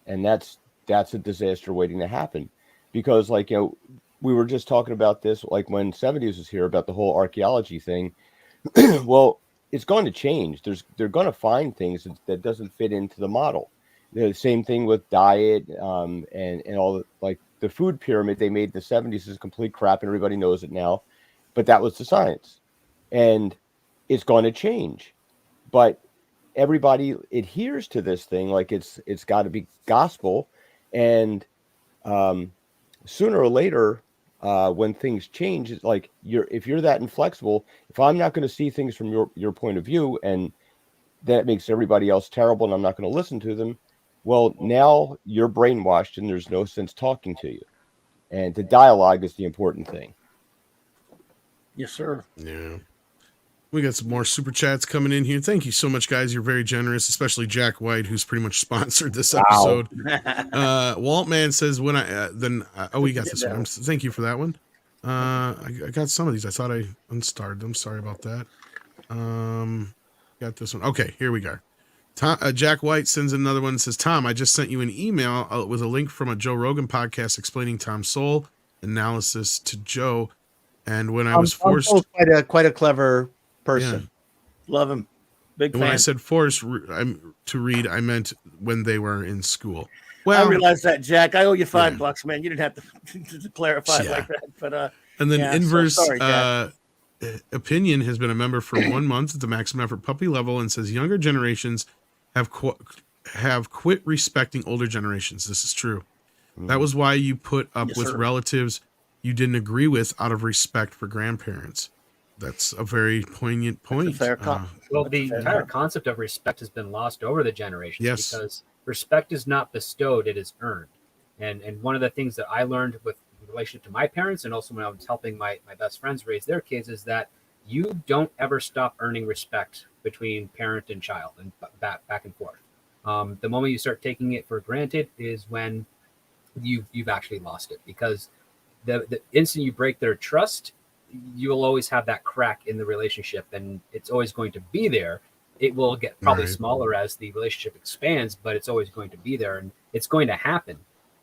And that's a disaster waiting to happen. Because, like, you know, we were just talking about this, like when 70s was here, about the whole archaeology thing. Well, it's going to change. They're going to find things that doesn't fit into the model. The same thing with diet and all like the food pyramid they made in the 70s is complete crap, and everybody knows it now. But that was the science. And it's going to change. But everybody adheres to this thing like it's got to be gospel. And sooner or later, when things change, it's like if you're that inflexible, if I'm not going to see things from your point of view, and that makes everybody else terrible, and I'm not going to listen to them, well, now you're brainwashed, and there's no sense talking to you. And the dialogue is the important thing. Yes, sir. Yeah. We got some more super chats coming in here. Thank you so much, guys. You're very generous, especially Jack White, who's pretty much sponsored this episode. Waltman says, when we got this one. Thank you for that one. I got some of these. I thought I unstarred them. Sorry about that. Got this one. Okay, here we go. Jack White sends another one and says, Tom, I just sent you an email with a link from a Joe Rogan podcast explaining Tom's soul analysis to Joe. And when I was forced... quite a clever person. Yeah. Love him. Big fan. When I said forced to read, I meant when they were in school. Well, I realize that, Jack. I owe you $5, man. You didn't have to clarify it like that. But and then Inverse Opinion has been a member for 1 month at the maximum effort puppy level and says younger generations have quit respecting older generations. This is true. That was why you put up with relatives you didn't agree with out of respect for grandparents. That's a very poignant point. Well, the entire concept of respect has been lost over the generations because respect is not bestowed, it is earned. And one of the things that I learned with relationship to my parents, and also when I was helping my best friends raise their kids, is that you don't ever stop earning respect between parent and child and back and forth. The moment you start taking it for granted is when you've actually lost it, because the instant you break their trust, you will always have that crack in the relationship, and it's always going to be there. It will get probably Right. smaller as the relationship expands, but it's always going to be there, and it's going to happen.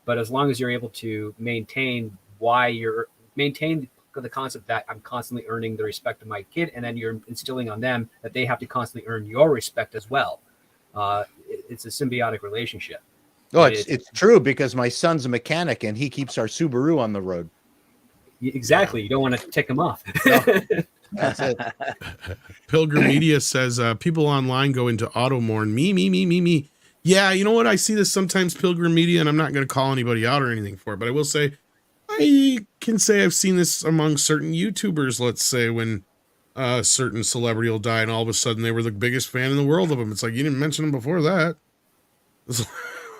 But as long as you're able to maintain the concept that I'm constantly earning the respect of my kid, and then you're instilling on them that they have to constantly earn your respect as well. It's a symbiotic relationship. No, And it's true, because my son's a mechanic and he keeps our Subaru on the road. exactly. You don't want to tick them off. That's it. Pilgrim Media says people online go into auto mourn. Me. Yeah, you know what? I see this sometimes, Pilgrim Media, and I'm not going to call anybody out or anything for it, but I will say I can say I've seen this among certain YouTubers. Let's say when a certain celebrity will die, and all of a sudden they were the biggest fan in the world of them. It's like, you didn't mention them before that. It's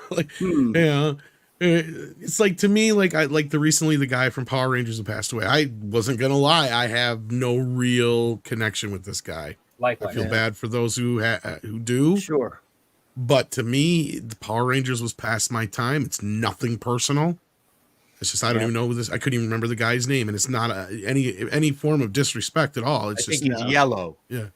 like, yeah. It's like, to me, like recently the guy from Power Rangers who passed away. I wasn't gonna lie, I have no real connection with this guy. Likewise. I feel bad for those who do. Sure. But to me, the Power Rangers was past my time. It's nothing personal. It's just, I don't even know this. I couldn't even remember the guy's name, and it's not any form of disrespect at all. It's I just think he's yellow. Yeah.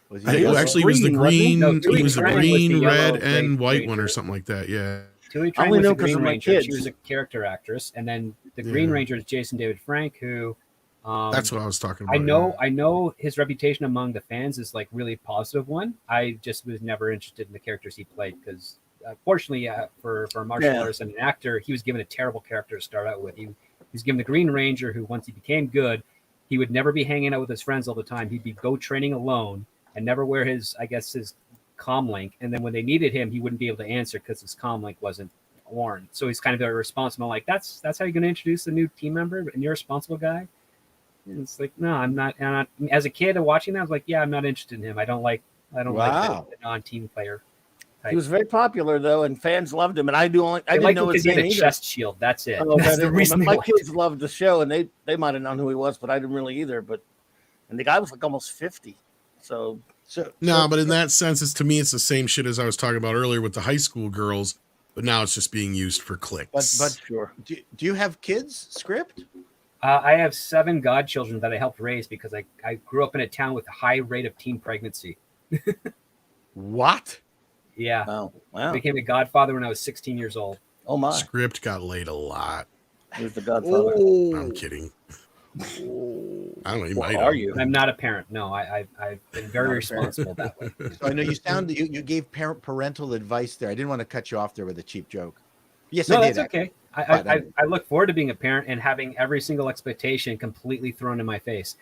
Was I think, yellow? actually, it was the green, wasn't he? green. No, It was the Frank was the green, yellow, red, and great white one, or ranger. something like that. Yeah. Tui I Trang only was know the 'cause Green of my Ranger. kids. She was a character actress, and then the Yeah. Green Ranger is Jason David Frank, who That's what I was talking about. I know his reputation among the fans is like really positive one. I just was never interested in the characters he played, because fortunately for a martial artist and an actor, he was given a terrible character to start out with. He was given the Green Ranger, who once he became good, he would never be hanging out with his friends all the time. He'd be go training alone and never wear his comm link. And then when they needed him, he wouldn't be able to answer because his comm link wasn't worn. So he's kind of irresponsible. Like, that's how you're going to introduce a new team member, and you're a responsible guy. And it's like, no, I'm not. As a kid watching that, I was like, yeah, I'm not interested in him. I don't like the non-team player type. He was very popular though, and fans loved him. And I didn't know because his he had name a either. chest shield. That's it. Oh, That's the reason. my kids loved the show, and they might have known who he was, but I didn't really either. And the guy was like almost 50. So but in that sense, to me, it's the same shit as I was talking about earlier with the high school girls, but now it's just being used for clicks. But sure. Do you have kids, Script? I have 7 godchildren that I helped raise because I grew up in a town with a high rate of teen pregnancy. What? Yeah. Wow. I became a godfather when I was 16 years old. Oh my. Script got laid a lot. He was the Godfather. I'm kidding. I don't know. You might are have. you? I'm not a parent. No, I've been very responsible that way. So I know you gave parental advice there. I didn't want to cut you off there with a cheap joke. Yes, No, I did. that's okay. I look forward to being a parent and having every single expectation completely thrown in my face.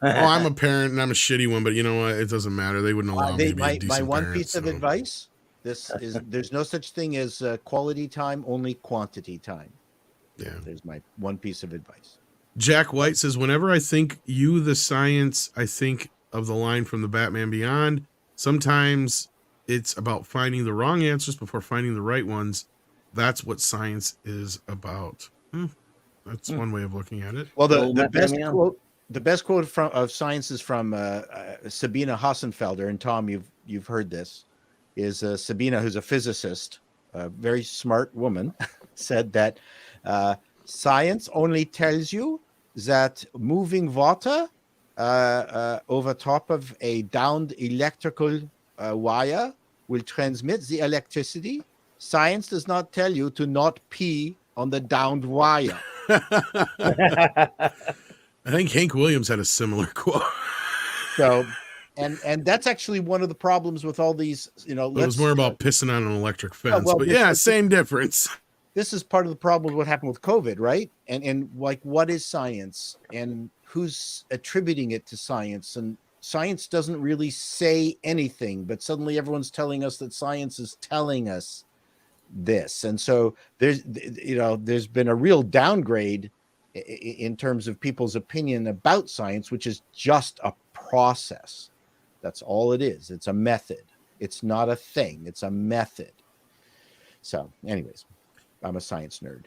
I'm a parent and I'm a shitty one, but you know what? It doesn't matter. They wouldn't allow me to be a decent my one parent, piece of so. advice: there's no such thing as quality time, only quantity time. Yeah. There's my one piece of advice. Jack White says, whenever I think you, the science, I think of the line from the Batman Beyond. Sometimes it's about finding the wrong answers before finding the right ones. That's what science is about. That's one way of looking at it. Well, the best quote of science is from Sabina Hassenfelder, and Tom, you've heard this. Is Sabina, who's a physicist, a very smart woman, said that science only tells you that moving water over top of a downed electrical wire will transmit the electricity. Science does not tell you to not pee on the downed wire. I think Hank Williams had a similar quote. So, and that's actually one of the problems with all these, it was more about pissing on an electric fence, well, but yeah, same difference. This is part of the problem with what happened with COVID, right? And like, what is science and who's attributing it to science? And science doesn't really say anything, but suddenly everyone's telling us that science is telling us this. And so there's been a real downgrade in terms of people's opinion about science, which is just a process. That's all it is. It's a method. It's not a thing. It's a method. So anyways, I'm a science nerd.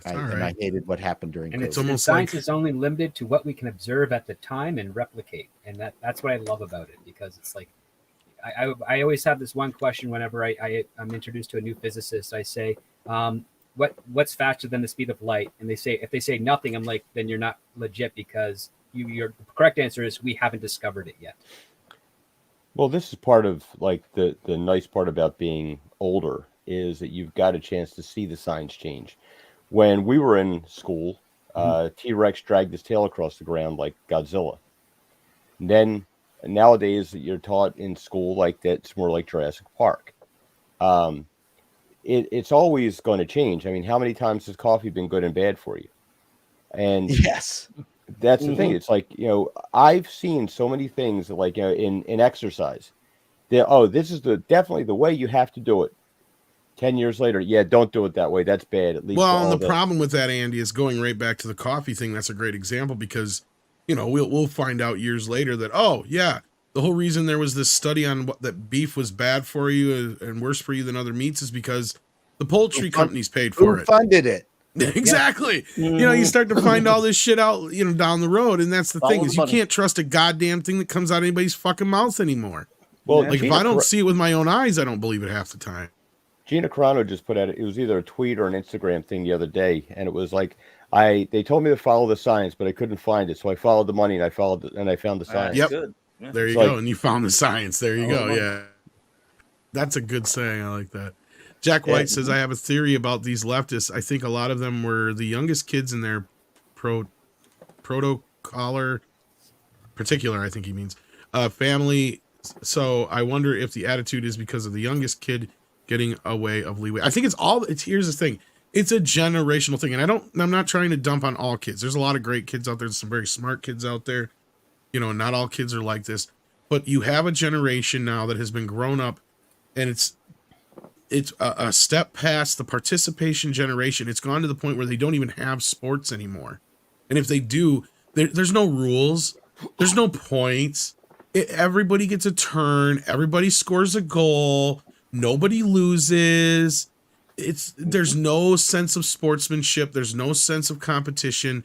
all And I right. hated what happened during And COVID. it's almost science like- is only limited to what we can observe at the time and replicate, and that's what I love about it, because it's like I always have this one question whenever I'm introduced to a new physicist. I say, what's faster than the speed of light? And if they say nothing, I'm like, then you're not legit, because your correct answer is we haven't discovered it yet. Well, this is part of like the nice part about being older is that you've got a chance to see the science change. When we were in school, T-Rex dragged his tail across the ground like Godzilla. And then nowadays you're taught in school like that's more like Jurassic Park. It's always going to change. I mean, how many times has coffee been good and bad for you? And Yes. that's the thing. It's like, I've seen so many things like, in exercise. This is definitely the way you have to do it. 10 years later, yeah, don't do it that way. That's bad. At least. Well, and the problem with that, Andy, is going right back to the coffee thing. That's a great example because, we'll find out years later that, oh yeah, the whole reason there was this study on that beef was bad for you and worse for you than other meats is because the poultry companies paid for Who it. funded it? Exactly. You start to find all this shit out, down the road. And that's the Follow thing the is you money. can't trust a goddamn thing that comes out of anybody's fucking mouth anymore. Well, Like if I don't see it with my own eyes, I don't believe it half the time. Gina Carano just put out, it was either a tweet or an Instagram thing the other day, and it was like, they told me to follow the science, but I couldn't find it, so I followed the money and I found the science. Yep. Good. Yeah. There you It's go. like- And you found the science. There you go. money. Yeah. That's a good saying. I like that. Jack White says, I have a theory about these leftists. I think a lot of them were the youngest kids in their proto-collar, particular, I think he means, family. So I wonder if the attitude is because of the youngest kid getting a way of leeway. I think here's the thing. It's a generational thing. And I'm not trying to dump on all kids. There's a lot of great kids out there. There's some very smart kids out there. Not all kids are like this, but you have a generation now that has been grown up, and it's a step past the participation generation. It's gone to the point where they don't even have sports anymore. And if they do, there's no rules. There's no points. Everybody gets a turn. Everybody scores a goal. Nobody loses. There's no sense of sportsmanship. There's no sense of competition,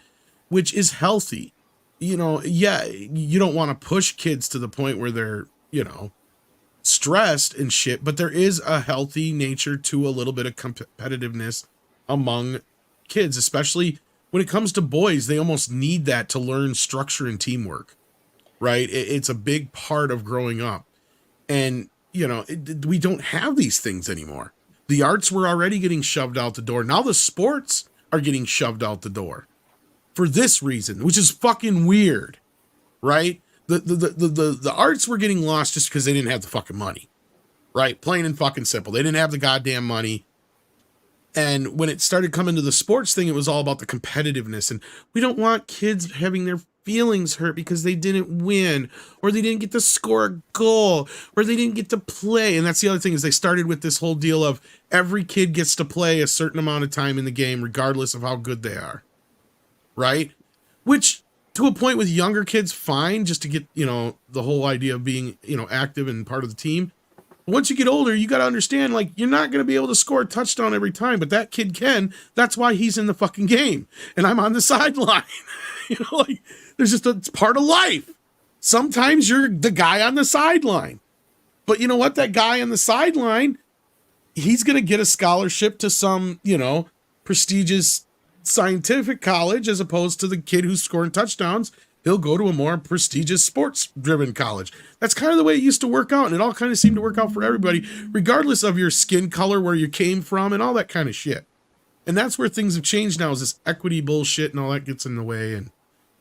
which is healthy. You don't want to push kids to the point where they're, stressed and shit, but there is a healthy nature to a little bit of competitiveness among kids, especially when it comes to boys. They almost need that to learn structure and teamwork, right? It's a big part of growing up. And, we don't have these things anymore. The arts were already getting shoved out the door. Now the sports are getting shoved out the door for this reason, which is fucking weird, right? The arts were getting lost just because they didn't have the fucking money, right? Plain and fucking simple. They didn't have the goddamn money. And when it started coming to the sports thing, it was all about the competitiveness. And we don't want kids having their feelings hurt because they didn't win, or they didn't get to score a goal, or they didn't get to play. And that's the other thing is they started with this whole deal of every kid gets to play a certain amount of time in the game, regardless of how good they are. Right? Which to a point with younger kids, fine, just to get, the whole idea of being, active and part of the team. But once you get older, you got to understand, like, you're not going to be able to score a touchdown every time, but that kid can. That's why he's in the fucking game. And I'm on the sideline. It's part of life. Sometimes you're the guy on the sideline. But you know what? That guy on the sideline, he's going to get a scholarship to some, prestigious scientific college, as opposed to the kid who's scoring touchdowns. He'll go to a more prestigious sports driven college. That's kind of the way it used to work out. And it all kind of seemed to work out for everybody, regardless of your skin color, where you came from, and all that kind of shit. And that's where things have changed now, is this equity bullshit and all that gets in the way. And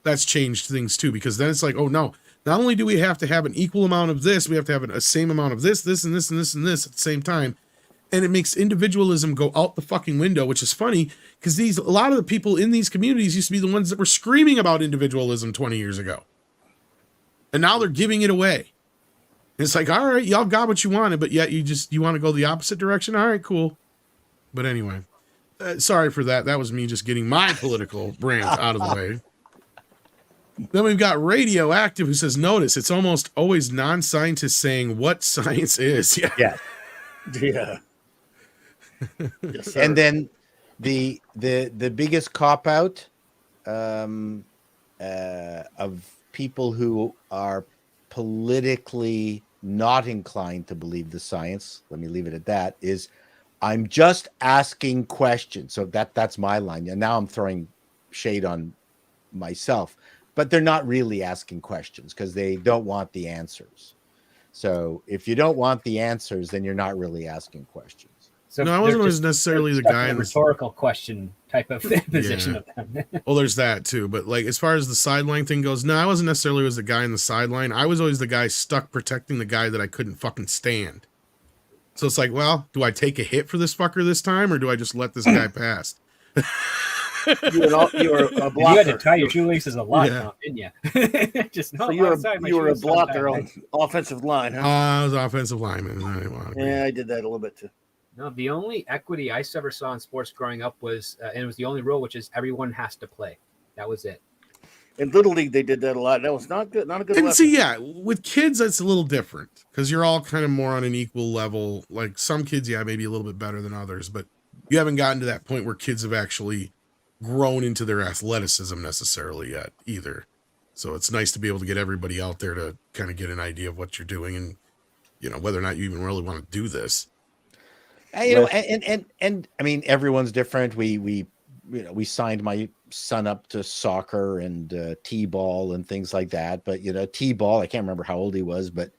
that's changed things too, because then it's like, oh no, not only do we have to have an equal amount of this, we have to have a same amount of this, this, and this, and this, and this at the same time. And it makes individualism go out the fucking window, which is funny because a lot of the people in these communities used to be the ones that were screaming about individualism 20 years ago. And now they're giving it away. And it's like, all right, y'all got what you wanted, but yet you want to go the opposite direction. All right, cool. But anyway, sorry for that. That was me just getting my political rant out of the way. Then we've got Radioactive, who says, notice it's almost always non-scientists saying what science is. Yeah. Yeah. Yeah. Yes, sir. And then the biggest cop out of people who are politically not inclined to believe the science, let me leave it at that, is I'm just asking questions. So that's my line. And now I'm throwing shade on myself, but they're not really asking questions because they don't want the answers. So if you don't want the answers, then you're not really asking questions. So No, I they're wasn't always just- necessarily they're the stuck guy in a in the rhetorical question type of position of them. Well, there's that too. But like, as far as the sideline thing goes, no, I wasn't necessarily always the guy in the sideline. I was always the guy stuck protecting the guy that I couldn't fucking stand. So it's like, well, do I take a hit for this fucker this time, or do I just let this guy pass? You were a You had to blocker. tie your shoelaces a lot, Yeah. Tom, didn't you? Just So no. you my were a shoelaces blocker untied. on offensive line, huh? I was offensive lineman. I didn't want to be. Yeah, I did that a little bit too. No, the only equity I ever saw in sports growing up was, and it was the only rule, which is everyone has to play. That was it. In Little League, they did that a lot. That was not good. Not a good And lesson. see, yeah, with kids, that's a little different because you're all kind of more on an equal level. Like some kids, yeah, maybe a little bit better than others, but you haven't gotten to that point where kids have actually grown into their athleticism necessarily yet either. So it's nice to be able to get everybody out there to kind of get an idea of what you're doing and, you know, whether or not you even really want to do this. You know, and I mean, everyone's different. We signed my son up to soccer and t-ball and things like that. But you know, t-ball, I can't remember how old he was, but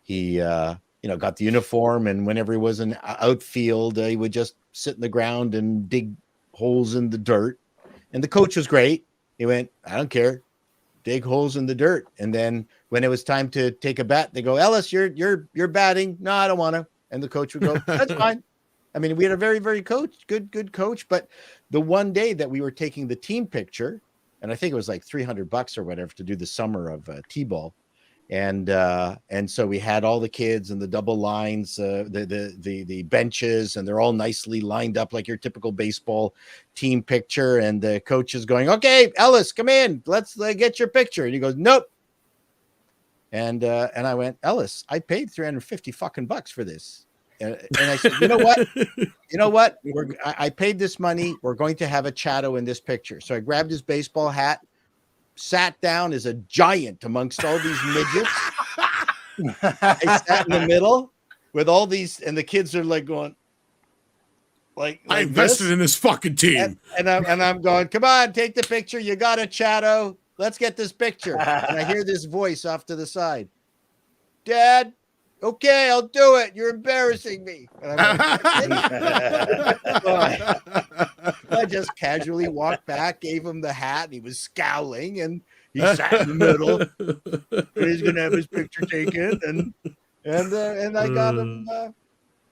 he got the uniform, and whenever he was in outfield, he would just sit in the ground and dig holes in the dirt. And the coach was great. He went, I don't care, dig holes in the dirt. And then when it was time to take a bat, they go, Ellis, you're batting. No, I don't want to. And the coach would go, that's fine. I mean, we had a very, very good coach. But the one day that we were taking the team picture, and I think it was like $300 or whatever to do the summer of t-ball, and so we had all the kids and the double lines, the benches, and they're all nicely lined up like your typical baseball team picture. And the coach is going, "Okay, Ellis, come in, let's get your picture." And he goes, "Nope." And I went, "Ellis, I paid $350 for this." And I said, you know what? I paid this money. We're going to have a chatto in this picture. So I grabbed his baseball hat, sat down as a giant amongst all these midgets. I sat in the middle with all these, and the kids are like going, like I invested this. in this fucking team. And I'm going, come on, take the picture. You got a chatto. Let's get this picture. And I hear this voice off to the side. Dad, okay, I'll do it. You're embarrassing me. And I just casually walked back, gave him the hat. And he was scowling, and he sat in the middle. He's gonna have his picture taken, and I got him.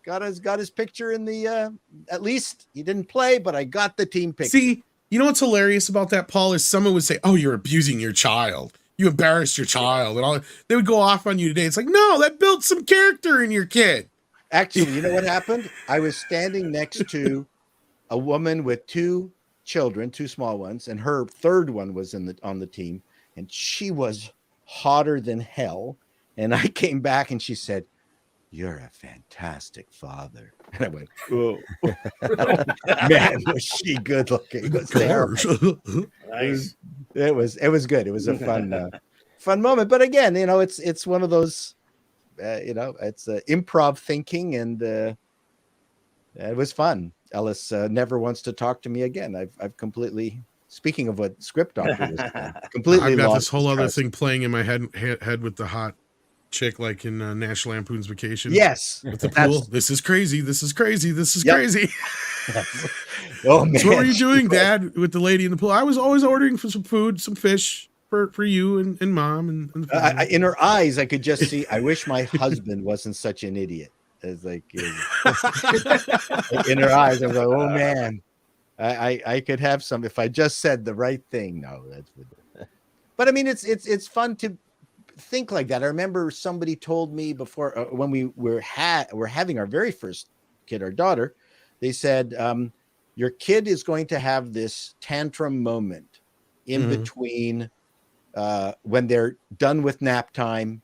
Got his picture in the. At least he didn't play, but I got the team picture. See, you know what's hilarious about that, Paul, is someone would say, "Oh, you're abusing your child. You embarrassed your child," and all. They would go off on you today. It's like, no, that built some character in your kid. Actually, you know what happened? I was standing next to a woman with two children, two small ones, and her third one was on the team, and she was hotter than hell. And I came back, and she said, "You're a fantastic father." And I went, "Oh, man, was she good looking?" It was terrible. Nice. It was good. It was a fun moment. But again, you know, it's one of those, it's improv thinking, and it was fun. Ellis never wants to talk to me again. I've completely, speaking of what Script Doctor was, completely I've got lost this whole his other trust. thing playing in my head with the hot chick, like in National Lampoon's Vacation. Yes, With the pool. This is crazy. This is crazy. This is Yep. crazy. Oh man, So what were you doing, she was- Dad, with the lady in the pool? I was always ordering for some food, some fish for you and Mom and the family. in her eyes, I could just see. I wish my husband wasn't such an idiot. It's like in her eyes, I was like, "Oh man, I could have some if I just said the right thing." No, that's. But I mean, it's fun to think like that. I remember somebody told me before when we were having our very first kid, our daughter. They said, "Your kid is going to have this tantrum moment in between." When they're done with nap time,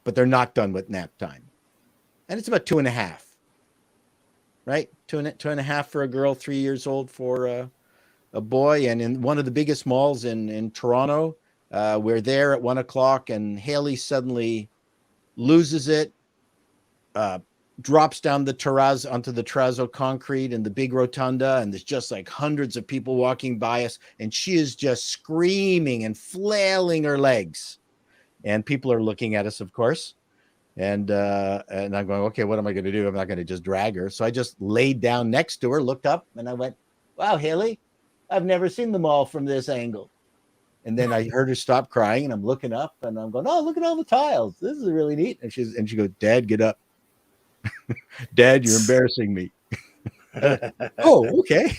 but they're not done with nap time. And it's about 2.5. right? Two and a half for a girl, 3 years old for a boy. And in one of the biggest malls in Toronto, we're there at 1 o'clock, and Haley suddenly loses it, drops down the terrazzo onto the terrazzo concrete in the big rotunda, and there's just like hundreds of people walking by us, and she is just screaming and flailing her legs, and people are looking at us, of course. And I'm going, okay, what am I going to do? I'm not going to just drag her. So I just laid down next to her, looked up, and I went, wow, Haley, I've never seen the mall from this angle. And then I heard her stop crying, and I'm looking up, and I'm going, oh, look at all the tiles. This is really neat. And she goes, Dad, get up. Dad, you're embarrassing me. Oh, okay.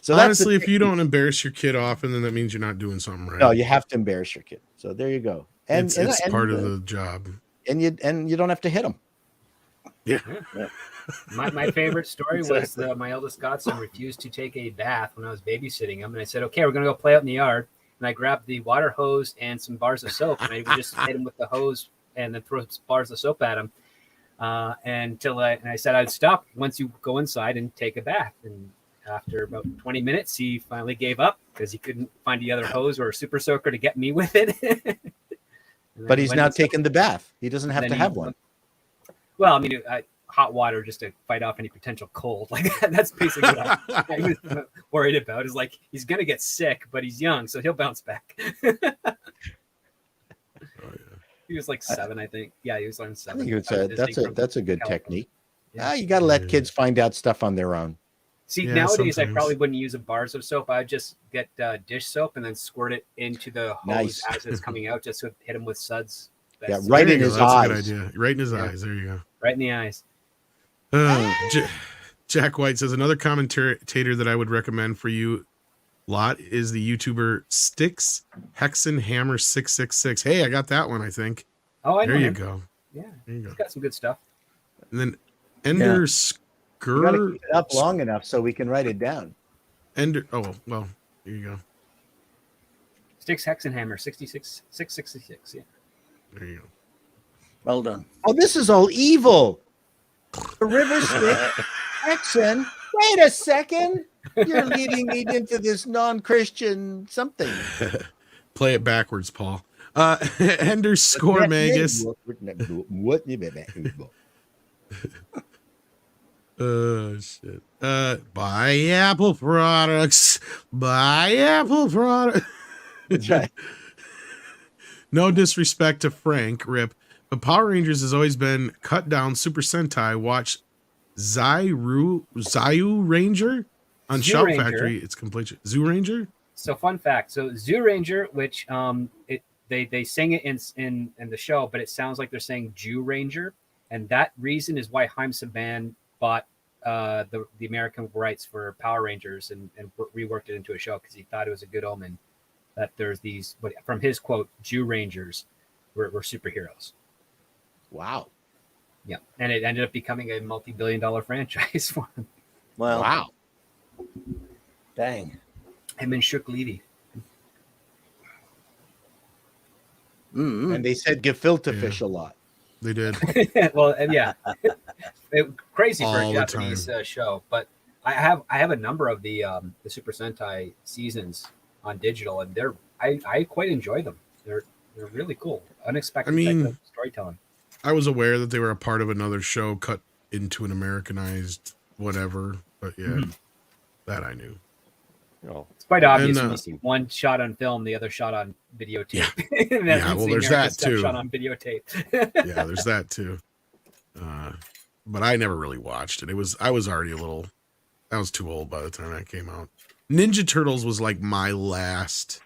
So honestly, if you don't embarrass your kid often, then that means you're not doing something right. No, you have to embarrass your kid. So there you go. And it's part of the job. And you don't have to hit them. Yeah. My favorite story was my eldest godson refused to take a bath when I was babysitting him, and I said, "Okay, we're gonna go play out in the yard." And I grabbed the water hose and some bars of soap, and I would just hit him with the hose and then throw bars of soap at him. And I said I'd stop once you go inside and take a bath. And after about 20 minutes, he finally gave up because he couldn't find the other hose or a super soaker to get me with it. But he's now taken the bath. He doesn't have to have one. Well, I mean, hot water just to fight off any potential cold. Like that's basically what I was worried about. Is like he's gonna get sick, but he's young, so he'll bounce back. He was like 7, I think. Yeah, he was on 7. I think that's a good technique. Yeah. You got to let kids find out stuff on their own. See, nowadays I probably wouldn't use a bars of soap. I'd just get dish soap and then squirt it into the hose as it's coming out, just to hit him with suds. Right in his eyes. That's a good idea. Right in his eyes. There you go. Right in the eyes. Jack White says another commentator that I would recommend for you lot is the YouTuber Styx Hexenhammer 666. Hey, I got that one. I think. Oh, I know. There you go. Yeah, there you go. He's got some good stuff. And then Ender You got to keep it up long enough so we can write it down. Oh well, there you go. Styx Hexenhammer 666. Yeah. There you go. Well done. Oh, this is all evil. The river Styx Hexen. Wait a second. You're leading me into this non-Christian something. Play it backwards, Paul. Underscore Magus. Oh shit. Buy Apple products. Buy Apple products. That's right. No disrespect to Frank, Rip, but Power Rangers has always been cut down Super Sentai. Watch Zayu Ranger on Zoo Shout Ranger. Factory. It's complete. Zoo Ranger. So fun fact. So Zoo Ranger, which they sing it in the show, but it sounds like they're saying Jew Ranger, and that reason is why Haim Saban bought the American rights for Power Rangers and reworked it into a show because he thought it was a good omen that there's these, but from his quote, Jew Rangers were superheroes. Wow. Yeah, and it ended up becoming a multi-billion-dollar franchise for him. Well, Wow. Dang. Him and Shook Levy. And they said gefilte fish a lot. They did. Well, and yeah, crazy for All a the Japanese show. But I have a number of the Super Sentai seasons on digital, and I quite enjoy them. They're really cool, unexpected type of storytelling. I was aware that they were a part of another show cut into an Americanized whatever, but yeah, that I knew. Oh. It's quite obvious And, when you see one shot on film, the other shot on videotape. Yeah. Yeah, well, there's that too. Shot on videotape. Yeah, there's that too. But I never really watched it. I was already I was too old by the time that came out. Ninja Turtles was like my last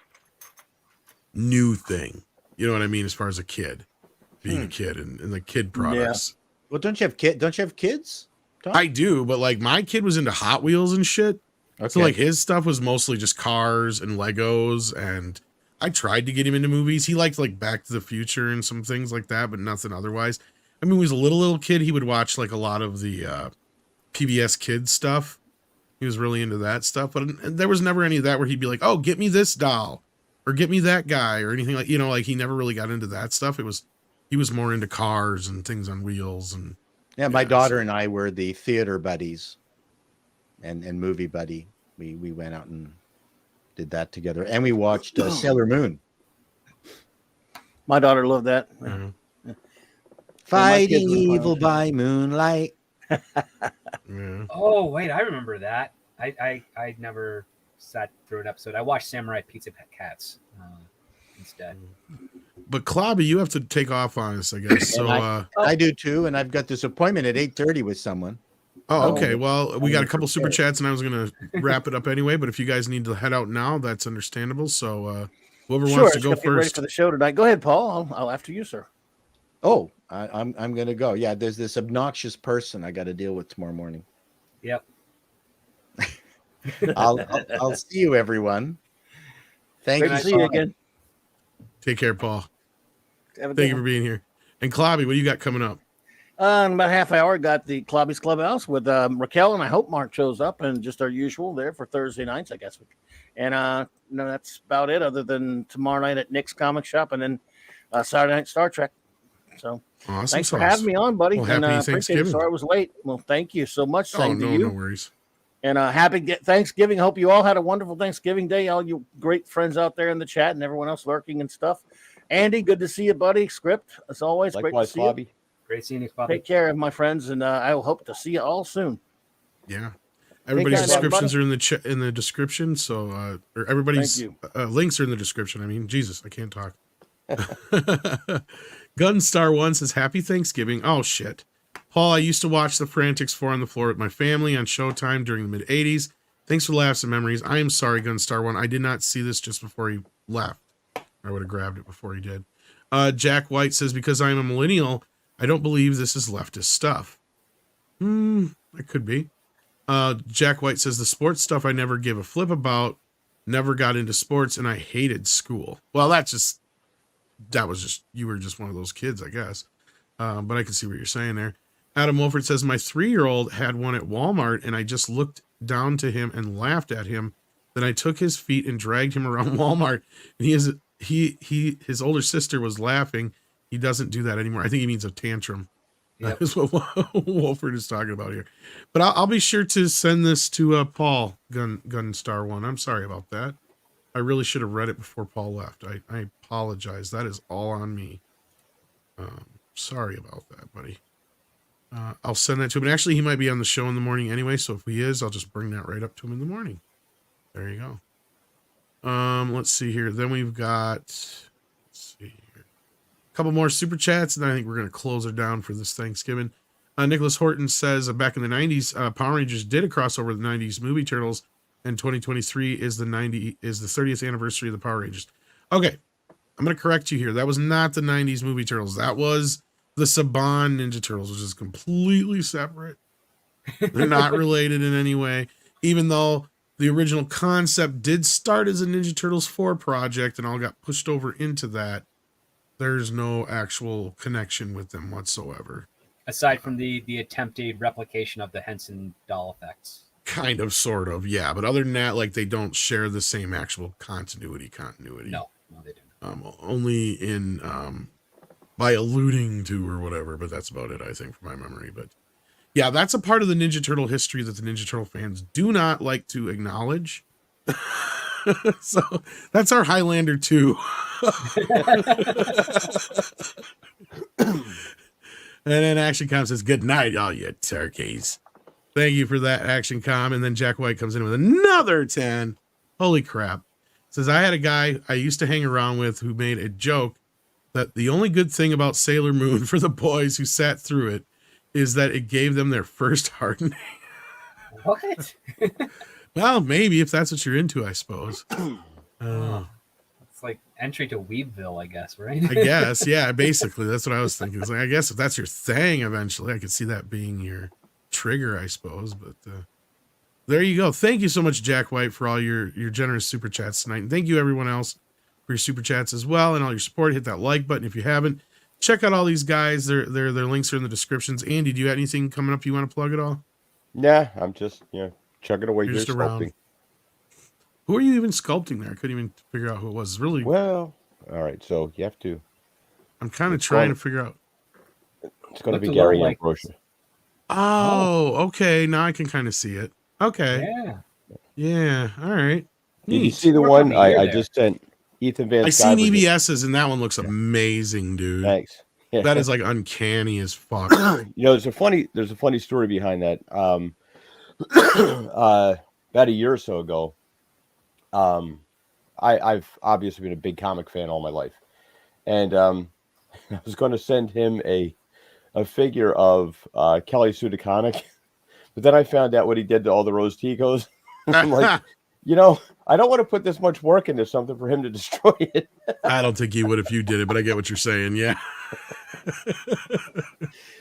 new thing. You know what I mean? As far as a kid, being a kid and the kid products. Well, don't you have kids? Tom? I do, but like my kid was into Hot Wheels and shit. Okay. So like his stuff was mostly just cars and Legos, and I tried to get him into movies. He liked like Back to the Future and some things like that, but nothing otherwise. I mean, when he was a little kid, he would watch like a lot of the PBS Kids stuff. He was really into that stuff, but there was never any of that where he'd be like, "Oh, get me this doll," or "Get me that guy," or anything like, like he never really got into that stuff. He was more into cars and things on wheels and Yeah, my Yeah, daughter so- and I were the theater buddies and movie buddy. We went out and did that together, and we watched Sailor Moon. My daughter loved that. Yeah. Yeah, my Fighting kids were evil fine. by moonlight. Yeah. Oh wait, I remember that. I never sat through an episode. I watched Samurai Pizza Cats instead. But Clobby, you have to take off on us, I guess. So, I do too, and I've got this appointment at 8:30 with someone. oh, okay. Well, we got a couple super chats, and I was going to wrap it up anyway. But if you guys need to head out now, that's understandable. So, whoever Sure, wants to it's go gonna get ready first. for the show tonight. Go ahead, Paul. I'll after you, sir. Oh, I'm gonna go. Yeah, there's this obnoxious person I got to deal with tomorrow morning. Yep. I'll see you, everyone. Thank Great you. to see you again. Take care, Paul. Have a Thank good you for being here. And Clobby, what do you got coming up? In about a half hour, got the Clobby's Clubhouse with Raquel, and I hope Mark shows up, and just our usual there for Thursday nights, I guess. And no, that's about it. Other than tomorrow night at Nick's Comic Shop, and then Saturday night Star Trek. So Awesome thanks for sauce. having me on, buddy. Well, and happy appreciate it. Thanksgiving. Sorry I was late. Well, thank you so much. Oh, Same to no, you. no worries. And happy Thanksgiving. I hope you all had a wonderful Thanksgiving day. All you great friends out there in the chat and everyone else lurking and stuff. Andy, good to see you, buddy. Script, as always. Likewise, great to see Bobby. you. Great seeing you, Bobby. Take care of my friends, and I will hope to see you all soon. Yeah. Everybody's care, descriptions everybody. are in the description. So, or everybody's Thank links are in the description. I mean, Jesus, I can't talk. Gunstar1 says, Happy Thanksgiving. Oh, shit. Paul, I used to watch the Frantics 4 on the floor with my family on Showtime during the mid-'80s. Thanks for laughs and memories. I am sorry, Gunstar1. I did not see this just before he left. I would have grabbed it before he did. Jack White says, because I am a millennial, I don't believe this is leftist stuff. It could be. Jack White says, the sports stuff I never give a flip about, never got into sports, and I hated school. Well, you were just one of those kids, I guess. But I can see what you're saying there. Adam Wolford says, my 3-year-old had one at Walmart, and I just looked down to him and laughed at him. Then I took his feet and dragged him around Walmart, and his older sister was laughing. He doesn't do that anymore. I think he means a tantrum. Yep. That is what Wolford is talking about here. But I'll be sure to send this to Paul Gunstar1. I'm sorry about that. I really should have read it before Paul left. I apologize. That is all on me. Sorry about that, buddy. I'll send that to him. And actually, he might be on the show in the morning anyway. So if he is, I'll just bring that right up to him in the morning. There you go. Let's see here. Then we've got, a couple more super chats, and then I think we're going to close her down for this Thanksgiving. Nicholas Horton says, back in the 90s, Power Rangers did a crossover with the 90s movie Turtles, and 2023 is the 30th anniversary of the Power Rangers. Okay, I'm going to correct you here. That was not the 90s movie Turtles. That was the Saban Ninja Turtles, which is completely separate. They're not related in any way, even though the original concept did start as a Ninja Turtles 4 project and all got pushed over into that. There's no actual connection with them whatsoever. Aside from the attempted replication of the Henson doll effects. Kind of, sort of, yeah. But other than that, like, they don't share the same actual continuity. No, they don't. Only in by alluding to or whatever, but that's about it, I think, from my memory. But yeah, that's a part of the Ninja Turtle history that the Ninja Turtle fans do not like to acknowledge. So that's our Highlander 2. And then Action Com says, good night, all you turkeys. Thank you for that, Action Com. And then Jack White comes in with another 10. Holy crap. Says, I had a guy I used to hang around with who made a joke that the only good thing about Sailor Moon for the boys who sat through it is that it gave them their first hardening. What? Well, maybe if that's what you're into, I suppose. It's like entry to Weebville, I guess, right? I guess, yeah, basically. That's what I was thinking. It's like, I guess if that's your thing eventually, I could see that being your trigger, I suppose. But there you go. Thank you so much, Jack White, for all your generous super chats tonight. And thank you, everyone else, for your super chats as well and all your support. Hit that like button if you haven't. Check out all these guys. Their links are in the descriptions. Andy, do you have anything coming up you want to plug at all? Yeah, I'm just, chugging away You're here just around. sculpting. Who are you even sculpting there? I couldn't even figure out who it was. It's really, Well, all right, so you have to. I'm kind of it's trying going- to figure out. It's going to Looked be a little Gary like- Ambrosia. Oh, okay. Now I can kind of see it. Okay. Yeah. Yeah. All right. Did you Neat. see the Work one on the ear I there. just sent? Ethan Van I seen Sciver just- EBS's and that one looks amazing, dude. Thanks. Yeah. That is like uncanny as fuck. You know, there's a funny story behind that. About a year or so ago, I've obviously been a big comic fan all my life, and I was going to send him a figure of Kelly Sue DeConnick, but then I found out what he did to all the Rose Ticos. I'm like, you know, I don't want to put this much work into something for him to destroy it. I don't think you would if you did it, but I get what you're saying. Yeah.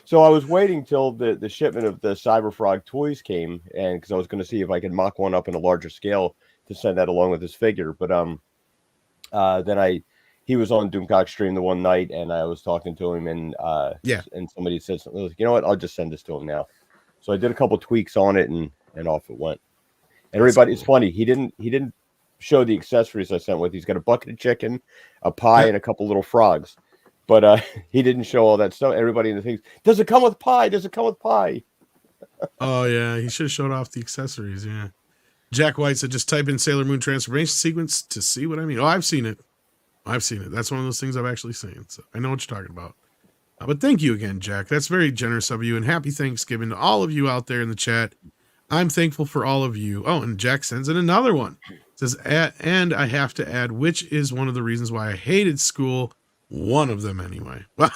So I was waiting till the shipment of the Cyberfrog toys came, and because I was going to see if I could mock one up in a larger scale to send that along with his figure. But then he was on Doomcock stream the one night, and I was talking to him, and and somebody said something. I was like, you know what? I'll just send this to him now. So I did a couple tweaks on it, and off it went. And everybody, it's funny. He didn't show the accessories I sent with. He's got a bucket of chicken, a pie, and a couple little frogs. But he didn't show all that stuff. Everybody in the thing, does it come with pie? Does it come with pie? Oh, yeah. He should have showed off the accessories. Yeah. Jack White said, just type in Sailor Moon transformation sequence to see what I mean. Oh, I've seen it. That's one of those things I've actually seen. So I know what you're talking about. But thank you again, Jack. That's very generous of you. And happy Thanksgiving to all of you out there in the chat. I'm thankful for all of you. Oh, and Jack sends in another one. It says, and I have to add, which is one of the reasons why I hated school. One of them, anyway. Well,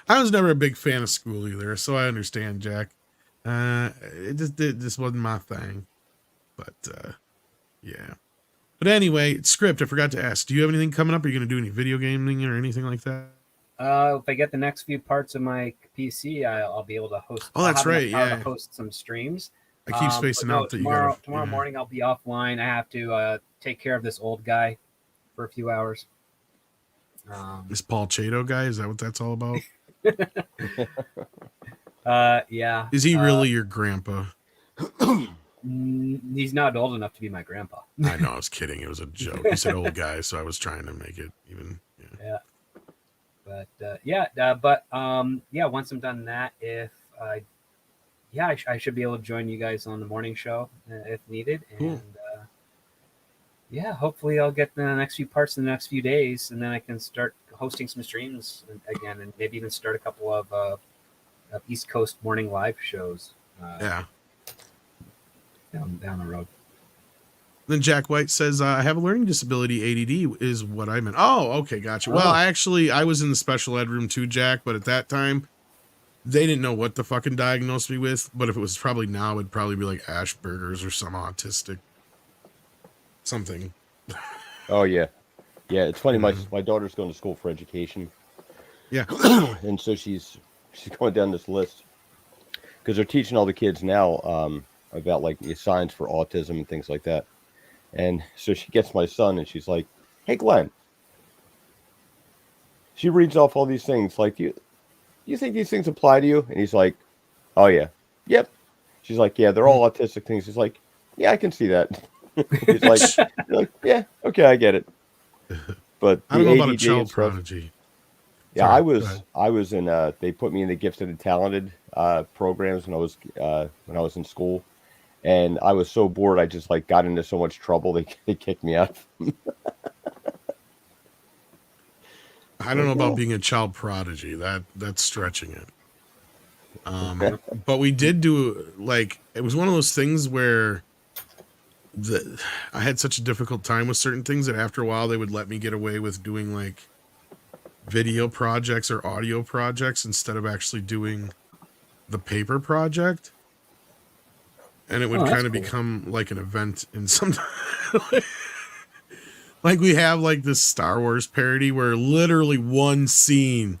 I was never a big fan of school either, so I understand, Jack. It just wasn't my thing. But yeah. But anyway, Script, I forgot to ask, do you have anything coming up? Are you going to do any video gaming or anything like that? If I get the next few parts of my PC, I'll be able to host. Oh, that's right. I'll Yeah. Host some streams. I keep spacing out that tomorrow, you got morning I'll be offline. I have to take care of this old guy for a few hours. This Paul Chato guy, is that what that's all about? Yeah. Is he really your grandpa? He's not old enough to be my grandpa. I know, I was kidding. It was a joke. You said old guy, so I was trying to make it even. Yeah. But once I'm done that, I should be able to join you guys on the morning show if needed. Cool. And hopefully I'll get the next few parts in the next few days, and then I can start hosting some streams again, and maybe even start a couple of East Coast morning live shows. Down the road. Then Jack White says, I have a learning disability. ADD is what I meant. Oh, okay. Gotcha. Well, I was in the special ed room too, Jack, but at that time they didn't know what to fucking diagnose me with. But if it was probably now, it'd probably be like Asperger's or some autistic something. Oh yeah. Yeah. It's funny. My daughter's going to school for education. Yeah. And so she's going down this list because they're teaching all the kids now, about like the signs for autism and things like that. And so she gets my son and she's like, hey, Glenn. She reads off all these things. Like, you think these things apply to you? And he's like, oh, yeah. Yep. She's like, yeah, they're all autistic things. He's like, yeah, I can see that. He's like, yeah, okay, I get it. But I don't know about a ADD child and stuff- prodigy. Yeah, Sorry, I was in they put me in the gifted and talented programs when I was in school. And I was so bored, I just like got into so much trouble they kicked me out. I don't know about being a child prodigy. That's stretching it. But we did do, like, it was one of those things where I had such a difficult time with certain things that after a while they would let me get away with doing like video projects or audio projects instead of actually doing the paper project. And it would kind of become like an event in some like we have like this Star Wars parody where literally one scene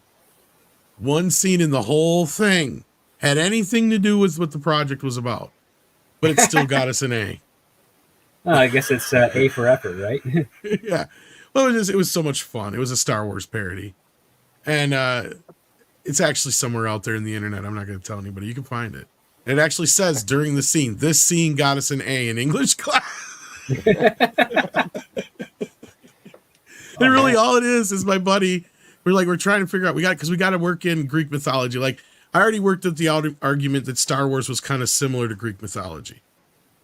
in the whole thing had anything to do with what the project was about, but it still got us an A. Oh, I guess it's A for effort, right? Yeah. Well, it was so much fun. It was a Star Wars parody. And it's actually somewhere out there in the internet. I'm not going to tell anybody. You can find it. It actually says during the scene, this scene got us an A in English class. All it is my buddy. We're trying to figure out, we got to work in Greek mythology. Like, I already worked at the argument that Star Wars was kind of similar to Greek mythology.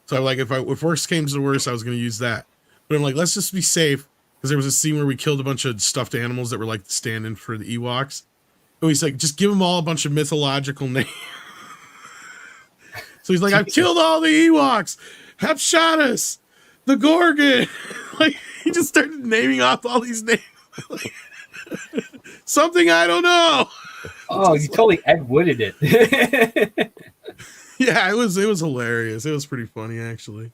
So I'm like, if worst came to the worst, I was going to use that. But I'm like, let's just be safe, because there was a scene where we killed a bunch of stuffed animals that were like the stand-in for the Ewoks. So he's like, just give them all a bunch of mythological names. So he's like, I've killed all the Ewoks, Hephaestus, the Gorgon. Like, he just started naming off all these names. Like, something I don't know. Oh, you totally Ed Wooded it. Yeah, it was hilarious. It was pretty funny, actually.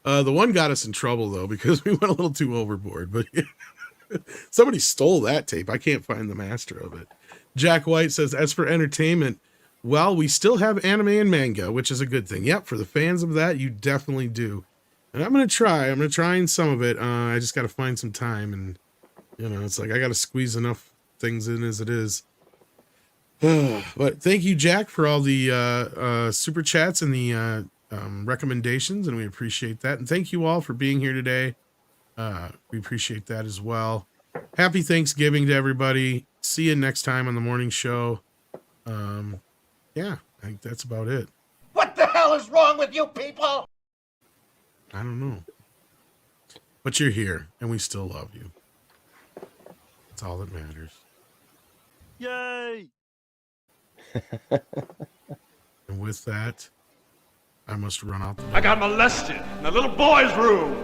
The one got us in trouble, though, because we went a little too overboard. But somebody stole that tape. I can't find the master of it. Jack White says, as for entertainment, well, we still have anime and manga, which is a good thing. Yep, for the fans of that, you definitely do. And I'm going to try. I'm going to try in some of it. I just got to find some time. And, it's like I got to squeeze enough things in as it is. But thank you, Jack, for all the super chats and the recommendations, and we appreciate that. And thank you all for being here today. We appreciate that as well. Happy Thanksgiving to everybody. See you next time on the morning show. Yeah, I think that's about it. What the hell is wrong with you people? I don't know. But you're here, and we still love you. That's all that matters. Yay! And with that, I must run out the door. I got molested in a little boy's room.